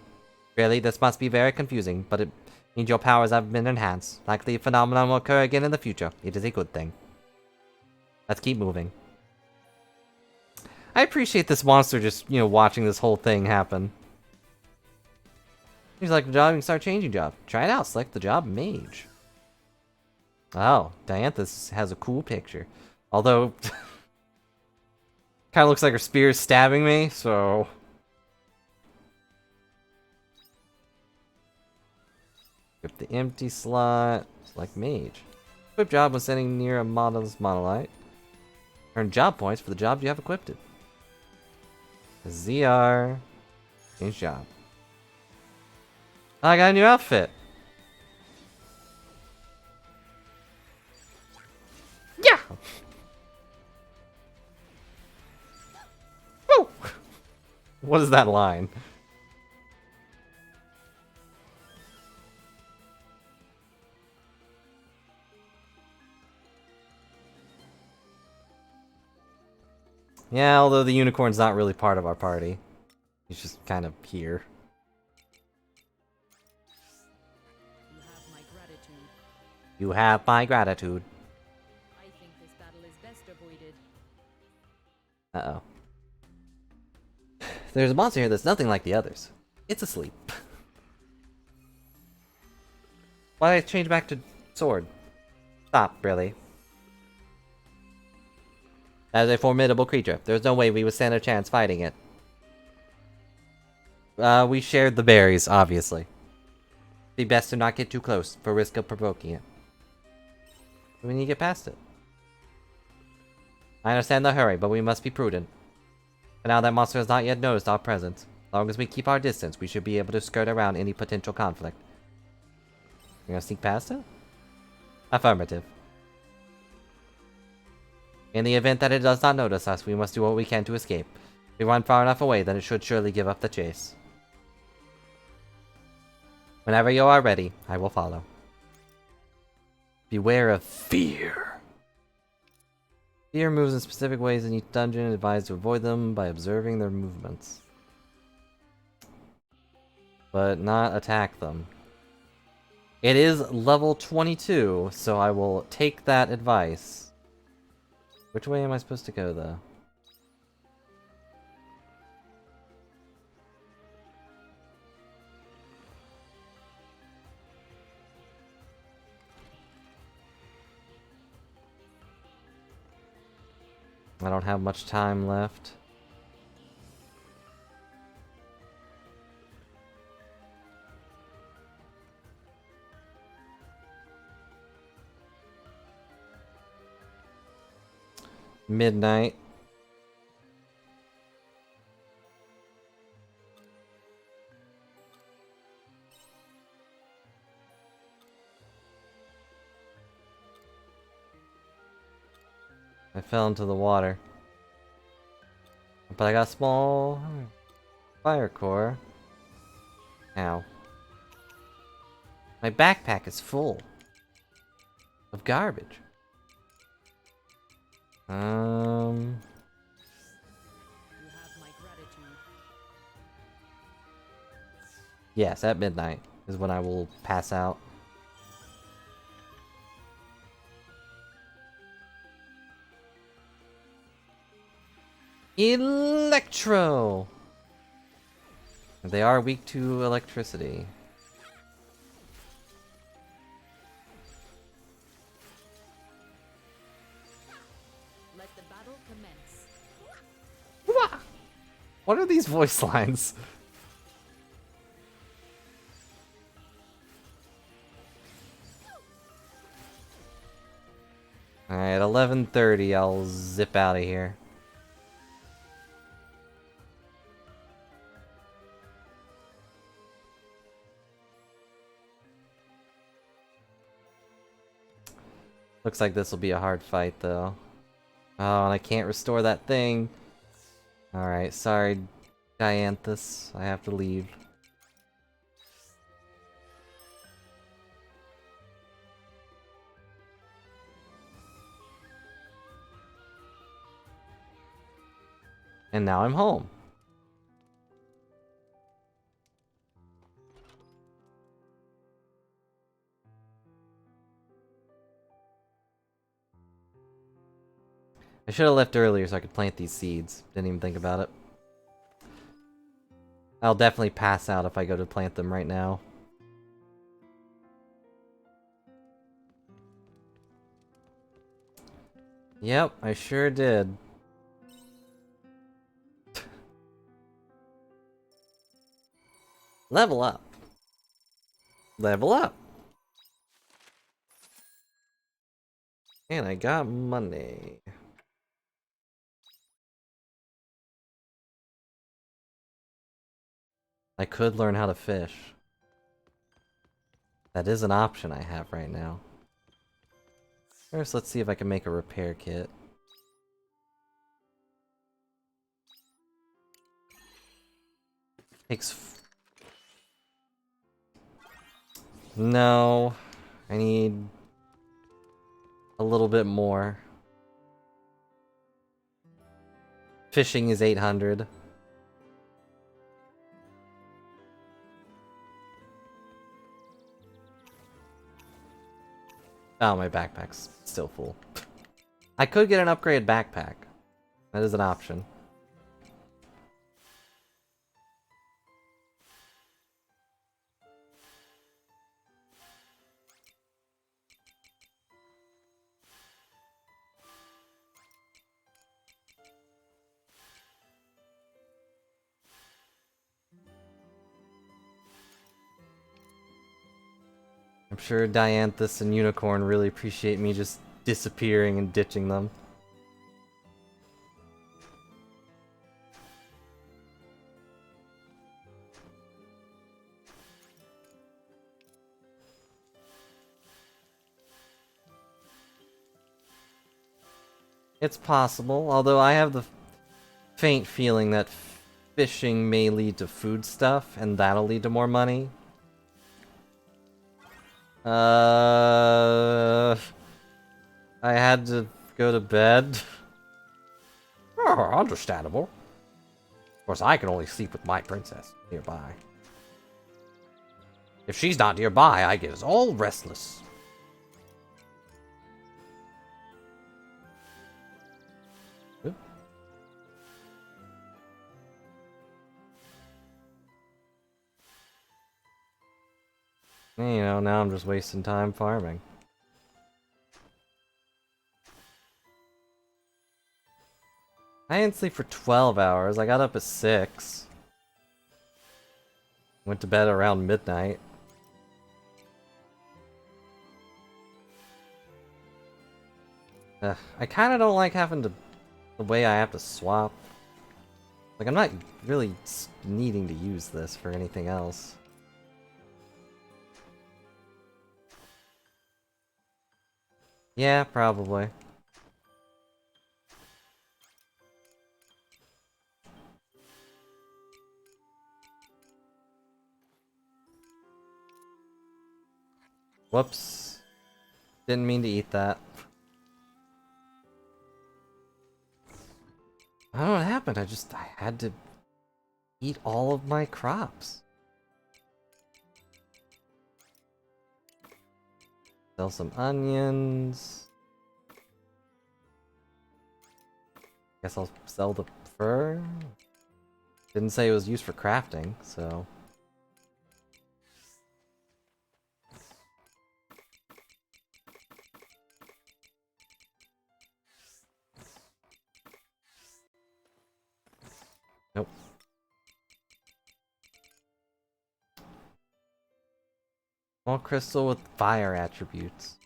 S3: Really, this must be very confusing, but it means your powers have been enhanced. Likely a phenomenon will occur again in the future. It is a good thing. Let's keep moving. I appreciate this monster just, watching this whole thing happen. He's like, the job, you can start changing job. Try it out, select the job mage. Oh, Dianthus has a cool picture. Although, kind of looks like her spear is stabbing me, so... Equip the empty slot. Select mage. Equip job when standing near a modelless monolite. Earn job points for the job you have equipped it. ZR. Change job. Oh, I got a new outfit. Yeah! Woo! What is that line? Yeah, although the unicorn's not really part of our party. He's just kind of here.
S7: You have my gratitude.
S3: You have my gratitude.
S7: I think this battle is best avoided.
S3: Uh-oh. There's a monster here that's nothing like the others. It's asleep. Why did I change back to sword? Stop, really. That is a formidable creature. There's no way we would stand a chance fighting it. We shared the berries, obviously. Be best to not get too close, for risk of provoking it. We need to get past it. I understand the hurry, but we must be prudent. For now, that monster has not yet noticed our presence. As long as we keep our distance, we should be able to skirt around any potential conflict. We're gonna sneak past it? Affirmative. In the event that it does not notice us, we must do what we can to escape. If we run far enough away, then it should surely give up the chase. Whenever you are ready, I will follow. Beware of fear. Fear moves in specific ways in each dungeon, and advised to avoid them by observing their movements. But not attack them. It is level 22, so I will take that advice. Which way am I supposed to go, though? I don't have much time left. Midnight. I fell into the water. But I got a small fire core. Ow. My backpack is full of garbage.
S7: You have my gratitude.
S3: Yes, at midnight is when I will pass out. Electro! They are weak to electricity.
S7: Let the battle commence.
S3: What are these voice lines? Alright, 11:30, I'll zip out of here. Looks like this will be a hard fight, though.
S1: Oh, and I can't restore that thing. Alright, sorry, Dianthus. I have to leave. And now I'm home. I should have left earlier so I could plant these seeds. Didn't even think about it. I'll definitely pass out if I go to plant them right now. Yep, I sure did. Level up. Level up. And I got money. I could learn how to fish. That is an option I have right now. First, let's see if I can make a repair kit. No. I need a little bit more. Fishing is 800. Oh, my backpack's still full. I could get an upgraded backpack. That is an option. I'm sure Dianthus and Unicorn really appreciate me just disappearing and ditching them. It's possible, although I have the faint feeling that fishing may lead to food stuff, and that'll lead to more money. I had to go to bed.
S4: Oh, understandable. Of course, I can only sleep with my princess nearby. If she's not nearby, I get all restless. Oop.
S1: You know, now I'm just wasting time farming. I didn't sleep for 12 hours. I got up at 6. Went to bed around midnight. I kind of don't like having to... the way I have to swap. Like, I'm not really needing to use this for anything else. Yeah, probably. Whoops. Didn't mean to eat that. I don't know what happened. I had to eat all of my crops. Sell some onions. Guess I'll sell the fur. Didn't say it was used for crafting, so... Nope. Small crystal with fire attributes.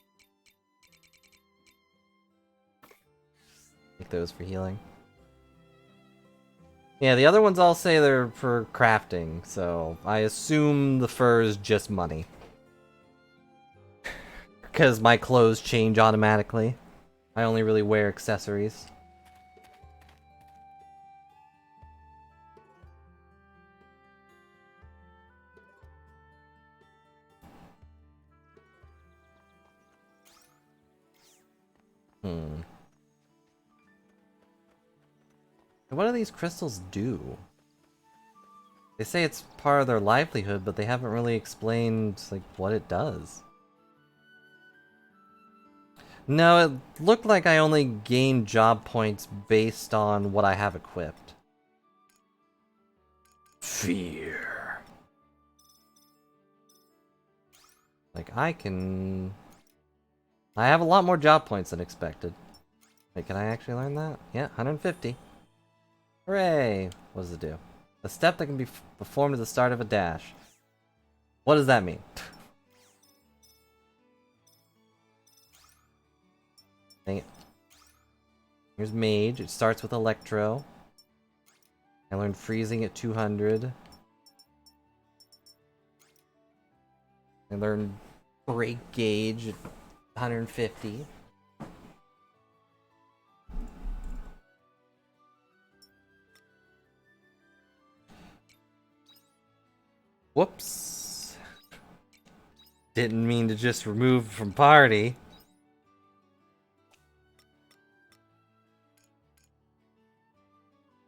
S1: Take those for healing. Yeah, the other ones all say they're for crafting, so I assume the fur is just money. Because my clothes change automatically. I only really wear accessories. Hmm. What do these crystals do? They say it's part of their livelihood, but they haven't really explained like what it does. No, it looked like I only gain job points based on what I have equipped. Fear. Like I have a lot more job points than expected. Wait, can I actually learn that? Yeah, 150. Hooray! What does it do? A step that can be performed at the start of a dash. What does that mean? Dang it. Here's Mage. It starts with Electro. I learned Freezing at 200. I learned Break Gauge at 150. Whoops. Didn't mean to just remove from party.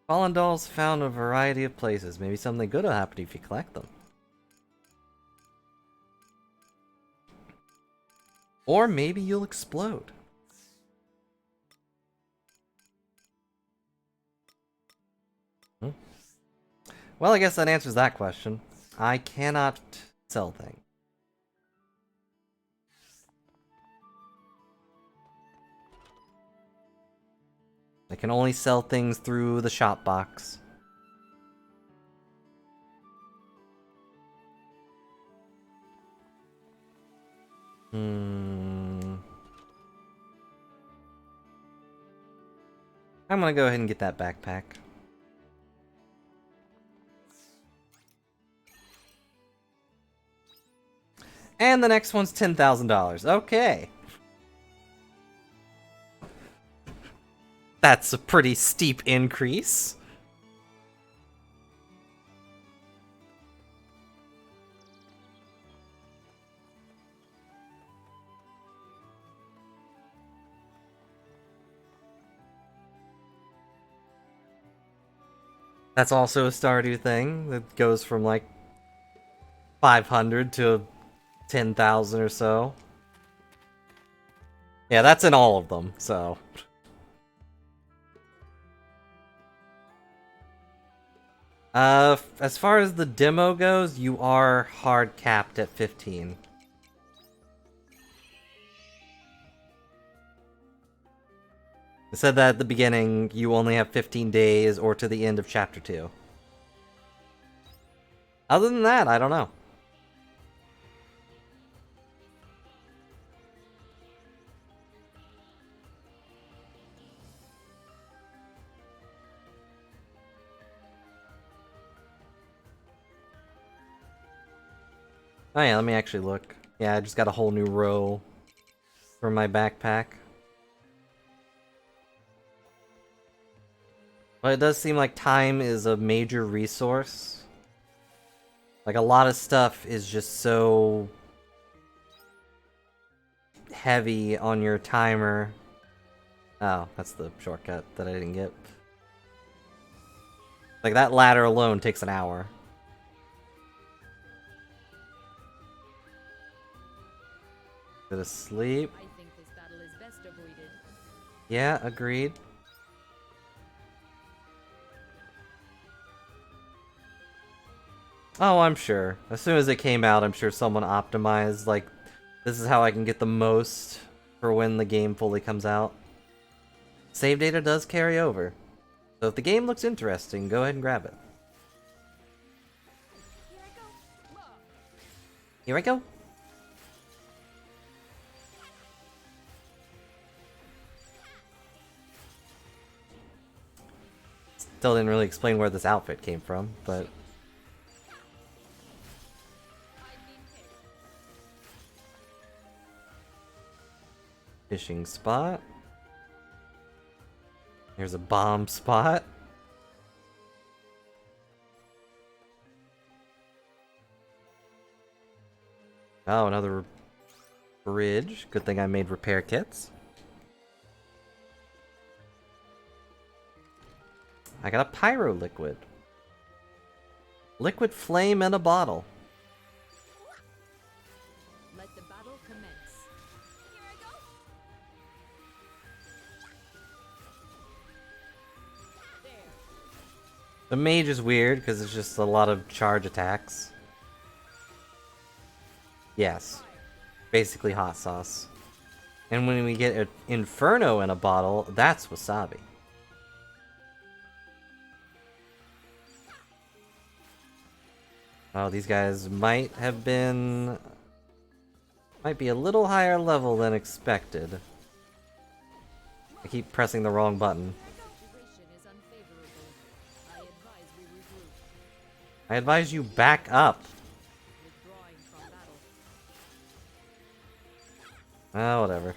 S1: Fallen dolls found a variety of places. Maybe something good will happen if you collect them. Or maybe you'll explode. Well, I guess that answers that question. I cannot sell things. I can only sell things through the shop box. I'm gonna go ahead and get that backpack. And the next one's $10,000. Okay. That's a pretty steep increase. That's also a Stardew thing that goes from like 500 to 10,000 or so. Yeah, that's in all of them, so. As far as the demo goes, you are hard capped at 15. It said that at the beginning, you only have 15 days or to the end of Chapter 2. Other than that, I don't know. Oh yeah, let me actually look. Yeah, I just got a whole new row for my backpack. But it does seem like time is a major resource. Like, a lot of stuff is just so heavy on your timer. Oh, that's the shortcut that I didn't get. Like, that ladder alone takes an hour. Go to sleep.
S7: I think this battle is best avoided.
S1: Yeah, agreed. Oh, I'm sure. As soon as it came out, I'm sure someone optimized, like, this is how I can get the most for when the game fully comes out. Save data does carry over. So if the game looks interesting, go ahead and grab it. Here I go. Still didn't really explain where this outfit came from, but... Fishing spot. Here's a bomb spot. Oh, another bridge. Good thing I made repair kits.
S3: I got a pyro liquid. Liquid flame in a bottle.
S7: Let the battle commence.
S3: The mage is weird because it's just a lot of charge attacks. Yes. Basically hot sauce. And when we get an Inferno in a bottle, that's wasabi. Oh, these guys might have been... might be a little higher level than expected. I keep pressing the wrong button.
S7: Situation is unfavorable. I advise we regroup.
S3: I advise you back up.
S7: Withdrawing from battle.
S3: Ah, whatever.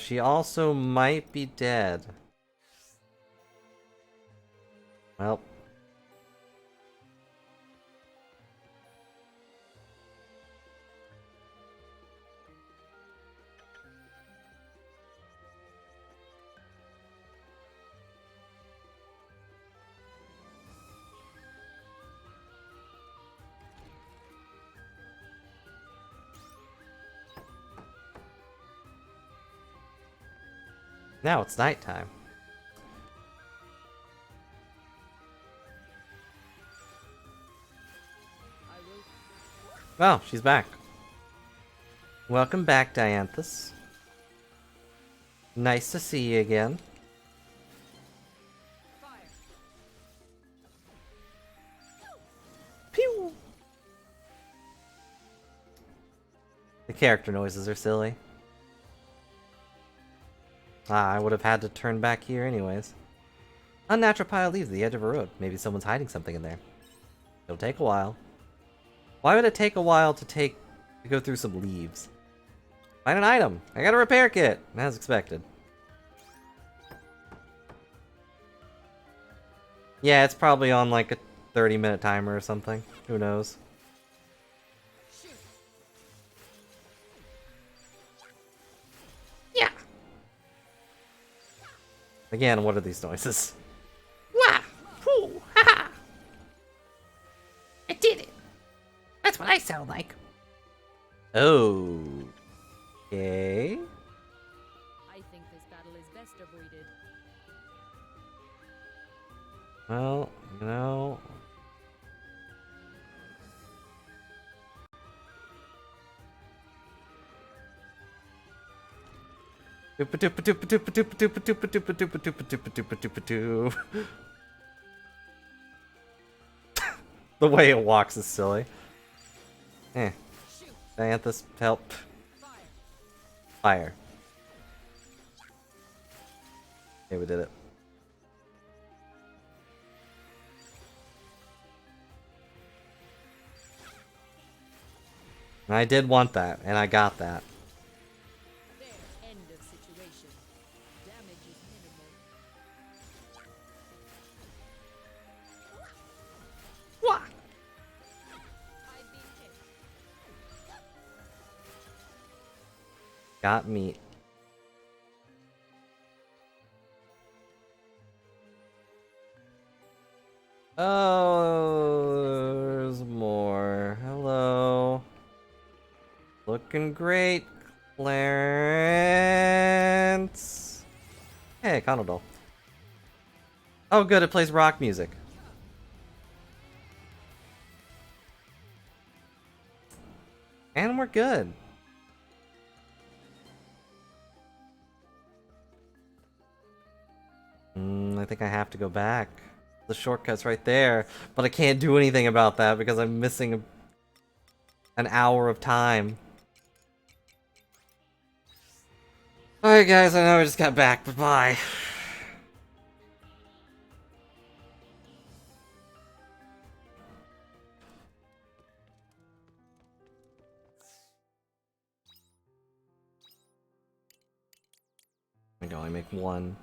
S3: She also might be dead. Well. Now it's nighttime. Oh, she's back. Welcome back, Dianthus. Nice to see you again. Pew! The character noises are silly. Ah, I would have had to turn back here anyways. Unnatural pile leaves at the edge of a road. Maybe someone's hiding something in there. It'll take a while. Why would it take a while to go through some leaves? Find an item! I got a repair kit! As expected. Yeah, it's probably on like a 30-minute timer or something. Who knows? Yeah! Again, what are these noises?
S4: Wah! Hoo! Ha ha! I did it! That's what I sound like.
S3: Oh. Okay.
S7: I think this battle is best avoided.
S3: Well, you know. The way it walks is silly. Eh. Dianthus, help. Fire. Okay, we did it. I did want that, and I got that.
S7: There, end of situation. Damage is minimal.
S4: Wah!
S7: I've been hit.
S3: Got meat. Oh, there's more. Hello. Looking great, Clarence. Hey, Conodol. Oh, good, it plays rock music. And we're good. I think I have to go back. The shortcut's right there, but I can't do anything about that because I'm missing an hour of time. Alright guys, I know I just got back, but bye. I can only make one.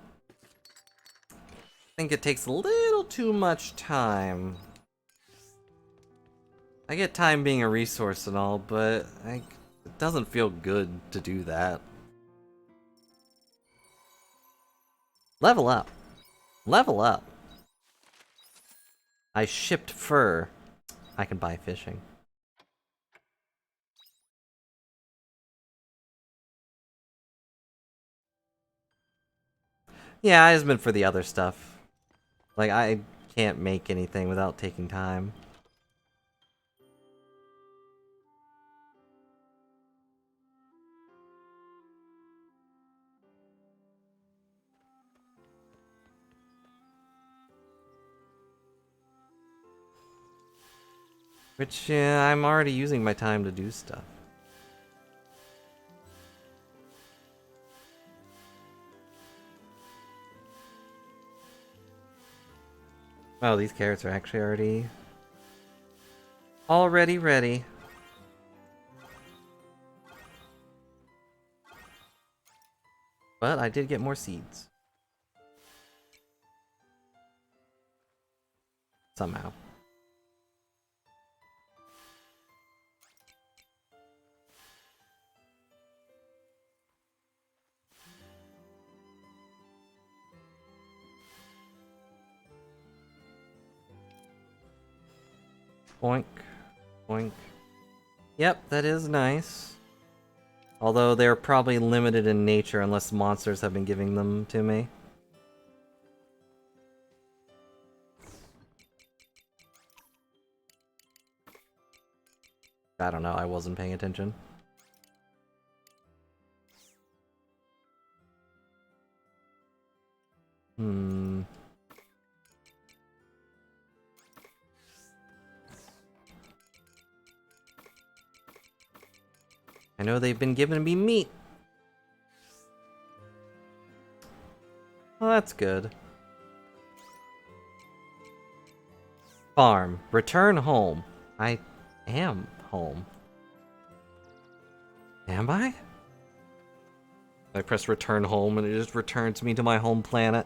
S3: I think it takes a little too much time
S1: I get time being a resource and all, but it doesn't feel good to do that. Level up. Level up. I shipped fur. I can buy fishing. Yeah, I just meant for the other stuff. Like, I can't make anything without taking time. Which, I'm already using my time to do stuff. Oh, these carrots are actually already ready. But I did get more seeds. Somehow. Boink. Boink. Yep, that is nice. Although they're probably limited in nature unless monsters have been giving them to me. I don't know, I wasn't paying attention. I know they've been giving me meat. Well, that's good. Farm. Return home. I am home. Am I? I press return home and it just returns me to my home planet.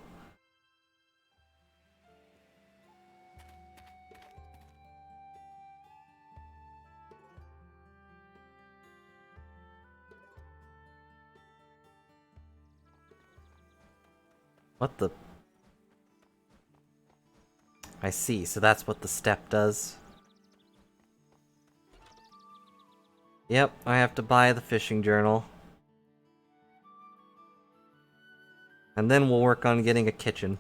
S1: What the? I see, so that's what the step does. Yep, I have to buy the fishing journal. And then we'll work on getting a kitchen.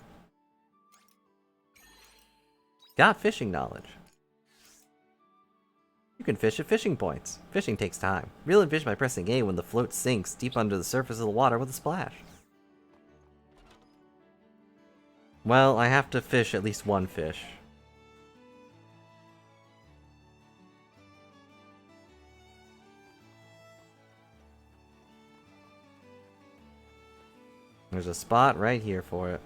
S1: Got fishing knowledge. You can fish at fishing points. Fishing takes time. Reel in fish by pressing A when the float sinks deep under the surface of the water with a splash. Well, I have to fish at least one fish. There's a spot right here for it.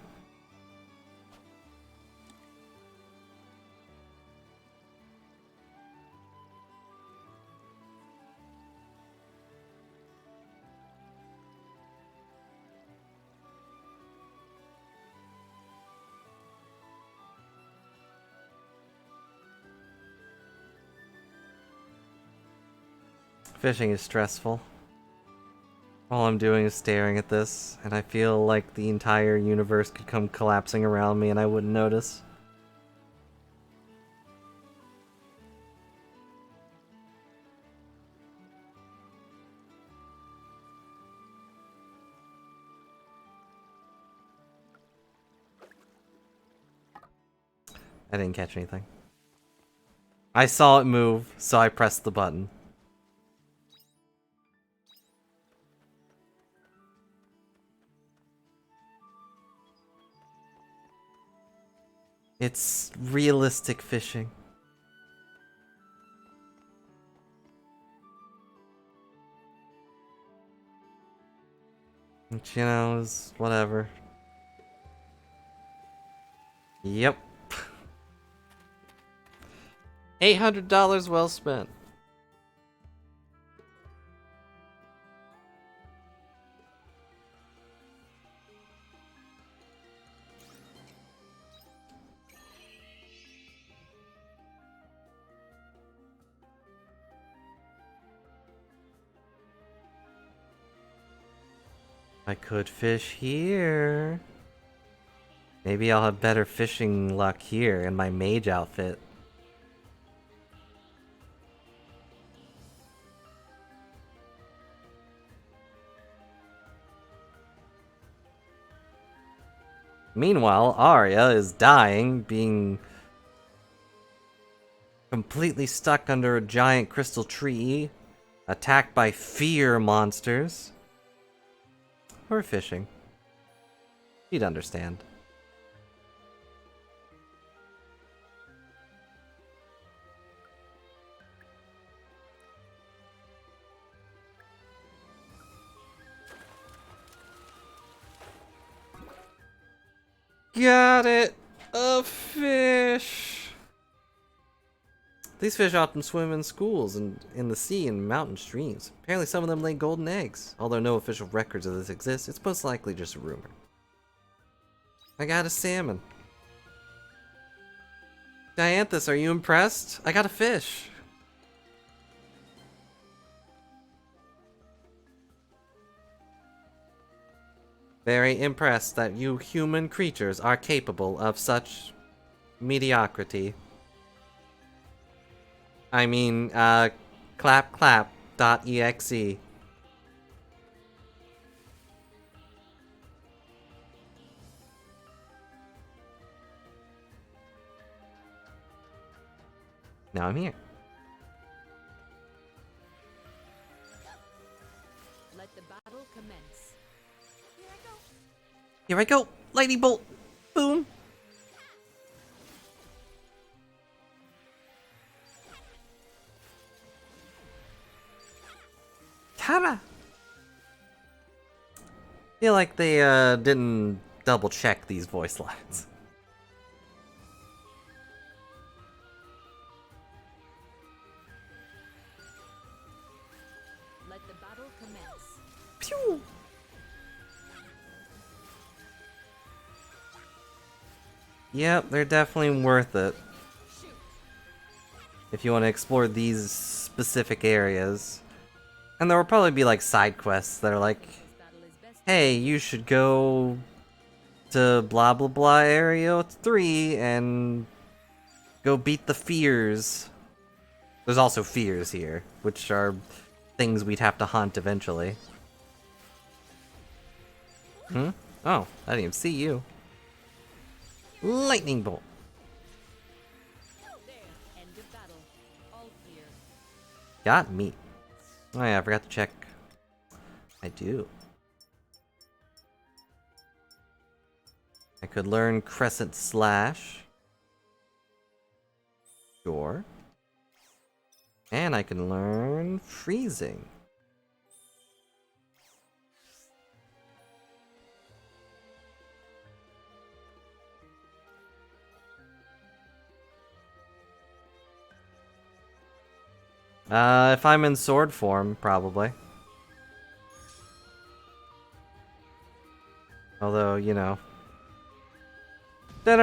S1: Fishing is stressful. All I'm doing is staring at this, and I feel like the entire universe could come collapsing around me and I wouldn't notice. I didn't catch anything. I saw it move, so I pressed the button. It's realistic fishing. Which, you know, is whatever. Yep. $800 well spent. I could fish here. Maybe I'll have better fishing luck here in my mage outfit. Meanwhile, Arya is dying, being completely stuck under a giant crystal tree, attacked by fear monsters. Or fishing. She'd understand. Got it! A fish! These fish often swim in schools and in the sea and mountain streams. Apparently some of them lay golden eggs. Although no official records of this exist, it's most likely just a rumor. I got a salmon. Dianthus, are you impressed? I got a fish. Very impressed that you human creatures are capable of such mediocrity. I mean, clapclap.exe. Now I'm here.
S7: Let the battle commence.
S1: Here I go! Lightning bolt! Boom! Kara! Feel like they didn't double check these voice lines.
S7: Let the battle commence.
S1: Pew! Yep, they're definitely worth it. If you want to explore these specific areas. And there will probably be like side quests that are like, hey, you should go to blah blah blah area 3 and go beat the fears. There's also fears here, which are things we'd have to hunt eventually. Hmm? Oh, I didn't even see you. Lightning bolt.
S7: There, end of battle. All clear.
S1: Got me. Oh yeah, I forgot to check. I do. I could learn Crescent Slash. Sure. And I can learn Freezing. If I'm in sword form, probably. Although, you know. I'm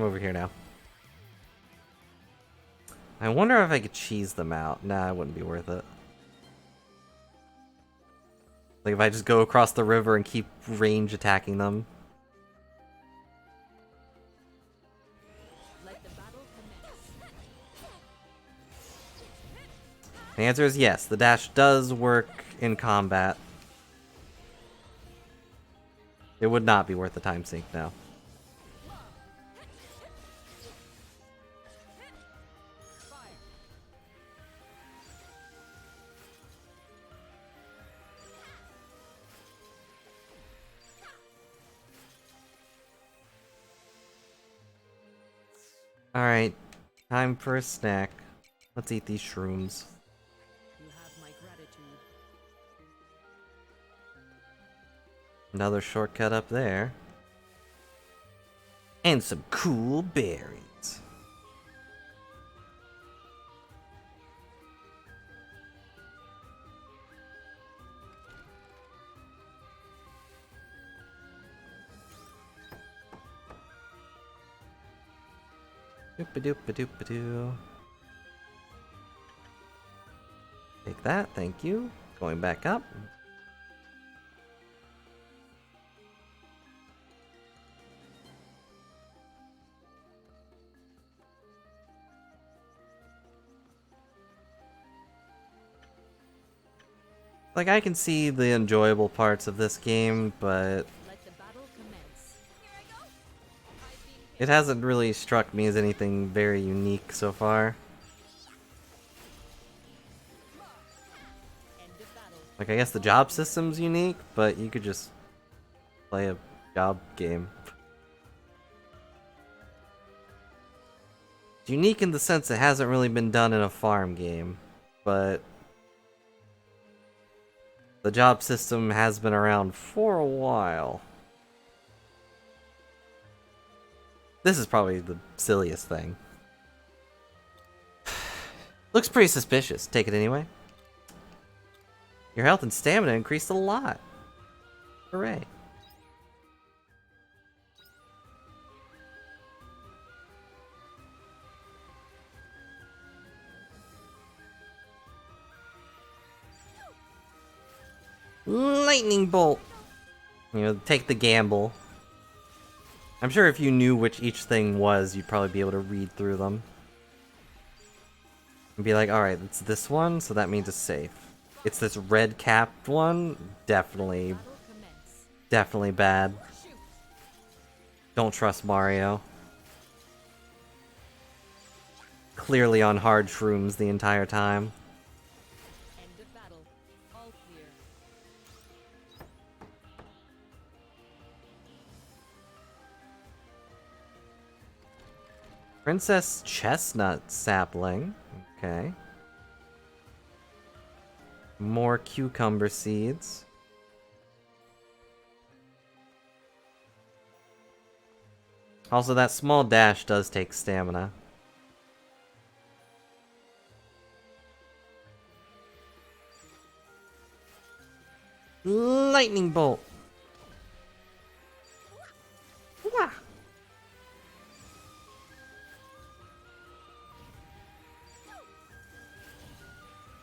S1: over here now. I wonder if I could cheese them out. Nah, it wouldn't be worth it. Like if I just go across the river and keep range attacking them.
S7: Let the battle commence.
S1: The answer is yes, the dash does work in combat. It would not be worth the time sink now. Alright, time for a snack. Let's eat these shrooms.
S7: You have my gratitude.
S1: Another shortcut up there. And some cool berries. Doop-a-doop-a-doop-a-doo. Take that, thank you. Going back up. Like, I can see the enjoyable parts of this game, but
S7: Let the battle commence.
S1: it hasn't really struck me as anything very unique so far.
S7: End of battle.
S1: Like, I guess the job system's unique, but you could just play a job game. It's unique in the sense it hasn't really been done in a farm game, but the job system has been around for a while. This is probably the silliest thing. Looks pretty suspicious. Take it anyway. Your health and stamina increased a lot. Hooray. Lightning bolt. You know, take the gamble. I'm sure if you knew which each thing was, you'd probably be able to read through them. And be like, alright, it's this one, so that means it's safe. It's this red capped one, definitely bad. Don't trust Mario. Clearly on hard shrooms the entire time.
S7: End of battle. All clear.
S1: Princess Chestnut Sapling. Okay. More cucumber seeds. Also, that small dash does take stamina. Lightning bolt. Wah.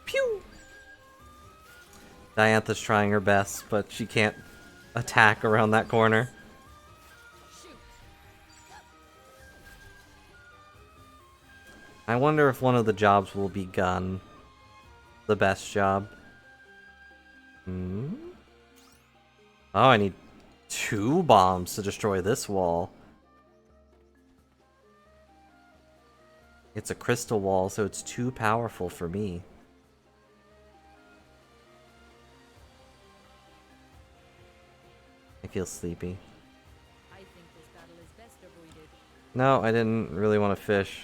S1: Pew. Diantha's trying her best, but she can't attack around that corner. I wonder if one of the jobs will be gun. The best job. Hmm? Oh, I need 2 bombs to destroy this wall. It's a crystal wall, so it's too powerful for me. I feel sleepy.
S7: I think this battle is best avoided.
S1: No, I didn't really want to fish.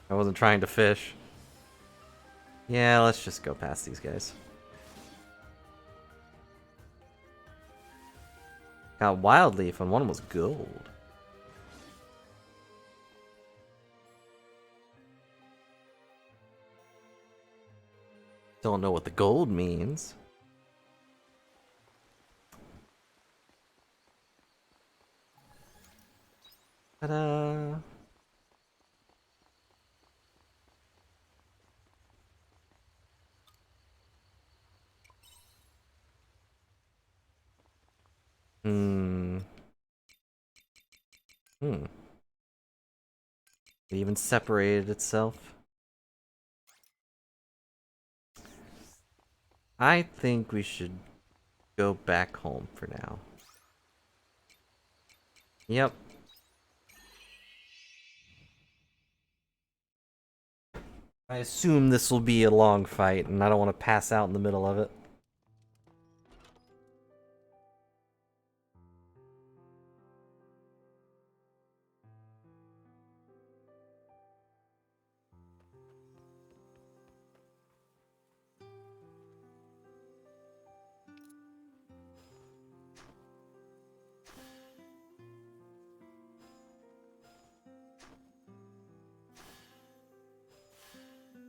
S1: I wasn't trying to fish. Yeah, let's just go past these guys. Got wild leaf and one was gold. Don't know what the gold means. Ta-da! It even separated itself. I think we should go back home for now. Yep. I assume this will be a long fight, and I don't want to pass out in the middle of it.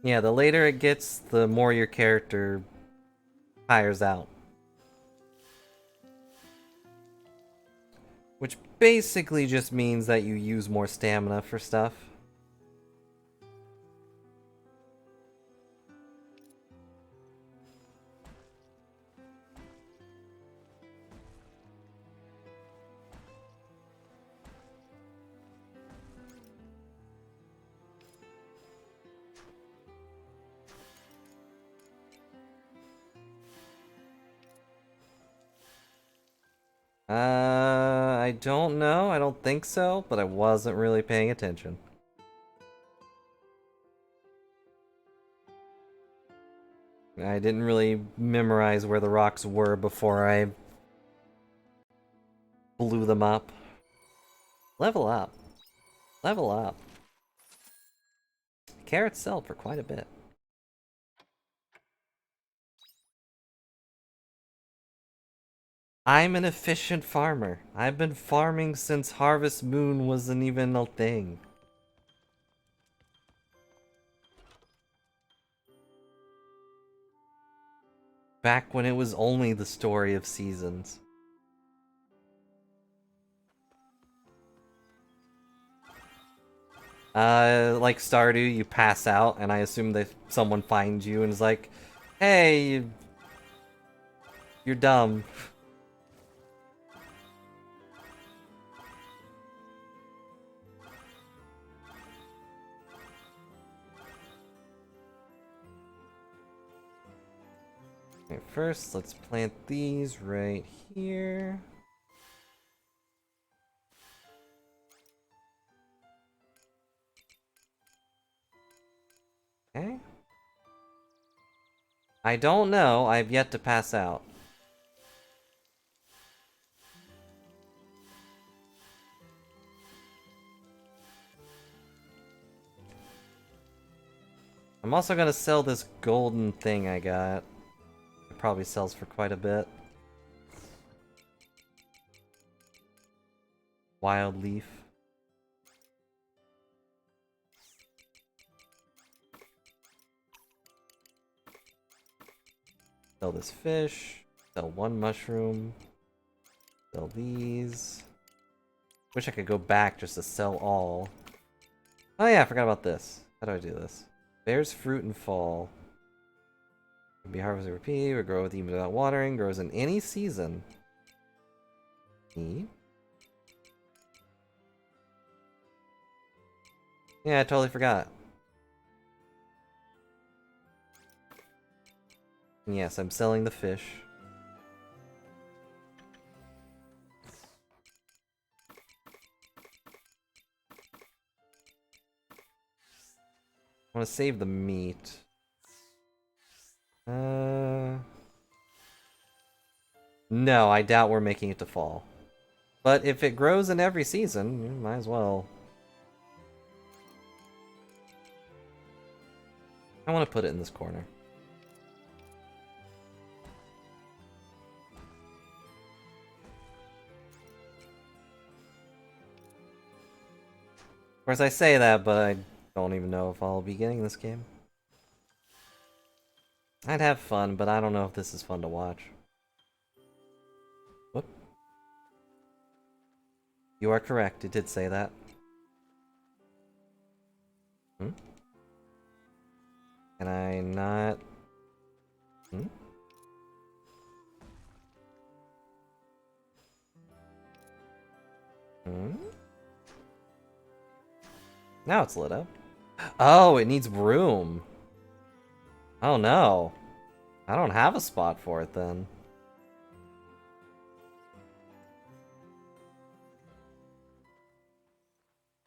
S1: Yeah, the later it gets, the more your character tires out. Which basically just means that you use more stamina for stuff. I don't know. I don't think so, but I wasn't really paying attention. I didn't really memorize where the rocks were before I blew them up. Level up. Level up. Carrots sell for quite a bit. I'm an efficient farmer. I've been farming since Harvest Moon wasn't even a thing. Back when it was only the story of seasons. Like Stardew, you pass out, and I assume that someone finds you and is like, "Hey, you're dumb." Okay, first, let's plant these right here. Okay. I don't know. I've yet to pass out. I'm also gonna sell this golden thing I got. It probably sells for quite a bit. Wild leaf. Sell this fish. Sell one mushroom. Sell these. Wish I could go back just to sell all. Oh yeah, I forgot about this. How do I do this? Bears fruit in fall. Can be harvested repeat, or grow with even without watering, grows in any season. Neat. Yeah, I totally forgot. And yes, I'm selling the fish. I want to save the meat. No, I doubt we're making it to fall. But if it grows in every season, you might as well. I want to put it in this corner. Of course, I say that, but I don't even know if I'll be getting this game. I'd have fun, but I don't know if this is fun to watch. Whoop. You are correct, it did say that. Hmm? Can I not... Hmm? Hmm? Now it's lit up. Oh, it needs room. Oh no. I don't have a spot for it then.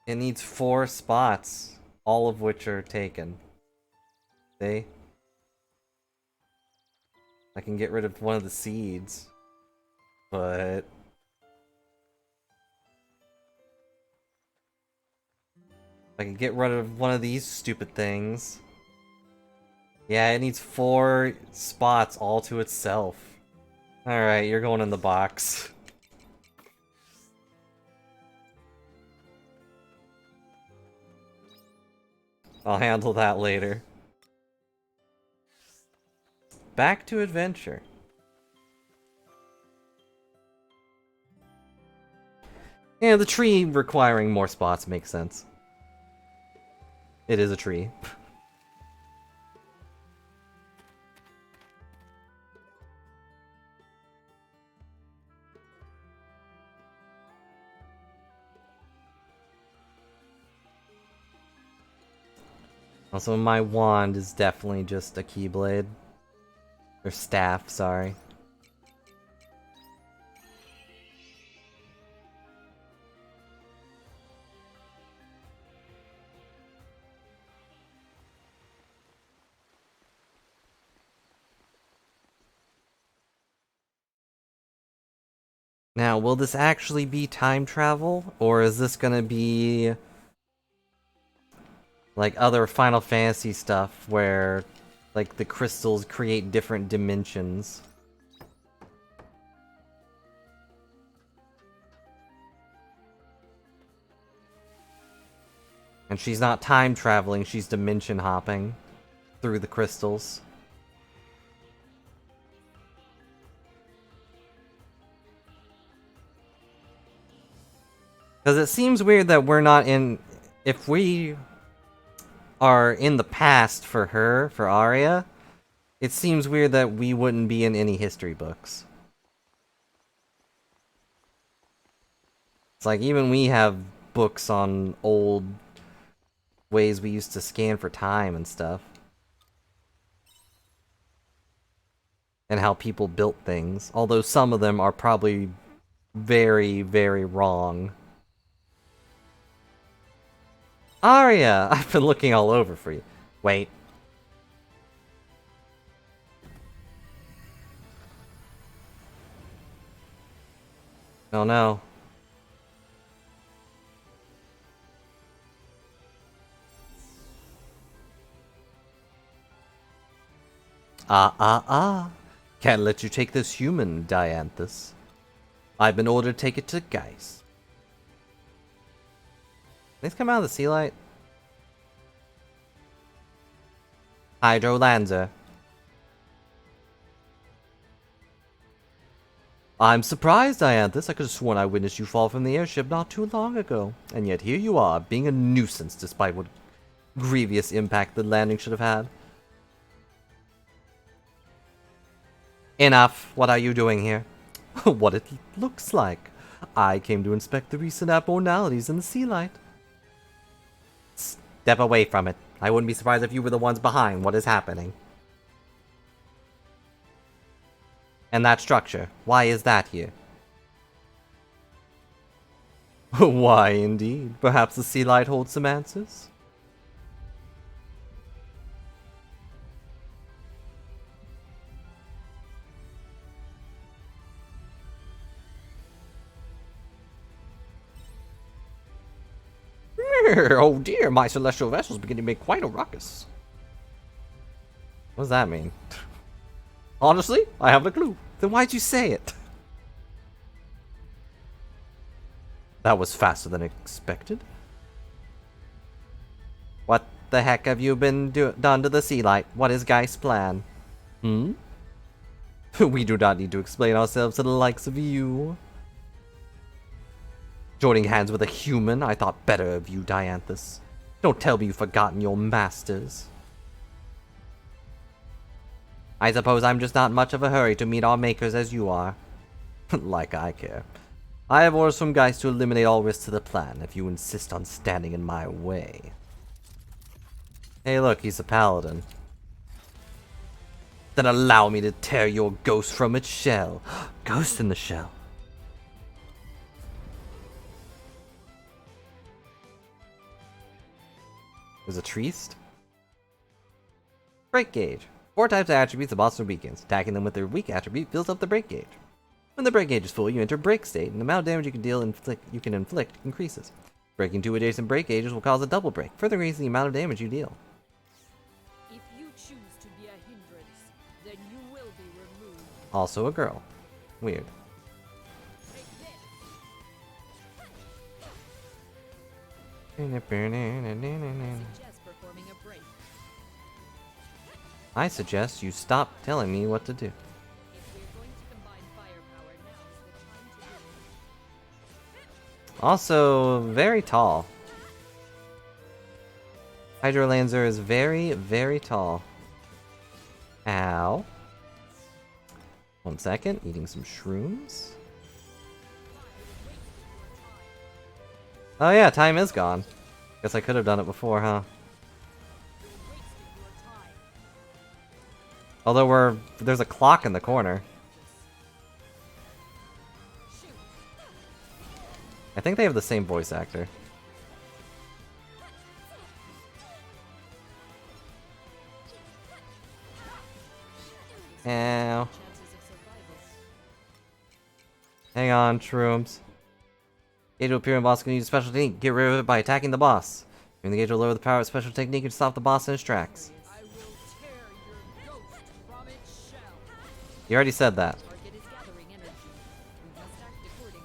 S1: It needs 4 spots, all of which are taken. See? I can get rid of one of the seeds, but... I can get rid of one of these stupid things. Yeah, it needs 4 spots all to itself. Alright, you're going in the box. I'll handle that later. Back to adventure. Yeah, the tree requiring more spots makes sense. It is a tree. Also, my wand is definitely just a keyblade. Or staff, sorry. Now, will this actually be time travel? Or is this gonna be like other Final Fantasy stuff where like the crystals create different dimensions? And she's not time traveling, she's dimension hopping through the crystals. Because it seems weird that we're not in... If we are in the past for her, for Arya, it seems weird that we wouldn't be in any history books. It's like even we have books on old ways we used to scan for time and stuff. And how people built things. Although some of them are probably very, very wrong. Arya! I've been looking all over for you. Wait. Oh no. Can't let you take this human, Dianthus. I've been ordered to take it to Geist. These come out of the sea light? Hydrolanza. I'm surprised, Dianthus. I could have sworn I witnessed you fall from the airship not too long ago. And yet here you are, being a nuisance despite what grievous impact the landing should have had. Enough. What are you doing here? What it looks like. I came to inspect the recent abnormalities in the sea light. Step away from it. I wouldn't be surprised if you were the ones behind what is happening. And that structure, why is that here? Why, indeed. Perhaps the sea light holds some answers? Oh dear, my celestial vessel's beginning to make quite a ruckus. What does that mean? Honestly, I haven't a clue. Then why'd you say it? That was faster than expected. What the heck have you been done to the sea light? What is Geist's plan? We do not need to explain ourselves to the likes of you. Joining hands with a human, I thought better of you, Dianthus. Don't tell me you've forgotten your masters. I suppose I'm just not much of a hurry to meet our makers as you are. Like I care. I have orders from Geist to eliminate all risks to the plan if you insist on standing in my way. Hey look, he's a paladin. Then allow me to tear your ghost from its shell. Ghost in the shell. There's a Triest. Break gauge. 4 types of attributes of monster weakens. Attacking them with their weak attribute fills up the break gauge. When the break gauge is full, you enter break state, and the amount of damage you can inflict increases. Breaking 2 adjacent break gauges will cause a double break, further increasing the amount of damage you deal.
S7: If you choose to be a hindrance, then you will be removed.
S1: Also a girl. Weird.
S7: Suggest performing a break.
S1: I suggest you stop telling me what to do.
S7: If we're going to combine firepower, now is the time to do it.
S1: Also, very tall. Hydrolancer is very, very tall. Ow. 1 second, eating some shrooms. Oh yeah, time is gone. Guess I could have done it before, huh? Although there's a clock in the corner. I think they have the same voice actor. Ow. Hang on, shrooms. Gauge will appear in boss can use a special technique. Get rid of it by attacking the boss. When the gauge will lower the power of special technique and stop the boss in his tracks.
S7: I will tear your ghost from its shell.
S1: You already said that.
S7: Target is gathering energy. We must act accordingly.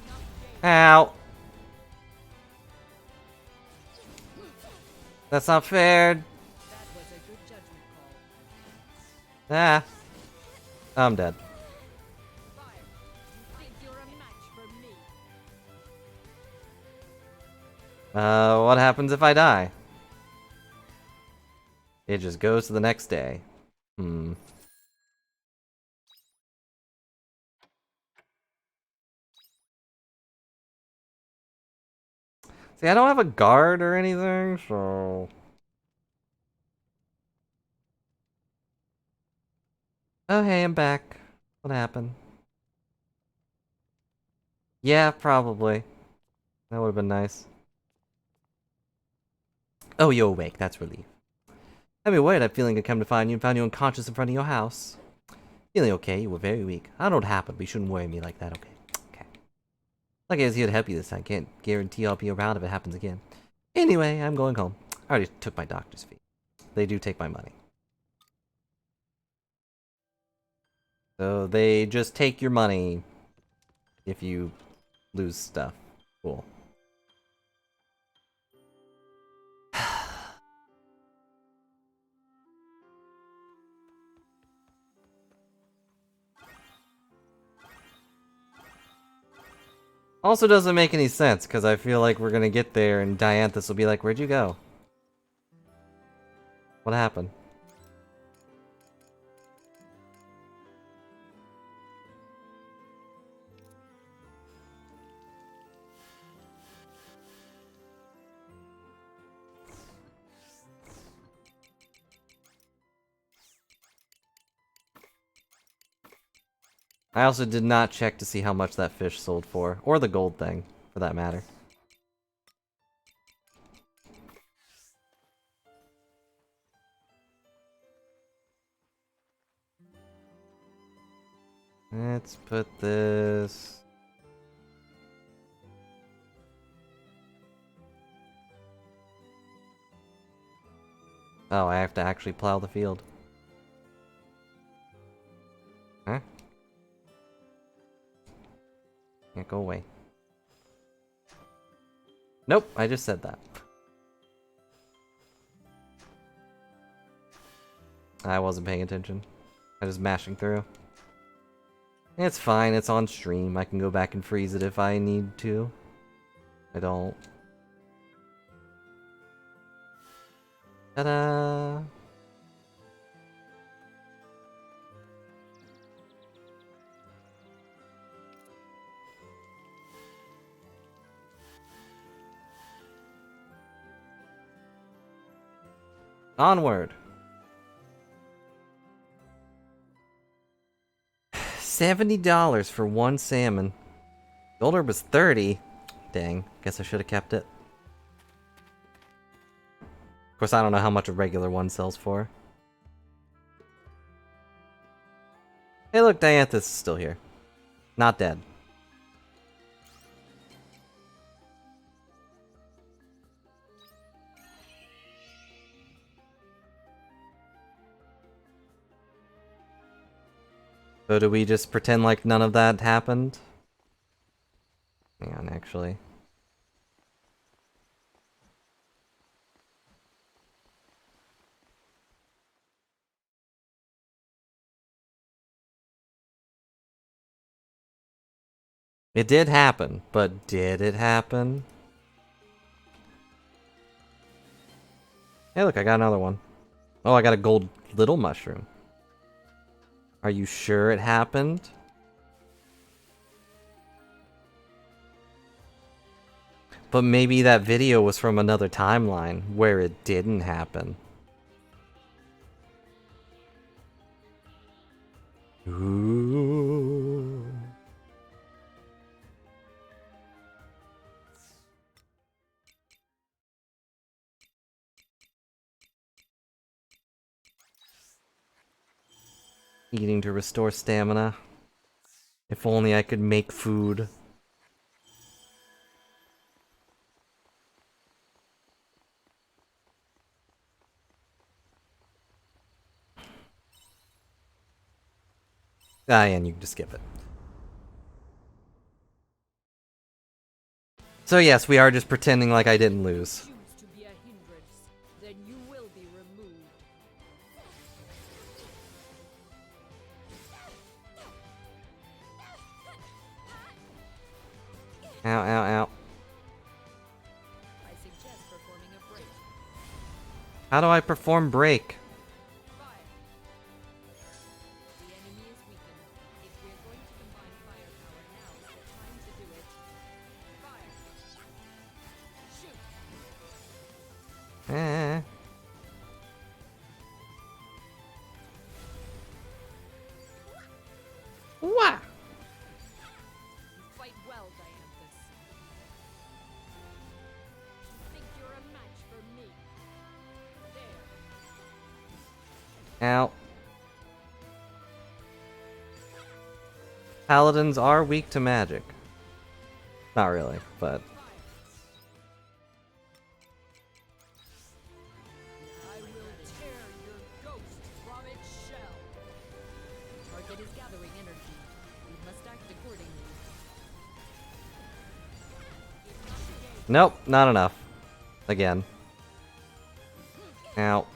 S7: Enough game.
S1: Ow! That's not fair.
S7: That was a good judgment call.
S1: Ah. I'm dead.
S7: Fire. You think you're a match for me?
S1: What happens if I die? It just goes to the next day. Hmm. See, I don't have a guard or anything, so... Oh, hey, I'm back. What happened? Yeah, probably. That would have been nice. Oh, you're awake. That's relief. I'd be worried. I'm feeling I'd come to find you and found you unconscious in front of your house. Feeling okay. You were very weak. I don't know what happened, but you shouldn't worry me like that, okay? Okay. Like I was here to help you this time. Can't guarantee I'll be around if it happens again. Anyway, I'm going home. I already took my doctor's fee. They do take my money. So they just take your money if you lose stuff. Cool. Also doesn't make any sense, because I feel like we're gonna get there and Dianthus will be like, where'd you go? What happened? I also did not check to see how much that fish sold for, or the gold thing, for that matter. Let's put this... Oh, I have to actually plow the field. Huh? Can't go away. Nope, I just said that. I wasn't paying attention. I was mashing through. It's fine, it's on stream. I can go back and freeze it if I need to. I don't. Ta-da! Onward! $70 for one salmon. Gold herb was 30. Dang, guess I should have kept it. Of course, I don't know how much a regular one sells for. Hey look, Dianthus is still here. Not dead. So do we just pretend like none of that happened? Hang on, actually. It did happen, but did it happen? Hey look, I got another one. Oh, I got a gold little mushroom. Are you sure it happened? But maybe that video was from another timeline where it didn't happen. Ooh. Eating to restore stamina. If only I could make food. Ah, yeah, and you can just skip it. So yes, we are just pretending like I didn't lose.
S7: Choose to be a hindrance, then you will be removed.
S1: Ow, ow, ow.
S7: I suggest performing a break.
S1: How do I perform break?
S7: Fire. The enemy is weakened. If we're going to combine firepower, now's the time to do it. Fire. Shoot.
S1: Eh. Wah!
S7: You fight well, Dianthus. Think you're a match for me? There.
S1: Ow. Paladins are weak to magic. Not really, but...
S7: I will tear your ghost from its shell. Target is gathering energy. We must act accordingly.
S1: Nope, not enough. Again. Ow.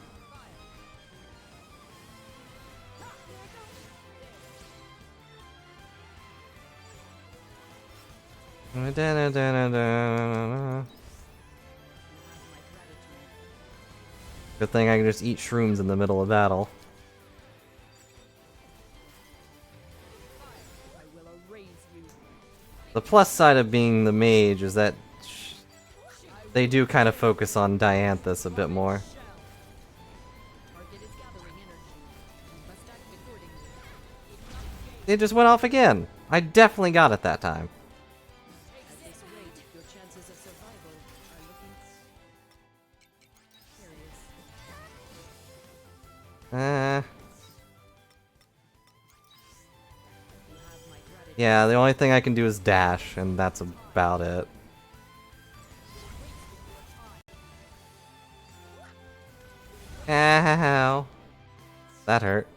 S1: Good thing I can just eat shrooms in the middle of battle.
S7: I will erase you.
S1: The plus side of being the mage is that they do kind of focus on Dianthus a bit more.
S7: Target is gathering energy. We must act accordingly.
S1: It just went off again. I definitely got it that time.
S7: At this rate, your chances of survival are looking serious. You have my gratitude.
S1: Yeah, the only thing I can do is dash, and that's about it. Ow. That hurt.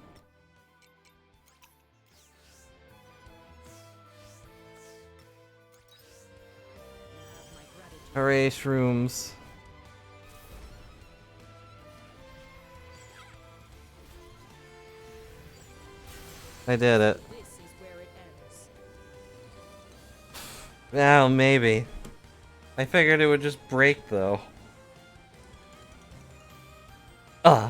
S1: Hooray, shrooms. I did it.
S7: This is where it ends.
S1: Well, maybe. I figured it would just break, though.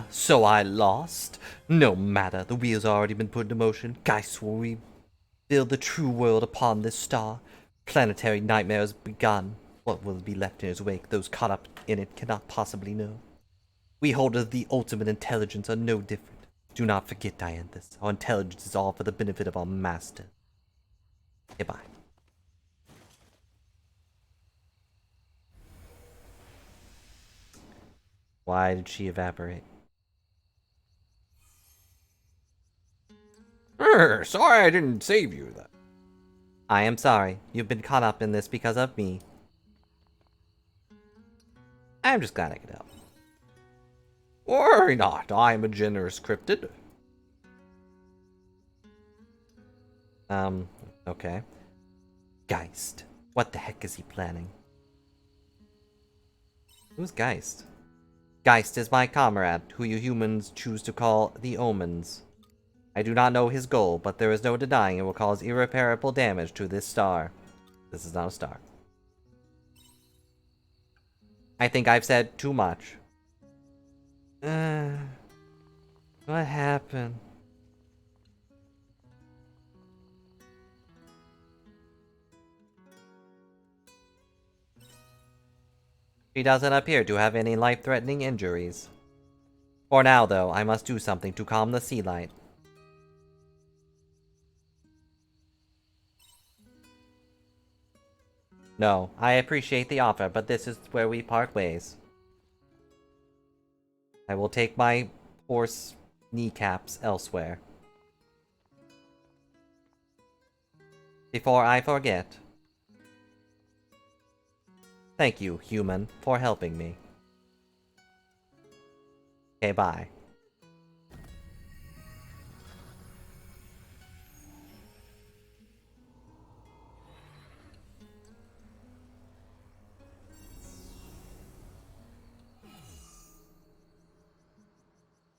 S1: So I lost? No matter, the wheel's already been put into motion. Geist will rebuild the true world upon this star. Planetary nightmare has begun. What will be left in its wake, those caught up in it cannot possibly know. We holders of the ultimate intelligence are no different. Do not forget, Dianthus. Our intelligence is all for the benefit of our master. Goodbye. Why did she evaporate?
S4: Sorry I didn't save you.
S1: I am sorry. You've been caught up in this because of me. I'm just glad I could help.
S4: Worry not, I am a generous cryptid.
S1: Okay. Geist. What the heck is he planning? Who's Geist? Geist is my comrade, who you humans choose to call the Omens. I do not know his goal, but there is no denying it will cause irreparable damage to this star. This is not a star. I think I've said too much. What happened? She doesn't appear to have any life-threatening injuries. For now, though, I must do something to calm the sea light. No, I appreciate the offer, but this is where we part ways. I will take my horse kneecaps elsewhere.
S3: Before I forget. Thank you, human, for helping me. Okay, bye.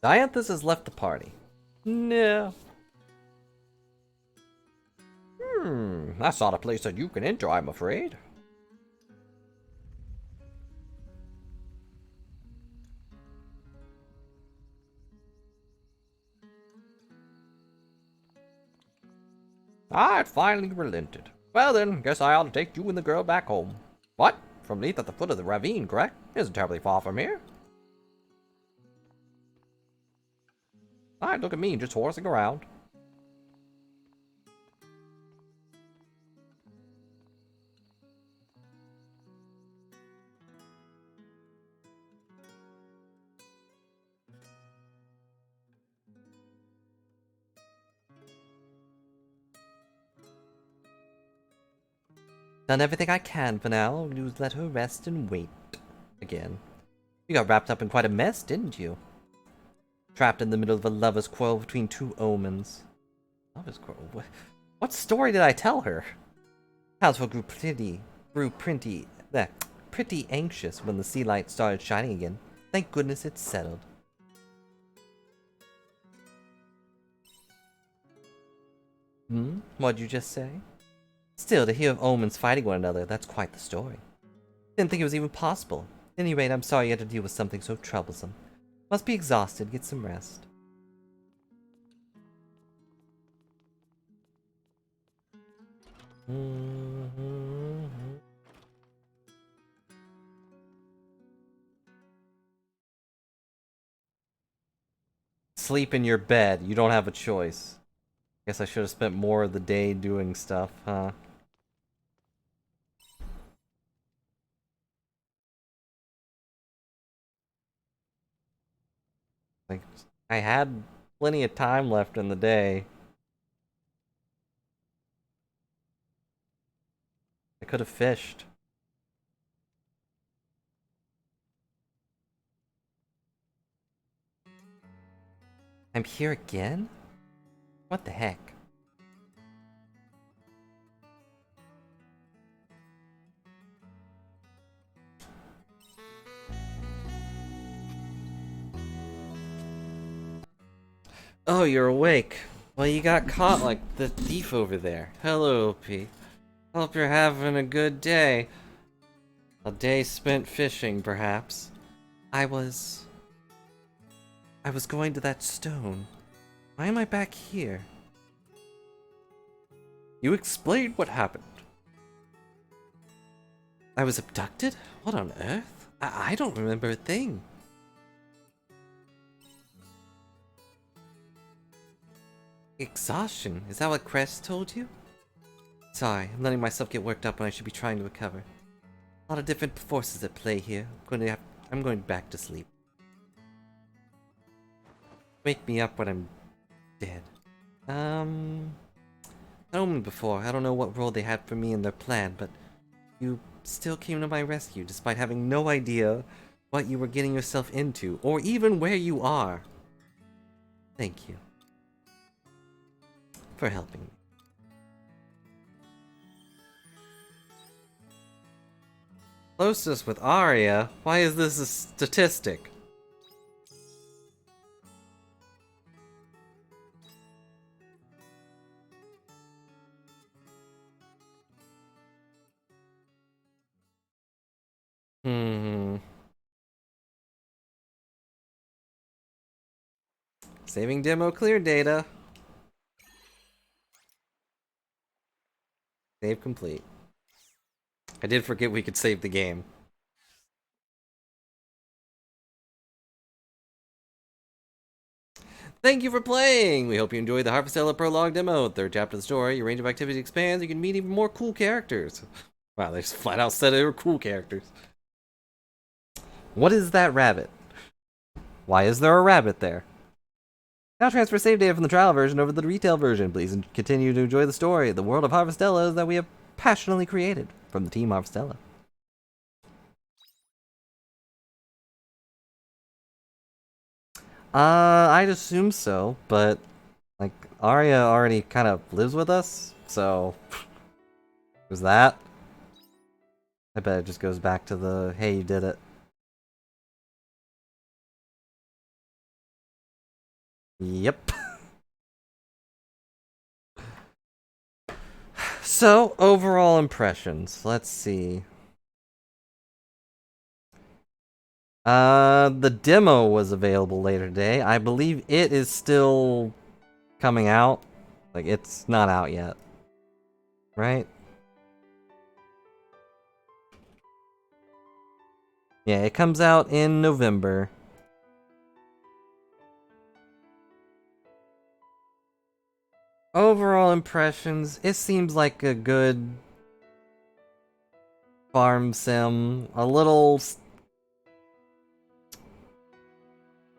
S3: Dianthus has left the party. No. That's not a place that you can enter, I'm afraid. I'd finally relented. Well then, guess I ought to take you and the girl back home. What? From beneath at the foot of the ravine, correct? Isn't terribly far from here. Alright, look at me, just horsing around. Done everything I can for now. You let her rest and wait. Again. You got wrapped up in quite a mess, didn't you? Trapped in the middle of a lover's quarrel between two omens. Lover's quarrel? What story did I tell her? Townsville grew pretty anxious when the sea light started shining again. Thank goodness it's settled. What'd you just say? Still, to hear of omens fighting one another, that's quite the story. Didn't think it was even possible. At any rate, I'm sorry you had to deal with something so troublesome. Must be exhausted, get some rest. Sleep in your bed, you don't have a choice. Guess I should have spent more of the day doing stuff, huh? Like, I had plenty of time left in the day. I could have fished. I'm here again? What the heck? Oh, you're awake. Well, you got caught like the thief over there. Hello, P. Hope you're having a good day. A day spent fishing, perhaps. I was going to that stone. Why am I back here? You explained what happened. I was abducted? What on earth? I don't remember a thing. Exhaustion? Is that what Crest told you? Sorry, I'm letting myself get worked up when I should be trying to recover. A lot of different forces at play here. I'm going back to sleep. Wake me up when I'm dead. An omen before. I don't know what role they had for me in their plan, but you still came to my rescue despite having no idea what you were getting yourself into, or even where you are. Thank you for helping me. Closest with Arya? Why is this a statistic? Saving demo clear data. Save complete. I did forget we could save the game. Thank you for playing! We hope you enjoyed the Harvestella prologue demo. Third chapter of the story, your range of activities expands, you can meet even more cool characters. Wow, they just flat out said they were cool characters. What is that rabbit? Why is there a rabbit there? Now transfer save data from the trial version over to the retail version. Please continue to enjoy the story, the world of Harvestella that we have passionately created from the team Harvestella. I'd assume so, but like Arya already kind of lives with us, so was that? I bet it just goes back to the hey, you did it. Yep. So, overall impressions. Let's see. The demo was available later today. I believe it is still coming out. Like, it's not out yet. Right? Yeah, it comes out in November. Overall impressions, it seems like a good farm sim. A little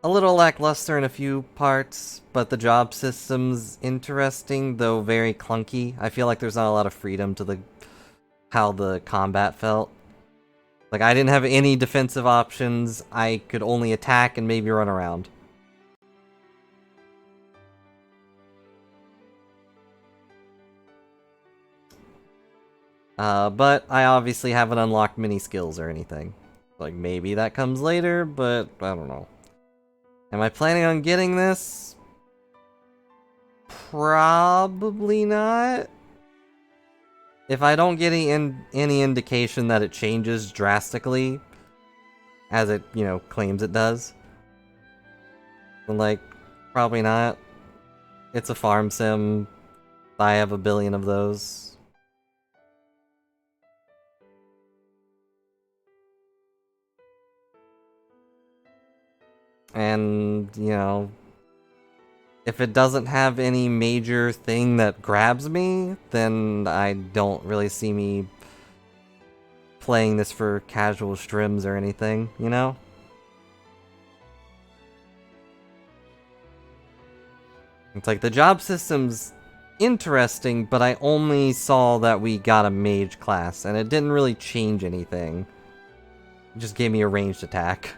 S3: lackluster in a few parts, but the job system's interesting, though very clunky. I feel like there's not a lot of freedom to how the combat felt. Like, I didn't have any defensive options. I could only attack and maybe run around. But I obviously haven't unlocked many skills or anything. Like, maybe that comes later, but I don't know. Am I planning on getting this? Probably not. If I don't get any indication that it changes drastically, as it, you know, claims it does, then, like, probably not. It's a farm sim. I have a billion of those. And, you know, if it doesn't have any major thing that grabs me, then I don't really see me playing this for casual strims or anything, you know? It's like the job system's interesting, but I only saw that we got a mage class, and it didn't really change anything. It just gave me a ranged attack.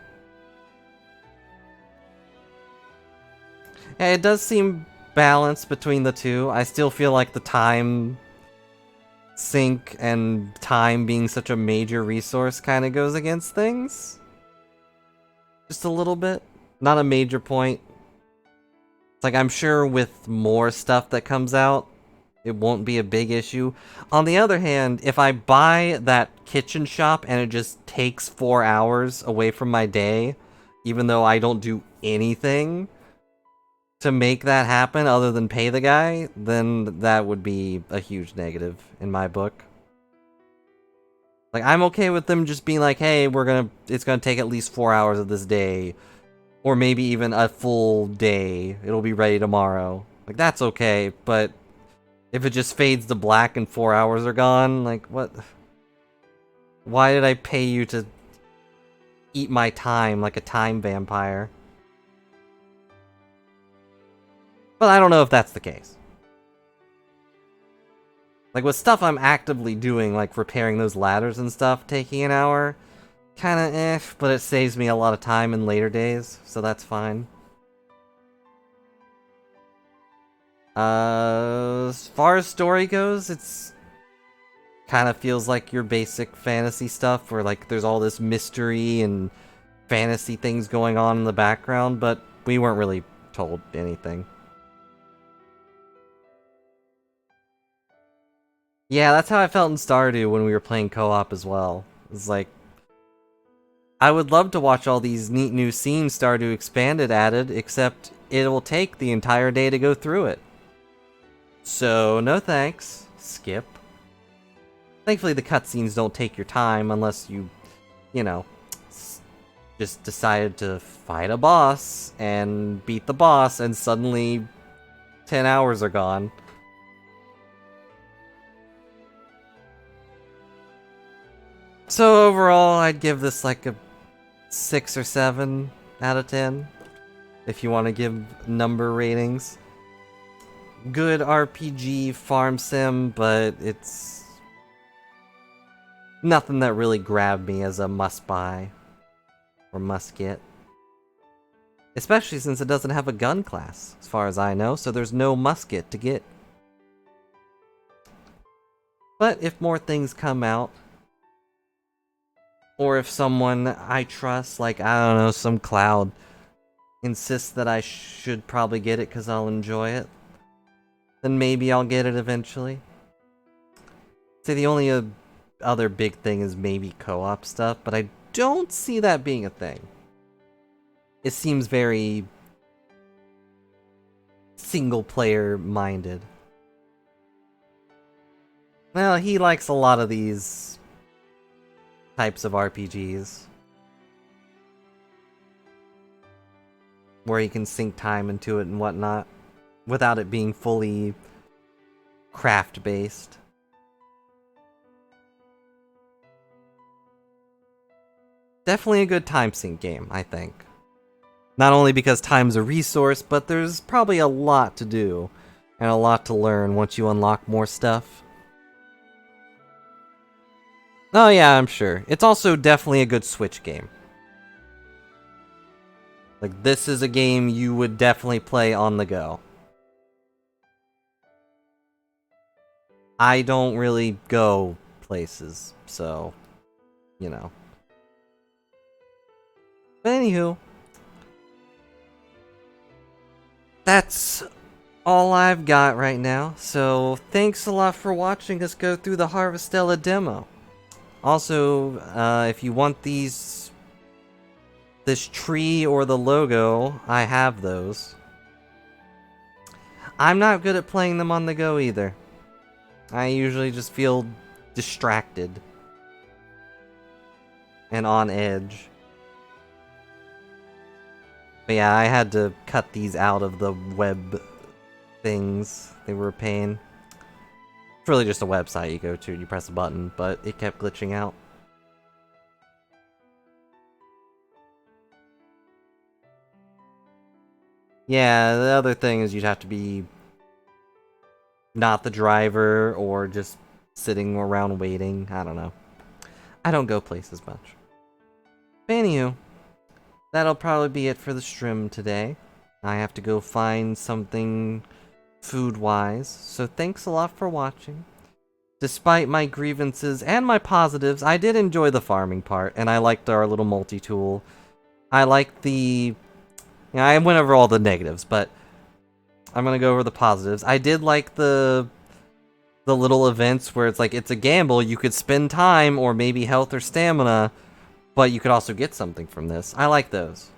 S3: Yeah, it does seem balanced between the two. I still feel like the time sink and time being such a major resource kind of goes against things. Just a little bit. Not a major point. It's like, I'm sure with more stuff that comes out, it won't be a big issue. On the other hand, if I buy that kitchen shop and it just takes 4 hours away from my day, even though I don't do anything to make that happen other than pay the guy, then that would be a huge negative in my book. Like, I'm okay with them just being like, hey, it's gonna take at least 4 hours of this day, or maybe even a full day. It'll be ready tomorrow. Like, that's okay, but if it just fades to black and 4 hours are gone, like, what? Why did I pay you to eat my time like a time vampire? But I don't know if that's the case. Like, with stuff I'm actively doing, like repairing those ladders and stuff, taking an hour, kinda but it saves me a lot of time in later days, so that's fine. As far as story goes, it's kind of feels like your basic fantasy stuff, where like there's all this mystery and fantasy things going on in the background, but we weren't really told anything. Yeah, that's how I felt in Stardew when we were playing co-op as well. It's like, I would love to watch all these neat new scenes Stardew Expanded added, except it will take the entire day to go through it. So, no thanks. Skip. Thankfully, the cutscenes don't take your time unless you know, just decided to fight a boss and beat the boss and suddenly 10 hours are gone. So overall, I'd give this like a 6 or 7 out of 10.
S1: if you want to give number ratings. Good RPG farm sim, but it's nothing that really grabbed me as a must-buy or must-get. Especially since it doesn't have a gun class, as far as I know, so there's no must-get to get. But if more things come out, or if someone I trust, like, I don't know, some cloud, insists that I should probably get it because I'll enjoy it, then maybe I'll get it eventually. Say the only other big thing is maybe co-op stuff, but I don't see that being a thing. It seems very single-player minded. Well, he likes a lot of these types of RPGs where he can sink time into it and whatnot without it being fully craft-based. Definitely a good time sink game, I think. Not only because time's a resource, but there's probably a lot to do and a lot to learn once you unlock more stuff. Oh yeah, I'm sure. It's also definitely a good Switch game. Like, this is a game you would definitely play on the go. I don't really go places, so, you know. But anywho, that's all I've got right now, so thanks a lot for watching us go through the Harvestella demo. Also, if you want this tree or the logo, I have those. I'm not good at playing them on the go either. I usually just feel distracted and on edge. But yeah, I had to cut these out of the web things. They were a pain. It's really just a website you go to and you press a button, but it kept glitching out. Yeah, the other thing is you'd have to be not the driver or just sitting around waiting. I don't know. I don't go places much. But anywho, that'll probably be it for the stream today. I have to go find something food-wise, so thanks a lot for watching. Despite my grievances and my positives, I did enjoy the farming part, and I liked our little multi-tool. I liked the... I went over all the negatives, but I'm gonna go over the positives. I did like the little events where it's like, it's a gamble, you could spend time, or maybe health or stamina, but you could also get something from this. I like those.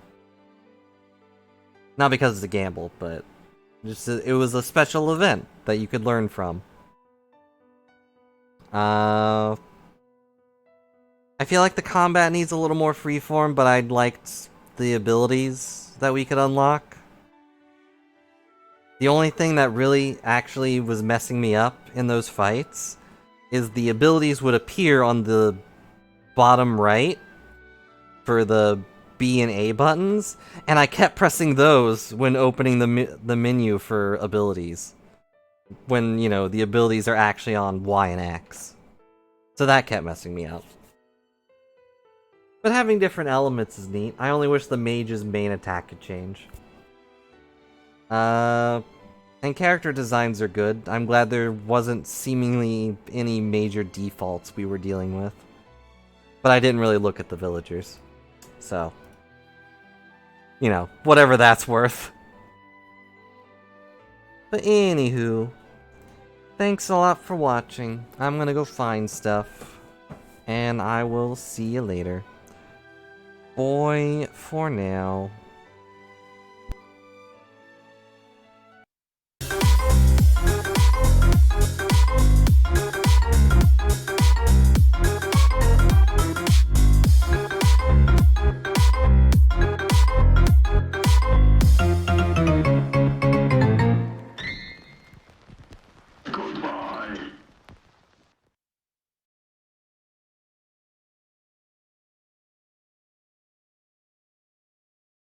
S1: Not because it's a gamble, but just it was a special event that you could learn from. I feel like the combat needs a little more freeform, but I liked the abilities that we could unlock. The only thing that really actually was messing me up in those fights is the abilities would appear on the bottom right for the B and A buttons, and I kept pressing those when opening the menu for abilities. When, you know, the abilities are actually on Y and X. So that kept messing me up. But having different elements is neat. I only wish the mage's main attack could change. And character designs are good. I'm glad there wasn't seemingly any major defaults we were dealing with. But I didn't really look at the villagers. So, you know, whatever that's worth. But anywho, thanks a lot for watching. I'm gonna go find stuff. And I will see you later. Bye for now.